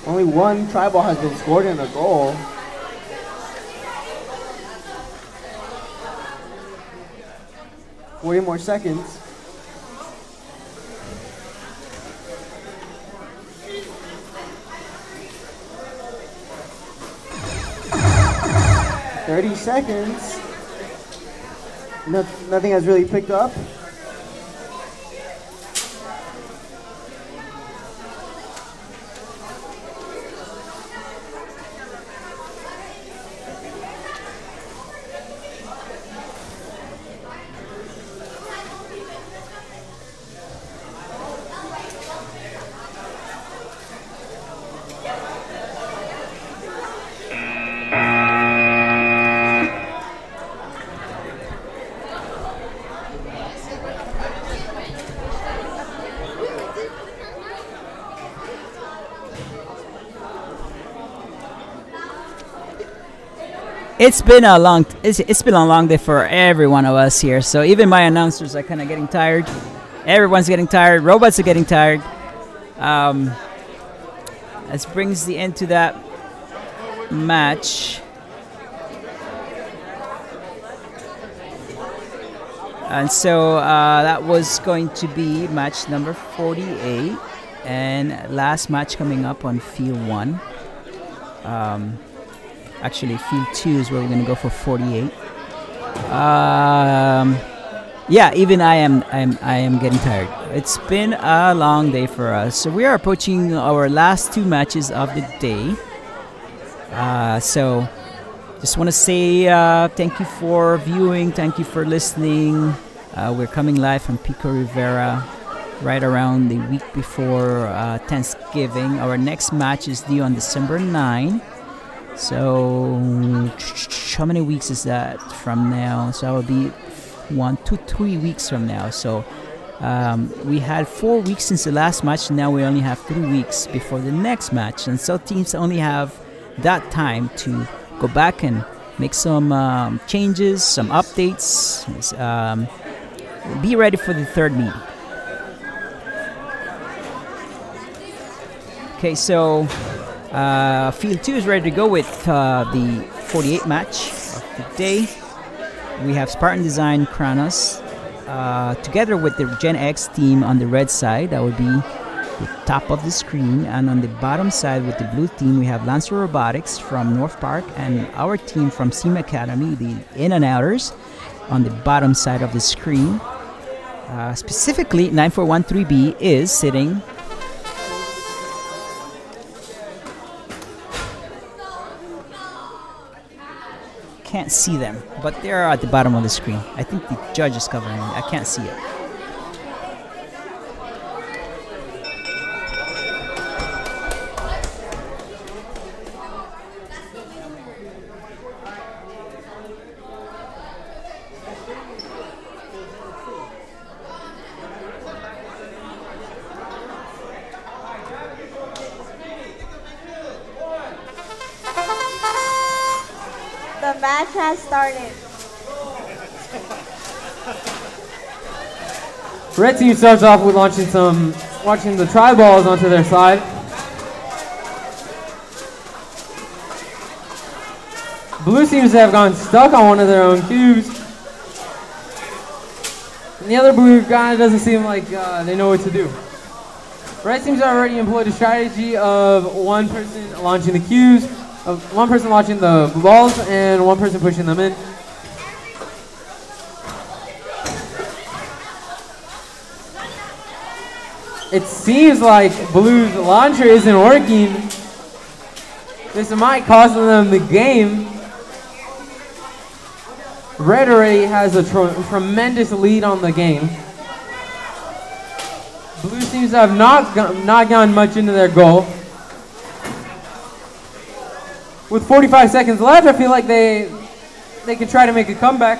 Only one tri-ball has been scored in a goal. More seconds. $30 seconds. Nothing has really picked up. it's been a long day for every one of us here. So even my announcers are kind of getting tired. Everyone's getting tired. Robots are getting tired. This brings the end to that match. And so that was going to be match number 48, and last match coming up on field 1. Actually, field 2 is where we're going to go for 48. Yeah, even I am getting tired. It's been a long day for us. So we are approaching our last 2 matches of the day. So just want to say thank you for viewing, thank you for listening. We're coming live from Pico Rivera right around the week before Thanksgiving. Our next match is due on December 9. So how many weeks is that from now? So that will be 1, 2, 3 weeks from now. So we had 4 weeks since the last match. Now we only have 3 weeks before the next match, and so teams only have that time to go back and make some changes, some updates. Be ready for the third meeting. Okay, so field 2 is ready to go with the 48 match of the day. We have Spartan Design Kranos together with the Gen X team on the red side. That would be the top of the screen. And on the bottom side with the blue team, we have Lancer Robotics from North Park and our team from Steam Academy, the In and Outers, on the bottom side of the screen. Specifically, 9413B is sitting can't see them, but they're at the bottom of the screen. I think the judge is covering it. I can't see it. The match has started. Red team starts off with launching the tri-balls onto their side. Blue seems to have gone stuck on one of their own cubes. And the other blue guy doesn't seem like they know what to do. Red team's already employed a strategy of one person launching the cubes, of one person launching the balls, and one person pushing them in. It seems like Blue's launcher isn't working. This might cost them the game. Red already has a tremendous lead on the game. Blue seems to have not gone much into their goal. With 45 seconds left, I feel like they can try to make a comeback.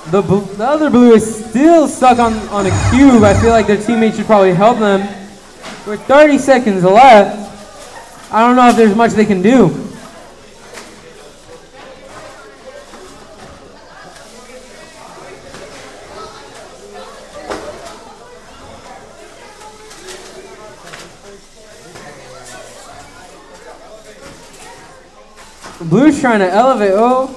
The other blue is still stuck on a cube. I feel like their teammates should probably help them. With 30 seconds left, I don't know if there's much they can do. Blue's trying to elevate. Oh.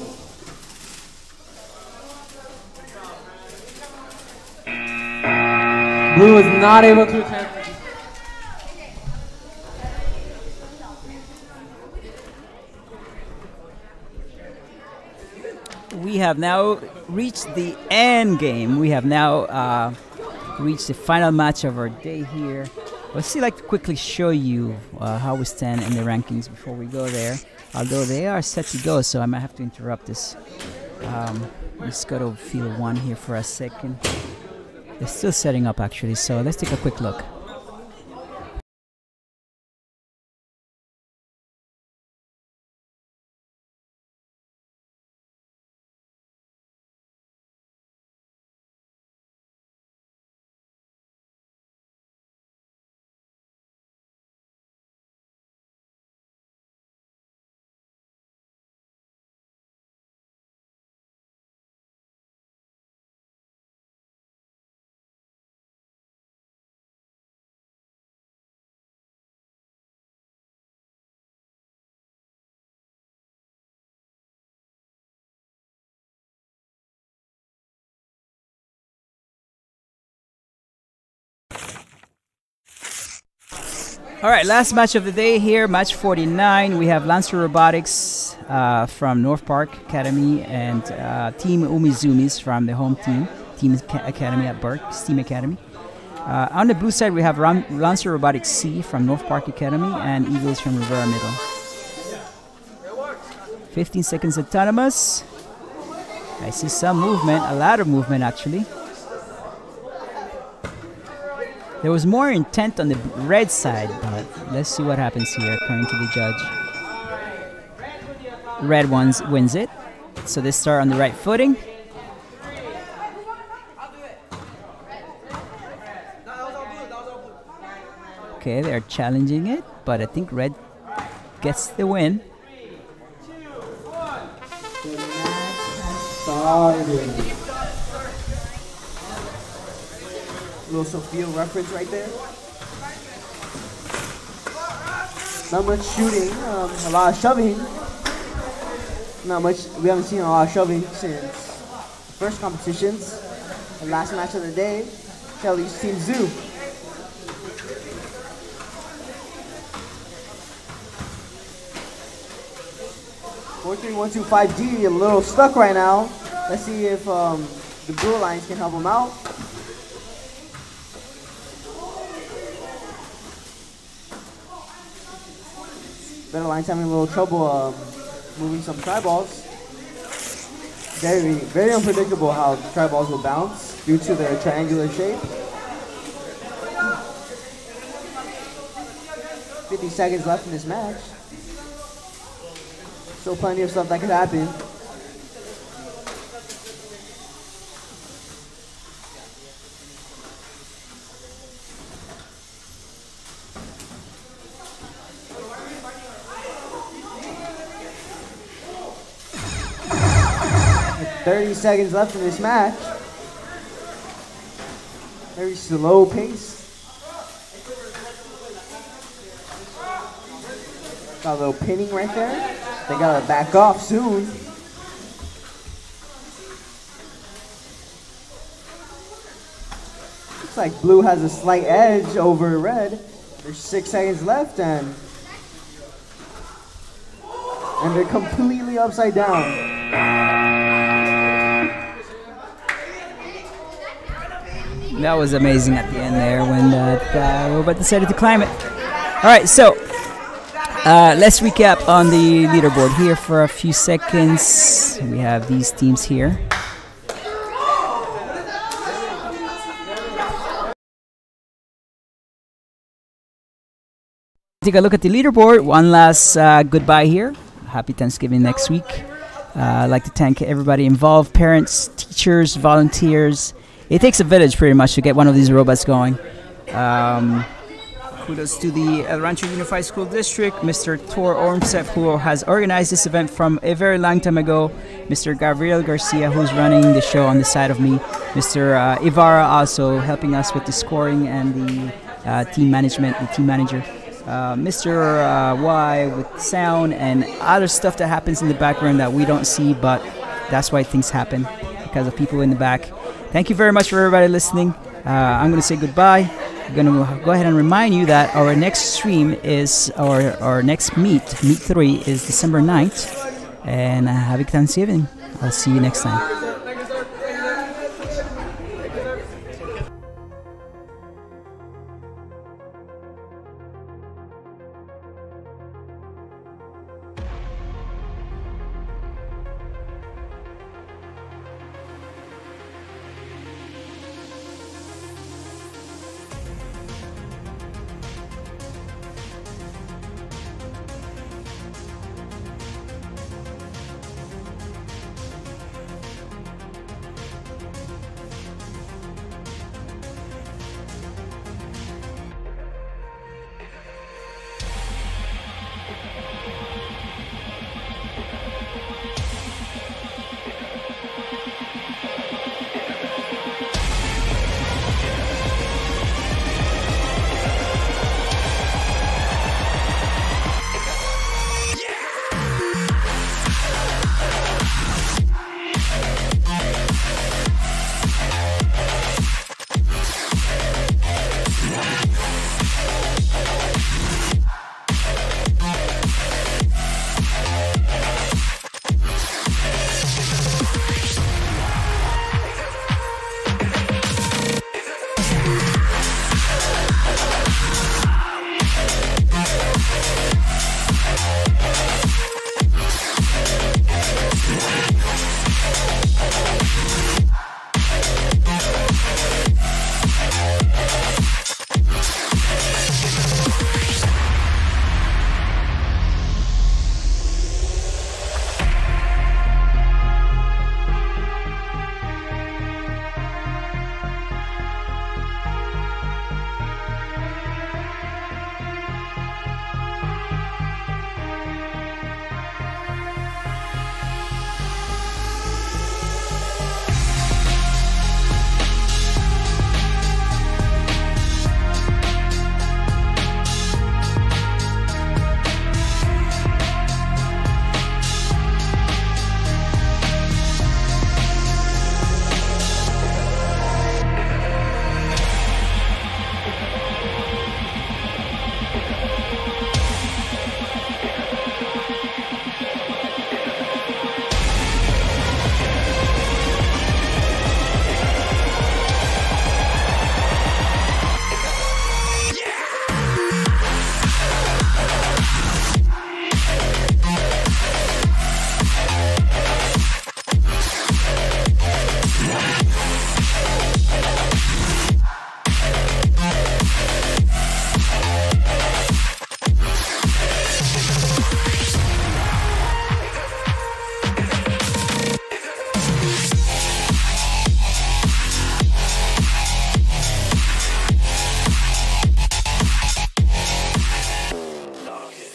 Blue was not able to attempt. We have now reached the end game. We have now reached the final match of our day here. Let's see, like to quickly show you how we stand in the rankings before we go there. Although they are set to go, so I might have to interrupt this. Let's go to field 1 here for a second. They're still setting up actually, so let's take a quick look. All right, last match of the day here, match 49. We have Lancer Robotics from North Park Academy and Team Umizumis from the home team, Team Academy at Burke, Steam Academy. On the blue side, we have Lancer Robotics C from North Park Academy and Eagles from Rivera Middle. 15 seconds autonomous. I see some movement, a lot of movement actually. There was more intent on the red side, but let's see what happens here according to the judge. Red wins it. So they start on the right footing. Okay, they're challenging it, but I think red gets the win. The match has started. Little Sophia reference right there. Not much shooting, a lot of shoving. Not much, we haven't seen a lot of shoving since the first competitions. The last match of the day, Kelly's Team Zoo. Four, 3, 1, 2, 5D, a little stuck right now. Let's see if the Blue Alliance can help them out. Red Alliance having a little trouble moving some tri-balls. Very unpredictable how the tri-balls will bounce due to their triangular shape. 50 seconds left in this match. Still plenty of stuff that could happen. And 30 seconds left in this match. Very slow pace. Got a little pinning right there. They gotta back off soon. Looks like blue has a slight edge over red. There's 6 seconds left and they're completely upside down. That was amazing at the end there when that robot decided to climb it. All right, so let's recap on the leaderboard here for a few seconds. We have these teams here. Take a look at the leaderboard. One last goodbye here. Happy Thanksgiving next week. I'd like to thank everybody involved, parents, teachers, volunteers. It takes a village pretty much to get one of these robots going. Kudos to the El Rancho Unified School District, Mr. Tor Ormsef, who has organized this event from a very long time ago, Mr. Gabriel Garcia, who's running the show on the side of me, Mr. Ibarra also helping us with the scoring and the team management, the team manager, Mr. Y with sound and other stuff that happens in the background that we don't see, but that's why things happen, because of people in the back. Thank you very much for everybody listening. I'm going to say goodbye. I'm going to go ahead and remind you that our next stream is, our next meet 3 is December 9th. And happy Thanksgiving. I'll see you next time.